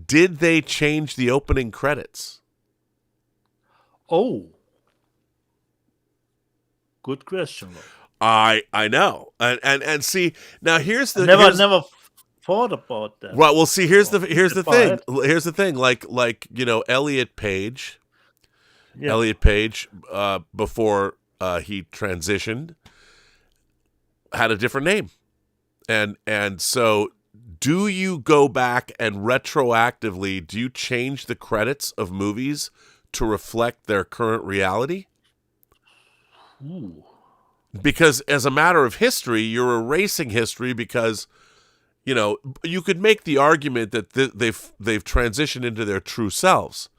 S4: Did they change the opening credits?
S5: Oh. Good question.
S4: I know. And see, now here's the
S5: never thought about that.
S4: Right, well see here's the thing. Here's the thing like Elliot Page. Yeah. Elliot Page before he transitioned had a different name. And so do you go back and retroactively do you change the credits of movies to reflect their current reality?
S5: Ooh.
S4: Because as a matter of history, you're erasing history because, you could make the argument that they've transitioned into their true selves.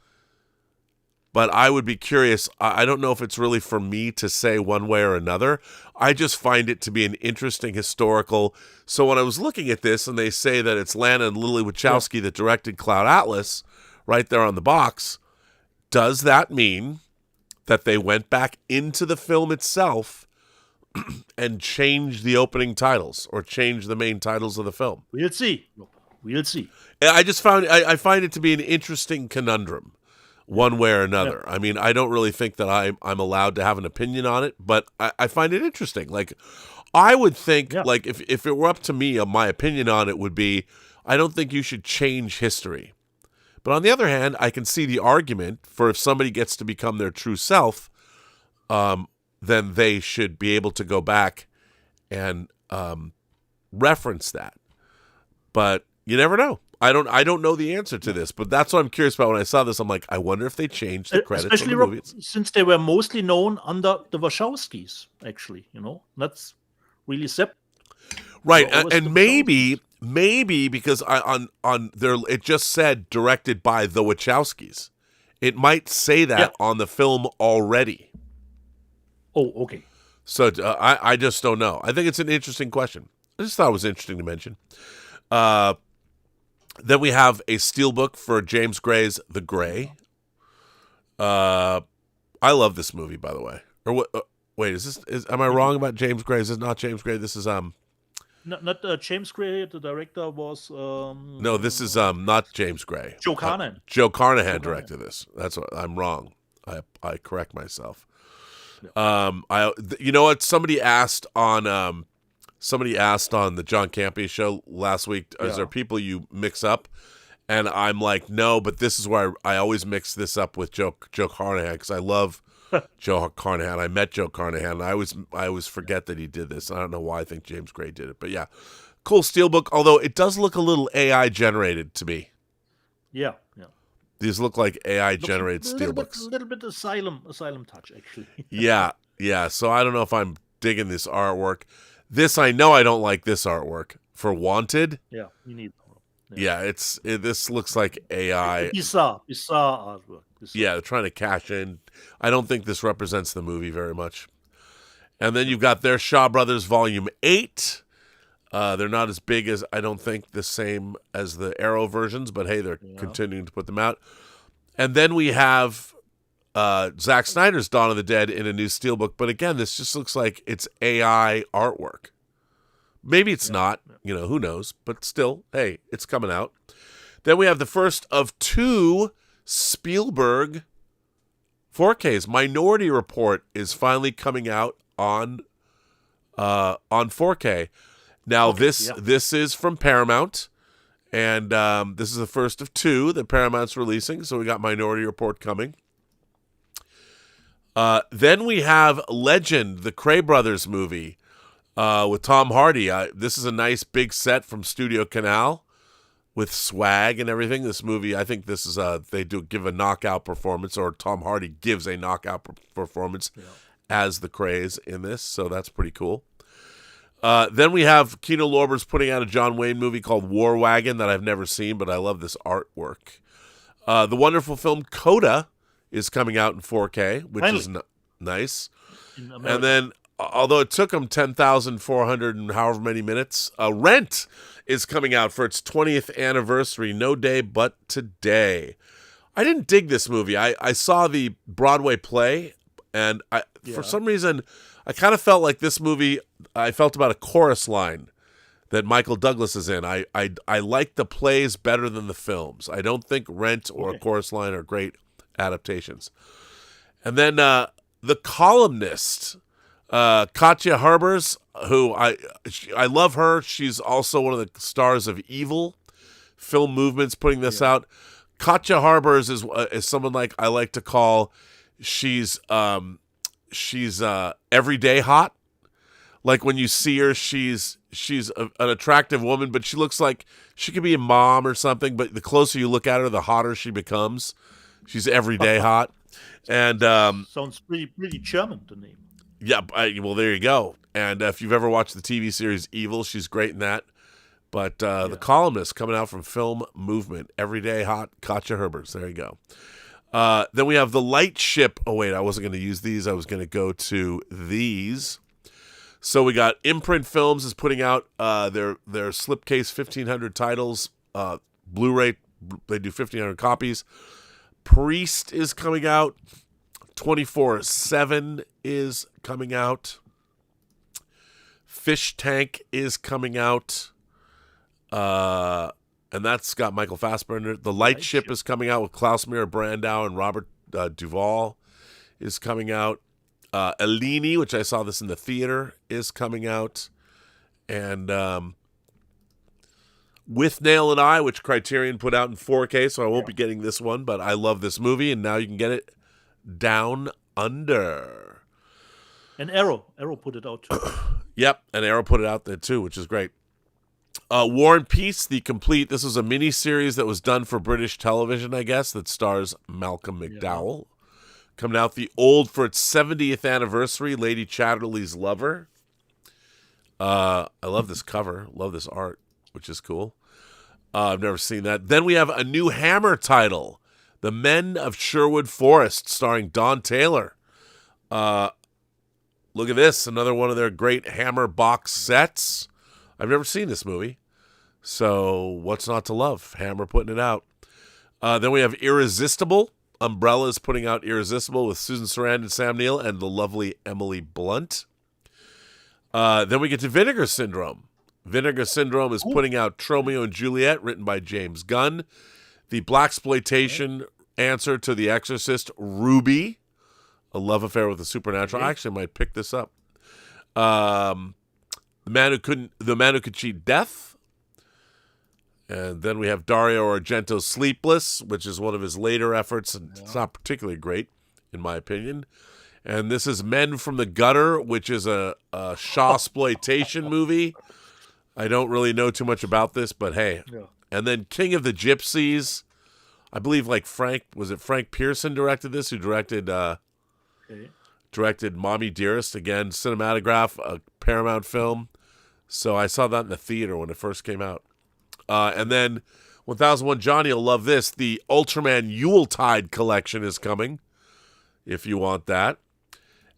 S4: But I would be curious. I don't know if it's really for me to say one way or another. I just find it to be an interesting historical. So when I was looking at this and they say that it's Lana and Lily Wachowski that directed Cloud Atlas right there on the box, does that mean that they went back into the film itself and changed the opening titles or changed the main titles of the film?
S5: We'll see.
S4: I find it to be an interesting conundrum, one way or another. Yeah. I mean, I don't really think that I'm allowed to have an opinion on it, but I find it interesting. Like, I would think, like, if it were up to me, my opinion on it would be, I don't think you should change history. But on the other hand, I can see the argument for if somebody gets to become their true self, then they should be able to go back and reference that. But you never know. I don't know the answer to this, but that's what I'm curious about. When I saw this, I'm like, I wonder if they changed the credits of the movies.
S5: Since they were mostly known under the Wachowskis, actually, that's really separate.
S4: Right, and maybe because on there it just said directed by the Wachowskis. It might say that on the film already.
S5: Oh, okay.
S4: So I just don't know. I think it's an interesting question. I just thought it was interesting to mention. Then we have a steelbook for James Gray's The Gray. I love this movie, by the way. Or what? Wait, am I wrong about James Gray? Is this not James Gray? This is
S5: Not James Gray. The director was.
S4: No, this is not James Gray.
S5: Joe Carnahan.
S4: Joe Carnahan directed this. That's what I'm wrong. I correct myself. You know what? Somebody asked on the John Campea show last week. Is there people you mix up? And I'm like, no, but this is where I always mix this up with Joe Carnahan because I love Joe Carnahan. I met Joe Carnahan. I always forget that he did this. I don't know why I think James Gray did it, but yeah, cool steelbook. Although it does look a little AI generated to me.
S5: Yeah.
S4: These look like AI generated steelbooks.
S5: A little bit asylum touch, actually.
S4: Yeah. So I don't know if I'm digging this artwork. This, I know I don't like this artwork. For Wanted,
S5: Yeah, you need.
S4: yeah, this looks like AI.
S5: Bizarre artwork.
S4: Yeah, they're trying to cash in. I don't think this represents the movie very much. And then you've got their Shaw Brothers Volume 8. They're not as big as, I don't think, the same as the Arrow versions, but hey, they're continuing to put them out. And then we have Zack Snyder's Dawn of the Dead in a new steelbook. But again, this just looks like it's AI artwork. Maybe it's not, who knows? But still, hey, it's coming out. Then we have the first of 2 Spielberg 4Ks. Minority Report is finally coming out on 4K. Now, this is from Paramount, and this is the first of 2 that Paramount's releasing, so we got Minority Report coming. Then we have Legend, the Cray Brothers movie, with Tom Hardy. This is a nice big set from Studio Canal with swag and everything. This movie, I think this is they do give a knockout performance, or Tom Hardy gives a knockout performance as the Crays in this, so that's pretty cool. Then we have Kino Lorber's putting out a John Wayne movie called War Wagon that I've never seen, but I love this artwork. The wonderful film Coda is coming out in 4K, which is nice. And then, although it took them 10,400 and however many minutes, Rent is coming out for its 20th anniversary, no day but today. I didn't dig this movie. I saw the Broadway play, and for some reason, I kind of felt like this movie, I felt about a chorus line that Michael Douglas is in. I like the plays better than the films. I don't think Rent or A Chorus Line are great adaptations. And then The Columnist, Katja Harbers, who I love her. She's also one of the stars of Evil. Film Movement's putting this out. Katja Harbers is someone like I like to call, she's everyday hot. Like when you see her, she's an attractive woman, but she looks like she could be a mom or something. But the closer you look at her, the hotter she becomes. She's everyday hot, and
S5: sounds pretty German, the name.
S4: Yeah, well, there you go. And if you've ever watched the TV series Evil, she's great in that. But The Columnist coming out from Film Movement, everyday hot, Katja Herbers. There you go. Then we have The Light Ship. Oh, wait, I wasn't going to use these. I was going to go to these. So we got Imprint Films is putting out their slipcase 1,500 titles, Blu-ray. They do 1,500 copies. Priest is coming out. 24/7 is coming out. Fish Tank is coming out. And that's got Michael Fassbender. The Light Ship is coming out with Klaus Mayer Brandau and Robert Duvall is coming out. Eleni, which I saw this in the theater, is coming out. And With Nail and I, which Criterion put out in 4K, so I won't be getting this one, but I love this movie, and now you can get it Down Under.
S5: And Arrow put it out too.
S4: Yep, and Arrow put it out there too, which is great. War and Peace, the complete. This is a mini-series that was done for British television, I guess, that stars Malcolm McDowell. Coming out the old for its 70th anniversary, Lady Chatterley's Lover. I love this cover. Love this art, which is cool. I've never seen that. Then we have a new Hammer title, The Men of Sherwood Forest, starring Don Taylor. Look at this, another one of their great Hammer box sets. I've never seen this movie, so what's not to love? Hammer putting it out. Then we have Irresistible. Umbrella is putting out Irresistible with Susan Sarandon, Sam Neill, and the lovely Emily Blunt. Then we get to Vinegar Syndrome. Vinegar Syndrome is putting out Tromeo and Juliet, written by James Gunn. The blaxploitation answer to The Exorcist, Ruby, a love affair with the supernatural. I actually might pick this up. The Man Who Could Cheat Death. And then we have Dario Argento's Sleepless, which is one of his later efforts, and it's not particularly great, in my opinion. And this is Men from the Gutter, which is a Shaw-exploitation movie. I don't really know too much about this, but hey.
S5: Yeah.
S4: And then King of the Gypsies. I believe Frank Pearson directed this, who directed Mommy Dearest, again, Cinematograph, a Paramount film. So I saw that in the theater when it first came out. And then 1001 Johnny will love this. The Ultraman Yuletide collection is coming, if you want that.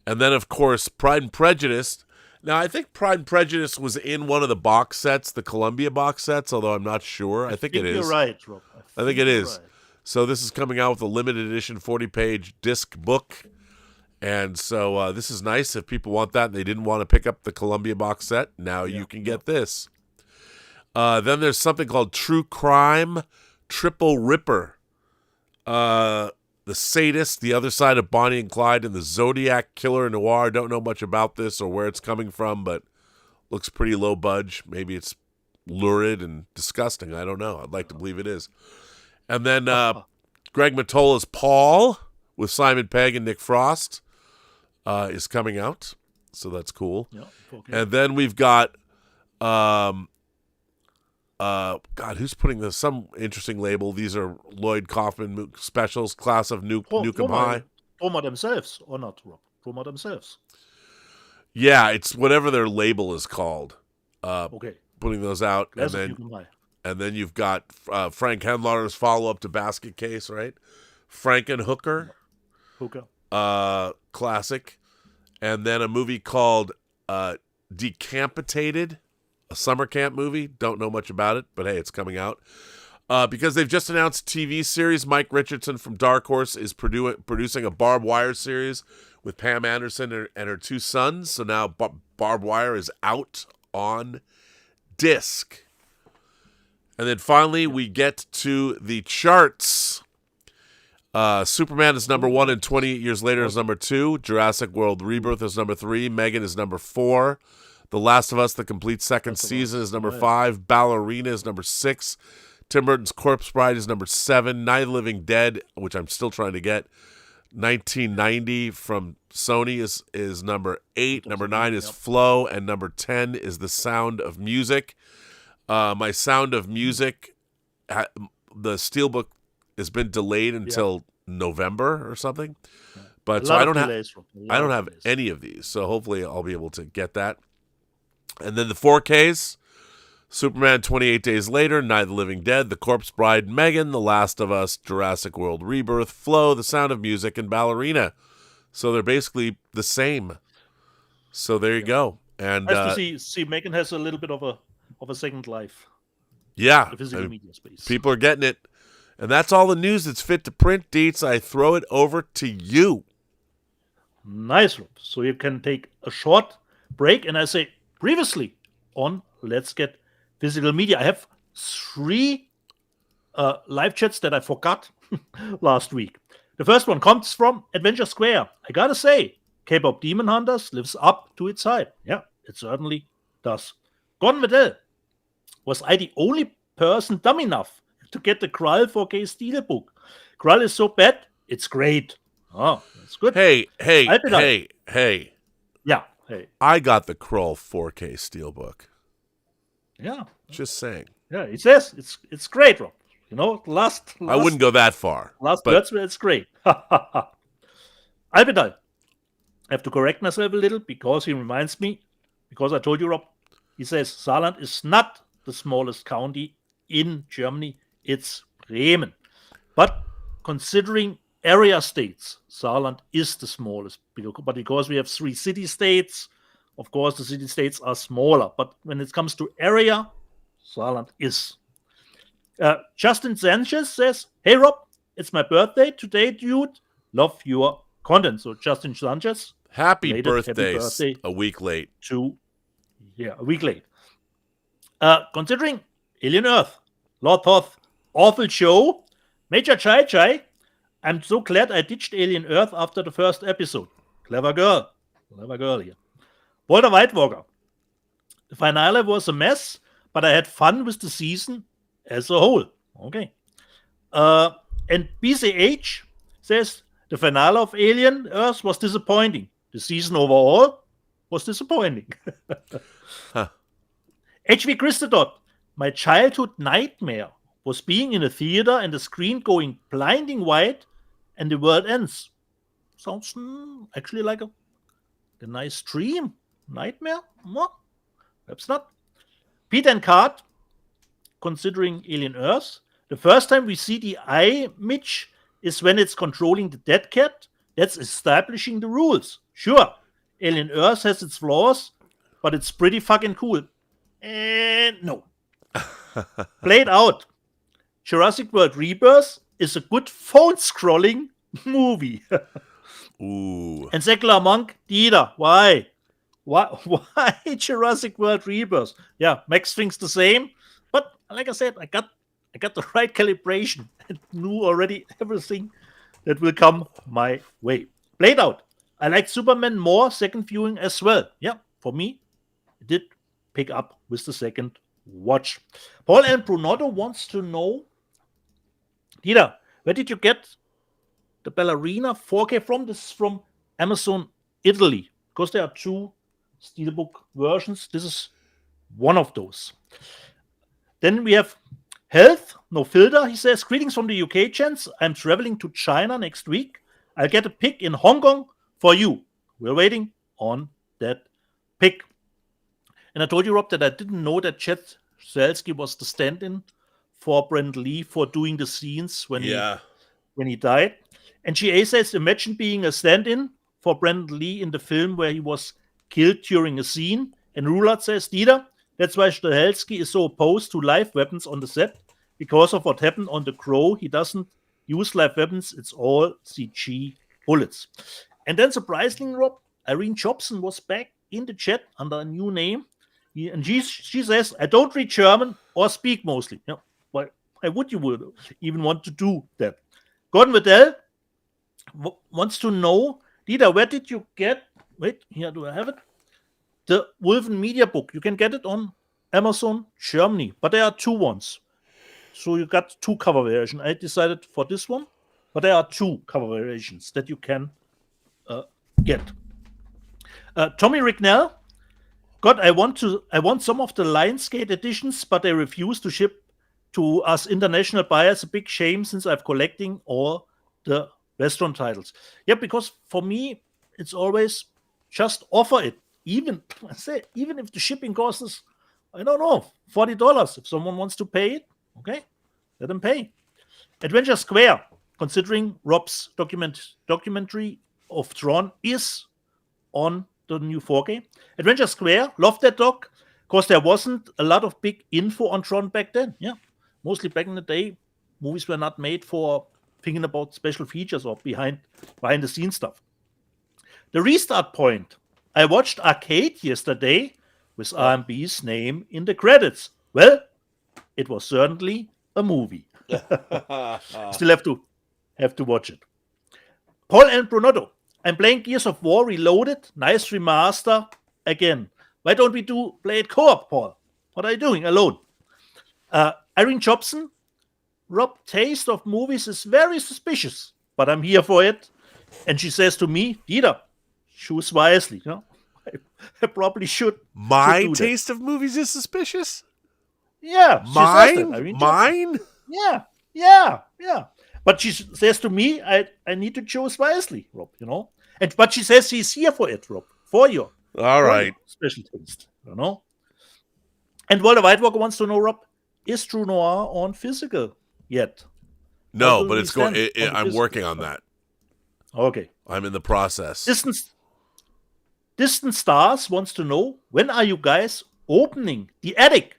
S4: And then, of course, Pride and Prejudice. Now, I think Pride and Prejudice was in one of the box sets, the Columbia box sets, although I'm not sure. I think it is.
S5: You're right, Rob.
S4: I think it is. Right. So this is coming out with a limited edition 40-page disc book. And so this is nice. If people want that and they didn't want to pick up the Columbia box set, now you can get this. Then there's something called True Crime Triple Ripper. The Sadist, The Other Side of Bonnie and Clyde, and the Zodiac Killer Noir. Don't know much about this or where it's coming from, but looks pretty low budge. Maybe it's lurid and disgusting. I don't know. I'd like to believe it is. And then Greg Mottola's Paul with Simon Pegg and Nick Frost is coming out. So that's cool.
S5: Yeah, okay.
S4: And then we've got God, who's putting this? Some interesting label. These are Lloyd Kaufman specials, Class of Nukem High.
S5: Troma themselves, or not, Rob? Troma themselves.
S4: Yeah, it's whatever their label is called.
S5: Okay.
S4: Putting those out.
S5: Class of Nukem High.
S4: And then you've got Frank Henlar's follow-up to Basket Case, right? Frankenhooker. Classic. And then a movie called Decapitated. A summer camp movie. Don't know much about it, but hey, it's coming out. Because they've just announced a TV series, Mike Richardson from Dark Horse is producing a Barbed Wire series with Pam Anderson and her two sons. So now Barbed Wire is out on disc. And then finally, we get to the charts. Superman is number 1, and 28 Years Later is number 2. Jurassic World Rebirth is number 3. Megan is number 4. The Last of Us, the complete second season, is number 5. Ballerina is number 6. Tim Burton's Corpse Bride is number 7. Night of the Living Dead, which I'm still trying to get, 1990 from Sony is number 8. Number 9 is Flow, and number 10 is The Sound of Music. My Sound of Music, the steelbook has been delayed until November or something. But so I don't have any of these. So hopefully I'll be able to get that. And then the 4Ks, Superman 28 Days Later, Night of the Living Dead, The Corpse Bride, Megan, The Last of Us, Jurassic World Rebirth, Flow, The Sound of Music, and Ballerina. So they're basically the same. So there you go. And
S5: nice to see Megan has a little bit of a second life.
S4: Yeah.
S5: The physical media space.
S4: People are getting it. And that's all the news that's fit to print, Dietz. I throw it over to you.
S5: Nice, Rob. So you can take a short break, and I say, previously on Let's Get Physical Media, I have 3 live chats that I forgot last week. The first one comes from Adventure Square. I gotta say, K-pop Demon Hunters lives up to its hype. Yeah, it certainly does. Gordon Waddell, was I the only person dumb enough to get the Krull 4K Steelbook? Krull is so bad, it's great. Oh, that's good.
S4: Hey.
S5: Yeah. Hey.
S4: I got the Krull 4K Steelbook.
S5: Yeah.
S4: Just saying.
S5: Yeah, it says it's great, Rob. You know, last
S4: I wouldn't go that far.
S5: That's it's great. Albedal. I have to correct myself a little because he reminds me, because I told you, Rob, he says Saarland is not the smallest county in Germany, it's Bremen. But considering area states, Saarland is the smallest, but because we have 3 city-states, of course, the city-states are smaller. But when it comes to area, Saarland is. Justin Sanchez says, hey, Rob, it's my birthday today, dude. Love your content. So, Justin Sanchez.
S4: Happy birthday a week late.
S5: A week late. Considering Alien Earth, Lord Thoth, awful show, Major Chai Chai, I'm so glad I ditched Alien Earth after the first episode. Clever girl here. Walter Whitewalker. The finale was a mess, but I had fun with the season as a whole. Okay. And BCH says, The finale of Alien Earth was disappointing. The season overall was disappointing. HV Christodot, my childhood nightmare was being in a theater and the screen going blinding white and the world ends. Sounds actually like a nice dream. Nightmare? Well, perhaps not. Pete and Cart, considering Alien Earth, the first time we see the eye image is when it's controlling the dead cat. That's establishing the rules. Sure, Alien Earth has its flaws, but it's pretty fucking cool. And no. Played out. Jurassic World Rebirth is a good phone scrolling movie.
S4: Ooh.
S5: And Secular Monk, Dieter, why? Why Jurassic World Rebirth? Yeah, Max thinks the same, but like I said, I got the right calibration and knew already everything that will come my way. Played out. I like Superman more second viewing as well. Yeah, for me, it did pick up with the second watch. Paul and Brunotto wants to know, Dieter, where did you get the Ballerina 4K from? This is from Amazon Italy, because there are two Steelbook versions. This is one of those. Then we have Health, no filter. He says, greetings from the UK, gents. I'm traveling to China next week. I'll get a pick in Hong Kong for you. We're waiting on that pick. And I told you, Rob, that I didn't know that Chet Zelsky was the stand-in for Brent Lee for doing the scenes when he died. And GA says, imagine being a stand-in for Brent Lee in the film where he was killed during a scene. And Rulat says, Dieter, that's why Stahelski is so opposed to live weapons on the set. Because of what happened on The Crow, he doesn't use live weapons. It's all CG bullets. And then surprisingly, Rob, Irene Jobson was back in the chat under a new name. And she says, I don't read German or speak mostly. Yeah, why would you even want to do that? Gordon Waddell wants to know, Dieter, where did you get, wait, here do I have it? The Wolfen Media book. You can get it on Amazon Germany, but there are two ones. So you got two cover versions. I decided for this one, but there are two cover versions that you can get. Tommy Ricknell, God, I want some of the Lionsgate editions, but they refuse to ship to us international buyers. A big shame since I'm collecting all the Western titles. Yeah, because for me, it's always just offer it. Even if the shipping cost is, I don't know, $40. If someone wants to pay it, okay, let them pay. Adventure Square, considering Rob's documentary of Tron is on the new 4K. Adventure Square, love that doc, because there wasn't a lot of big info on Tron back then. Yeah, mostly back in the day, movies were not made for thinking about special features or behind the scenes stuff. The Restart Point. I watched Arcade yesterday with RMB's name in the credits. Well, it was certainly a movie. Still have to watch it. Paul and Brunotto. I'm playing Gears of War Reloaded. Nice remaster again. Why don't we play it co-op, Paul? What are you doing alone? Irene Jobson. Rob, taste of movies is very suspicious, but I'm here for it. And she says to me, Dieter, choose wisely. You know? I probably should.
S4: My taste of movies is suspicious?
S5: Yeah.
S4: Mine?
S5: Yeah. But she says to me, I need to choose wisely, Rob, you know? But she says she's here for it, Rob, for your special taste, you know? And Walter Whitewalker wants to know, Rob, is True Noir on physical yet?
S4: No, but it's going. I'm working on that.
S5: Okay.
S4: I'm in the process.
S5: Distant Stars wants to know, when are you guys opening the attic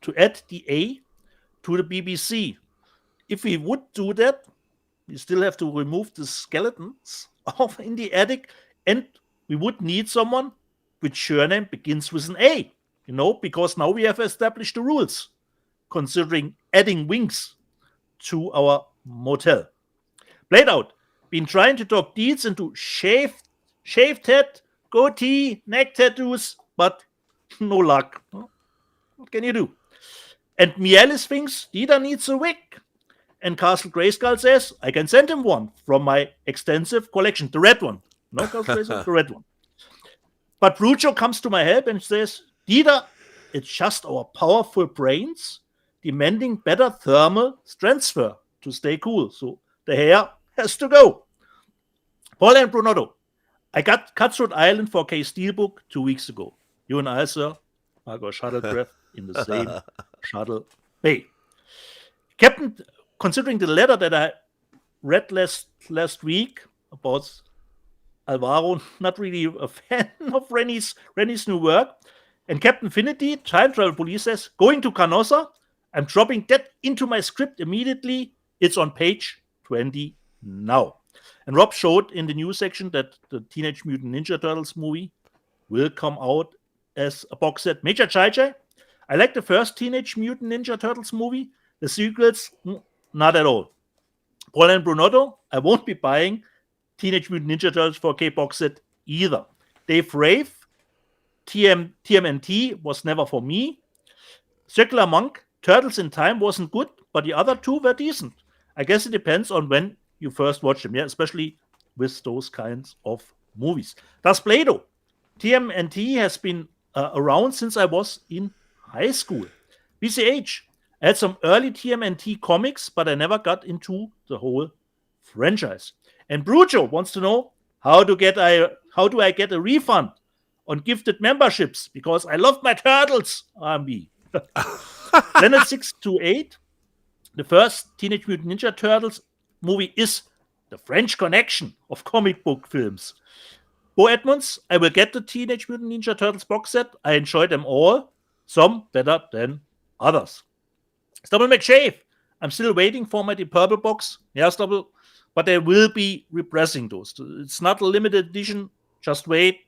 S5: to add the A to the BBC? If we would do that, we still have to remove the skeletons in the attic, and we would need someone which surname begins with an A, you know, because now we have established the rules, considering adding wings to our motel. Played out. Been trying to talk deeds into shaved head, goatee, neck tattoos, but no luck. What can you do? And Mielis thinks Dieter needs a wig. And Castle Grayskull says, I can send him one from my extensive collection, the red one. No Castle Grayskull, the red one. But Brucho comes to my help and says, Dieter, it's just our powerful brains demanding better thermal transfer to stay cool. So the hair has to go. Paul and Brunotto, I got Cutthroat Island 4K Steelbook 2 weeks ago. You and I, sir, are our shuttlecraft in the same shuttle bay. Captain, considering the letter that I read last week about Alvaro, not really a fan of Rennie's new work, and Captain Finity, Time Travel Police, says, going to Canossa, I'm dropping that into my script immediately. It's on page 20 now. And Rob showed in the news section that the Teenage Mutant Ninja Turtles movie will come out as a box set. Major Chai, I like the first Teenage Mutant Ninja Turtles movie. The sequels, not at all. Paul and Brunotto, I won't be buying Teenage Mutant Ninja Turtles 4K box set either. Dave Rave, TMNT was never for me. Circular Monk, Turtles in Time wasn't good, but the other two were decent. I guess it depends on when you first watch them, yeah, especially with those kinds of movies. Das Play-Doh. TMNT has been around since I was in high school. BCH, I had some early TMNT comics, but I never got into the whole franchise. And Brucho wants to know, how do I get a refund on gifted memberships? Because I love my turtles, RMB. Planet 628, the first Teenage Mutant Ninja Turtles movie is the French connection of comic book films. Bo Edmonds, I will get the Teenage Mutant Ninja Turtles box set. I enjoyed them all, some better than others. Stubble McShave, I'm still waiting for my Deep Purple box. Yeah, Stubble, but they will be repressing those. It's not a limited edition. Just wait.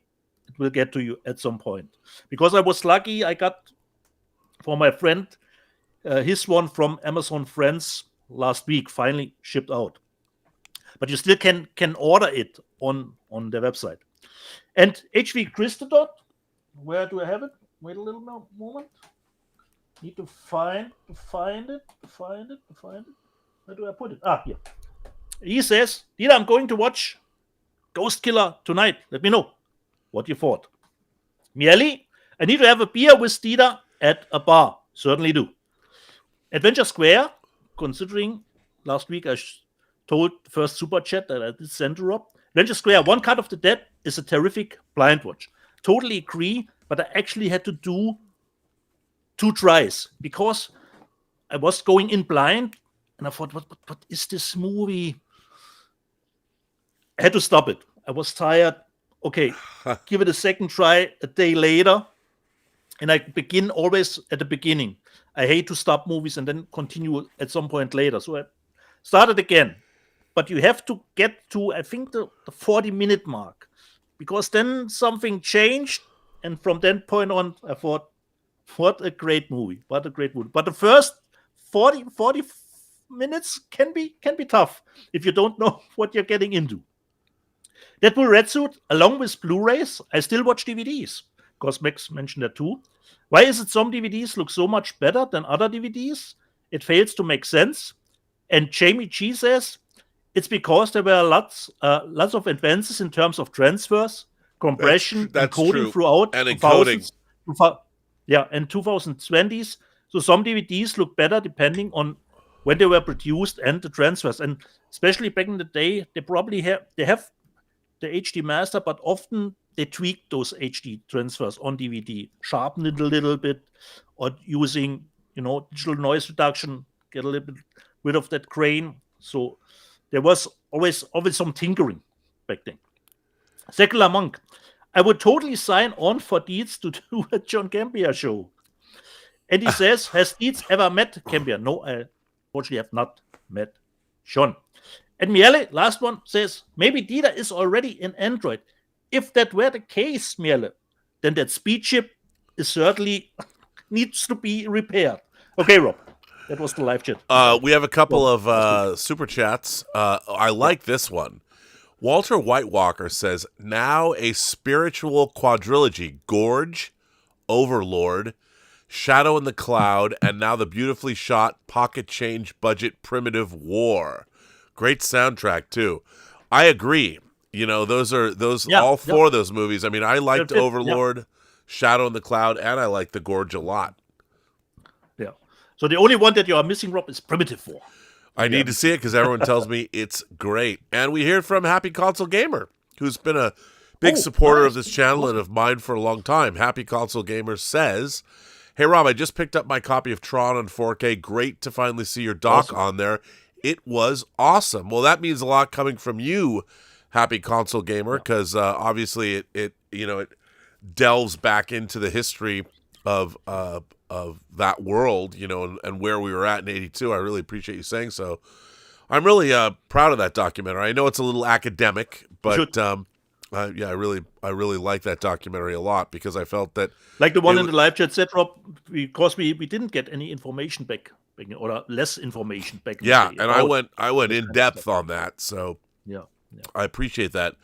S5: It will get to you at some point. Because I was lucky, I got for my friend his one from Amazon Friends last week, finally shipped out. But you still can order it on their website. And HV Christodot, where do I have it? Wait a little moment. Need to find it. Where do I put it? Here. He says, Dieter, I'm going to watch Ghost Killer tonight. Let me know what you thought. Miele, I need to have a beer with Dieter at a bar. Certainly do. Adventure Square, considering last week I told the first super chat that I did send to Rob. Adventure Square, One Cut of the Dead is a terrific blind watch. Totally agree, but I actually had to do 2 tries because I was going in blind and I thought, what is this movie? I had to stop it. I was tired. Okay, give it a second try a day later. And I begin always at the beginning. I hate to stop movies and then continue at some point later. So I started again. But you have to get to, I think, the 40-minute mark. Because then something changed. And from that point on, I thought, what a great movie. What a great movie. But the first 40 minutes can be tough if you don't know what you're getting into. Deadpool Red Suit, along with Blu-rays, I still watch DVDs. Because Max mentioned that too. Why is it some DVDs look so much better than other DVDs? It fails to make sense. And Jamie G says, it's because there were lots of advances in terms of transfers, compression,
S4: that's
S5: encoding
S4: true.
S5: throughout
S4: And encoding.
S5: And 2020s. So some DVDs look better depending on when they were produced and the transfers. And especially back in the day, they have the HD master, but often they tweak those HD transfers on DVD, sharpen it a little bit, or using, digital noise reduction, get a little bit rid of that grain. So there was always some tinkering back then. Secular Monk, I would totally sign on for Dietz to do a John Campea show. And he says, has Dietz ever met Campea? No, I fortunately have not met John. And Miele, last one, says, maybe Dieter is already in Android. If that were the case, Miele, then that speed chip is certainly needs to be repaired. Okay, Rob, that was the live chat.
S4: We have a couple of super chats. I like this one. Walter Whitewalker says, now a spiritual quadrilogy, Gorge, Overlord, Shadow in the Cloud, and now the beautifully shot Pocket Change Budget Primitive War. Great soundtrack too. I agree. You know, all four of those movies. I mean, I liked Overlord, Shadow in the Cloud, and I liked The Gorge a lot.
S5: Yeah. So the only one that you are missing, Rob, is Primitive War.
S4: I need to see it because everyone tells me it's great. And we hear from Happy Console Gamer, who's been a big supporter of this channel and of mine for a long time. Happy Console Gamer says, "Hey, Rob, I just picked up my copy of Tron on 4K. Great to finally see your doc on there. It was awesome." Well, that means a lot coming from you, Happy Console Gamer, because obviously it delves back into the history of that world, you know, and where we were at in '82. I really appreciate you saying so. I'm really proud of that documentary. I know it's a little academic, but I really like that documentary a lot because I felt that,
S5: like the one in the live chat said, Rob, because we didn't get any information back or less information back.
S4: Yeah, and I went in depth on that, so
S5: yeah.
S4: I appreciate that,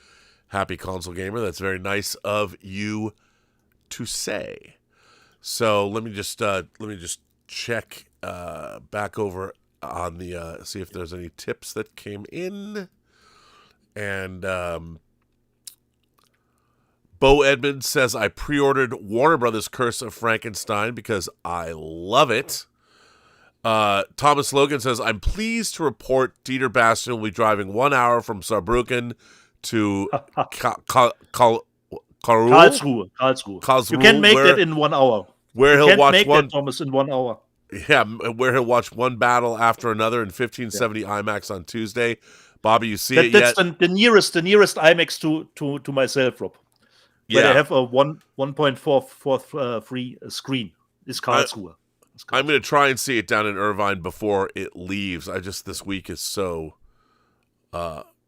S4: Happy Console Gamer. That's very nice of you to say. So let me just check back over on the see if there's any tips that came in. And Bo Edmonds says, "I pre-ordered Warner Brothers' Curse of Frankenstein because I love it." Thomas Logan says, "I'm pleased to report Dieter Bastian will be driving 1 hour from Saarbrücken to
S5: Karlsruhe. You can make that in 1 hour.
S4: Where he'll watch one,
S5: Thomas, in 1 hour.
S4: Yeah, where he'll watch one battle after another in 1570 IMAX on Tuesday. Bobby, you see it yet?
S5: That's the nearest IMAX to myself, Rob. Where they have a 1.43 screen. It's Karlsruhe.
S4: I'm going to try and see it down in Irvine before it leaves. This week is so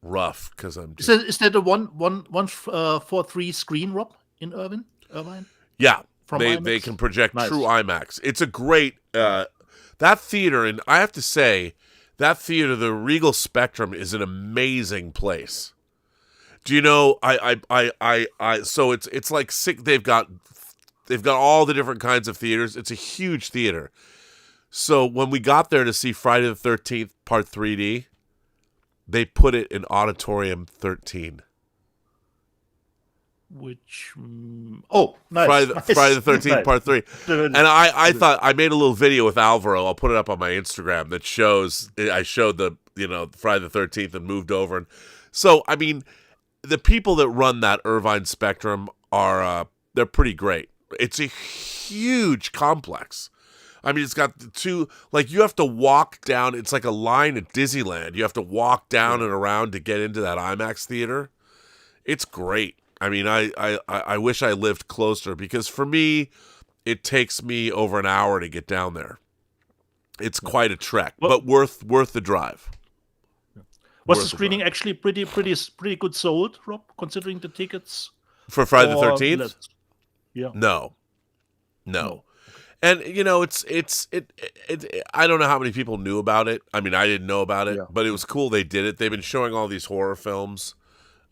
S4: rough because I'm just...
S5: Is that a 1.43 screen, Rob, in Irvine?
S4: Yeah, they can project true IMAX. It's a great that theater, and I have to say that theater, the Regal Spectrum, is an amazing place. Do you know? So it's like sick. They've got all the different kinds of theaters. It's a huge theater. So when we got there to see Friday the 13th Part 3D, they put it in Auditorium 13.
S5: Which nice.
S4: Friday the 13th
S5: nice.
S4: Part 3. And I thought I made a little video with Alvaro. I'll put it up on my Instagram that shows I showed the Friday the 13th and moved over. And so I mean, the people that run that Irvine Spectrum are they're pretty great. It's a huge complex. I mean, it's got the two, like, you have to walk down. It's like a line at Disneyland. You have to walk down and around to get into that IMAX theater. It's great. I mean, I wish I lived closer because for me, it takes me over an hour to get down there. It's quite a trek, but worth the drive.
S5: Was the screening actually pretty good sold, Rob, considering the tickets?
S4: For Friday the 13th?
S5: Yeah.
S4: No. And it's I don't know how many people knew about it. I mean, I didn't know about it, but it was cool they did it. They've been showing all these horror films.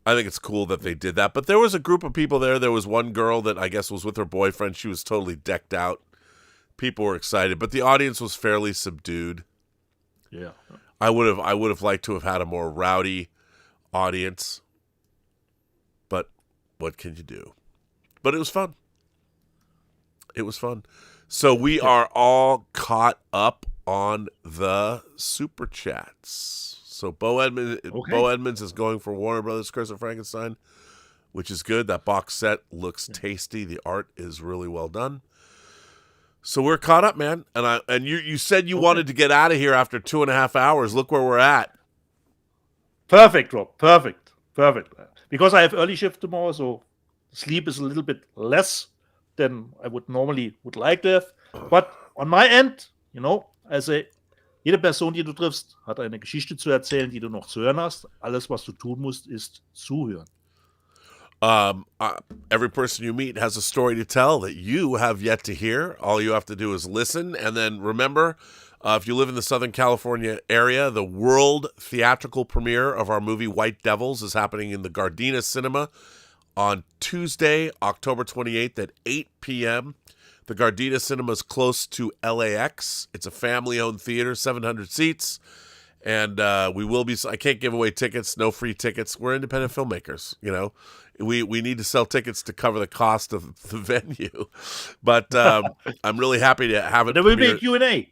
S4: I think it's cool that they did that. But there was a group of people there. There was one girl that I guess was with her boyfriend. She was totally decked out. People were excited, but the audience was fairly subdued.
S5: Yeah.
S4: I would have liked to have had a more rowdy audience. But what can you do? But it was fun. So we are all caught up on the super chats. So Bo Edmonds is going for Warner Brothers' Curse of Frankenstein, which is good. That box set looks tasty. The art is really well done. So we're caught up, man. And you said you wanted to get out of here after 2.5 hours. Look where we're at.
S5: Perfect, Rob. Perfect. Because I have early shift tomorrow, so sleep is a little bit less than I would like to have. But on my end, I say, jede Person, die du triffst, hat eine Geschichte zu erzählen, die du noch zu hören hast. Alles, was du tun musst, ist zuhören.
S4: Every person you meet has a story to tell that you have yet to hear. All you have to do is listen. And then remember, if you live in the Southern California area, the world theatrical premiere of our movie White Devils is happening in the Gardena Cinema on Tuesday, October 28th at 8 p.m. The Gardena Cinema is close to LAX. It's a family-owned theater, 700 seats. And we will be. I can't give away tickets. No free tickets. We're independent filmmakers. You know, we need to sell tickets to cover the cost of the venue. But I'm really happy to have it.
S5: There will be a Q&A.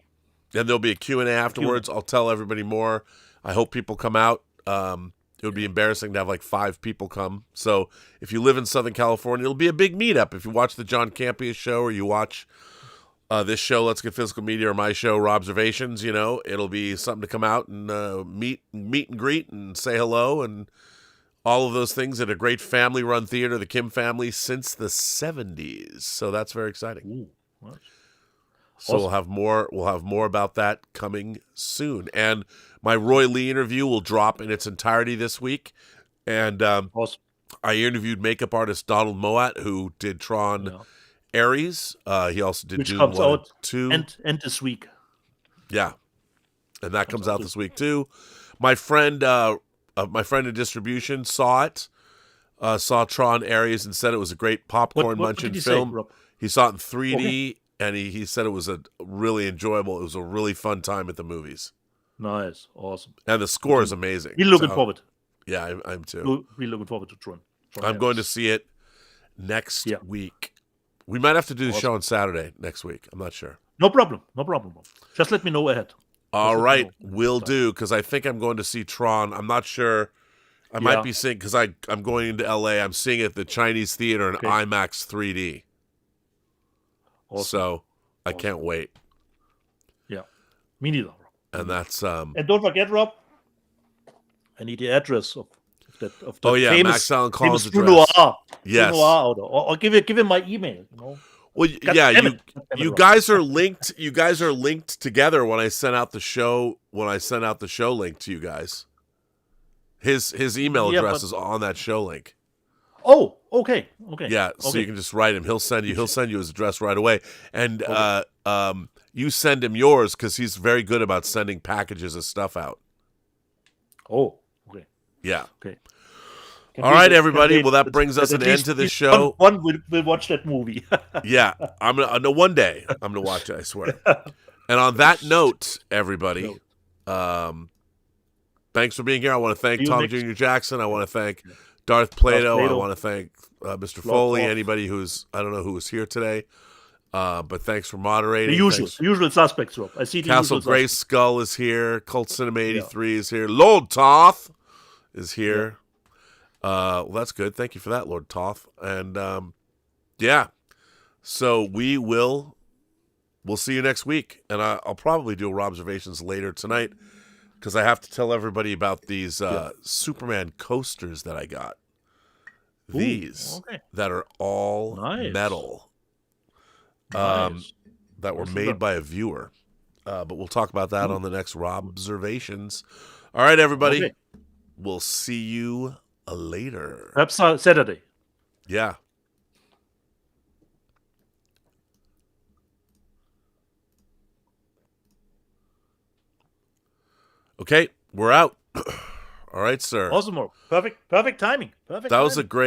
S4: And there'll be a Q&A afterwards. I'll tell everybody more. I hope people come out. It would be embarrassing to have like 5 people come. So if you live in Southern California, it'll be a big meetup. If you watch the John Campea show or you watch this show, Let's Get Physical Media, or my show, Robservations, you know, it'll be something to come out and meet and greet and say hello and all of those things at a great family-run theater, the Kim family, since the 70s. So that's very exciting.
S5: Ooh, what?
S4: So awesome. We'll have more about that coming soon. And my Roy Lee interview will drop in its entirety this week. And
S5: awesome.
S4: I interviewed makeup artist Donald Moat, who did Tron Ares. He also did
S5: Which
S4: Dune
S5: comes
S4: 1
S5: out
S4: 2.
S5: And this week.
S4: Yeah. And that comes out this week too. My friend in distribution saw it. Saw Tron Ares and said it was a great popcorn munching film. He saw it in 3D. Okay. And he said it was a really enjoyable. It was a really fun time at the movies.
S5: Nice, awesome.
S4: And the score is amazing.
S5: We're looking forward.
S4: Yeah, I'm too.
S5: We're looking forward to Tron.
S4: I'm going to see it next week. We might have to do the show on Saturday next week. I'm not sure.
S5: No problem. Just let me know ahead.
S4: All right, will do, because I think I'm going to see Tron. I'm not sure. I might be seeing, because I'm going into LA. I'm seeing it at the Chinese Theater in IMAX 3D. Awesome. So I can't wait.
S5: Yeah, me neither.
S4: And that's
S5: and don't forget, Rob, I need the address of that
S4: famous,
S5: Max
S4: Allan Collins
S5: address.
S4: Noir. Yes.
S5: Noir, or give him my email. You know.
S4: Well, you guys are linked. You guys are linked together. When I sent out the show, link to you guys, his email address is on that show link.
S5: Oh, okay.
S4: Yeah, so you can just write him. He'll send you his address right away, and you send him yours because he's very good about sending packages of stuff out.
S5: Oh, okay.
S4: Yeah.
S5: Okay.
S4: All right, everybody. Well, that brings us an end to the show.
S5: One will watch that movie.
S4: Yeah, one day I'm gonna watch it. I swear. And on that note, everybody, thanks for being here. I want to thank Tom Jr. Jackson. I want to thank Darth Plato. I want to thank Mr. Foley, anybody I don't know who was here today. But thanks for moderating.
S5: The usual suspects, Rob. I see the
S4: Castle
S5: usual
S4: Grey Skull is here. Cult Cinema 83 is here. Lord Toth is here. Well, that's good. Thank you for that, Lord Toth. And so we'll see you next week. And I'll probably do Robservations later tonight, because I have to tell everybody about these Superman coasters that I got. These that are all metal, that were made by a viewer. But we'll talk about that on the next Robservations. All right, everybody. We'll see you later.
S5: Perhaps Saturday.
S4: Yeah. Okay, we're out. All right, sir.
S5: Awesome. Perfect timing.
S4: That was a great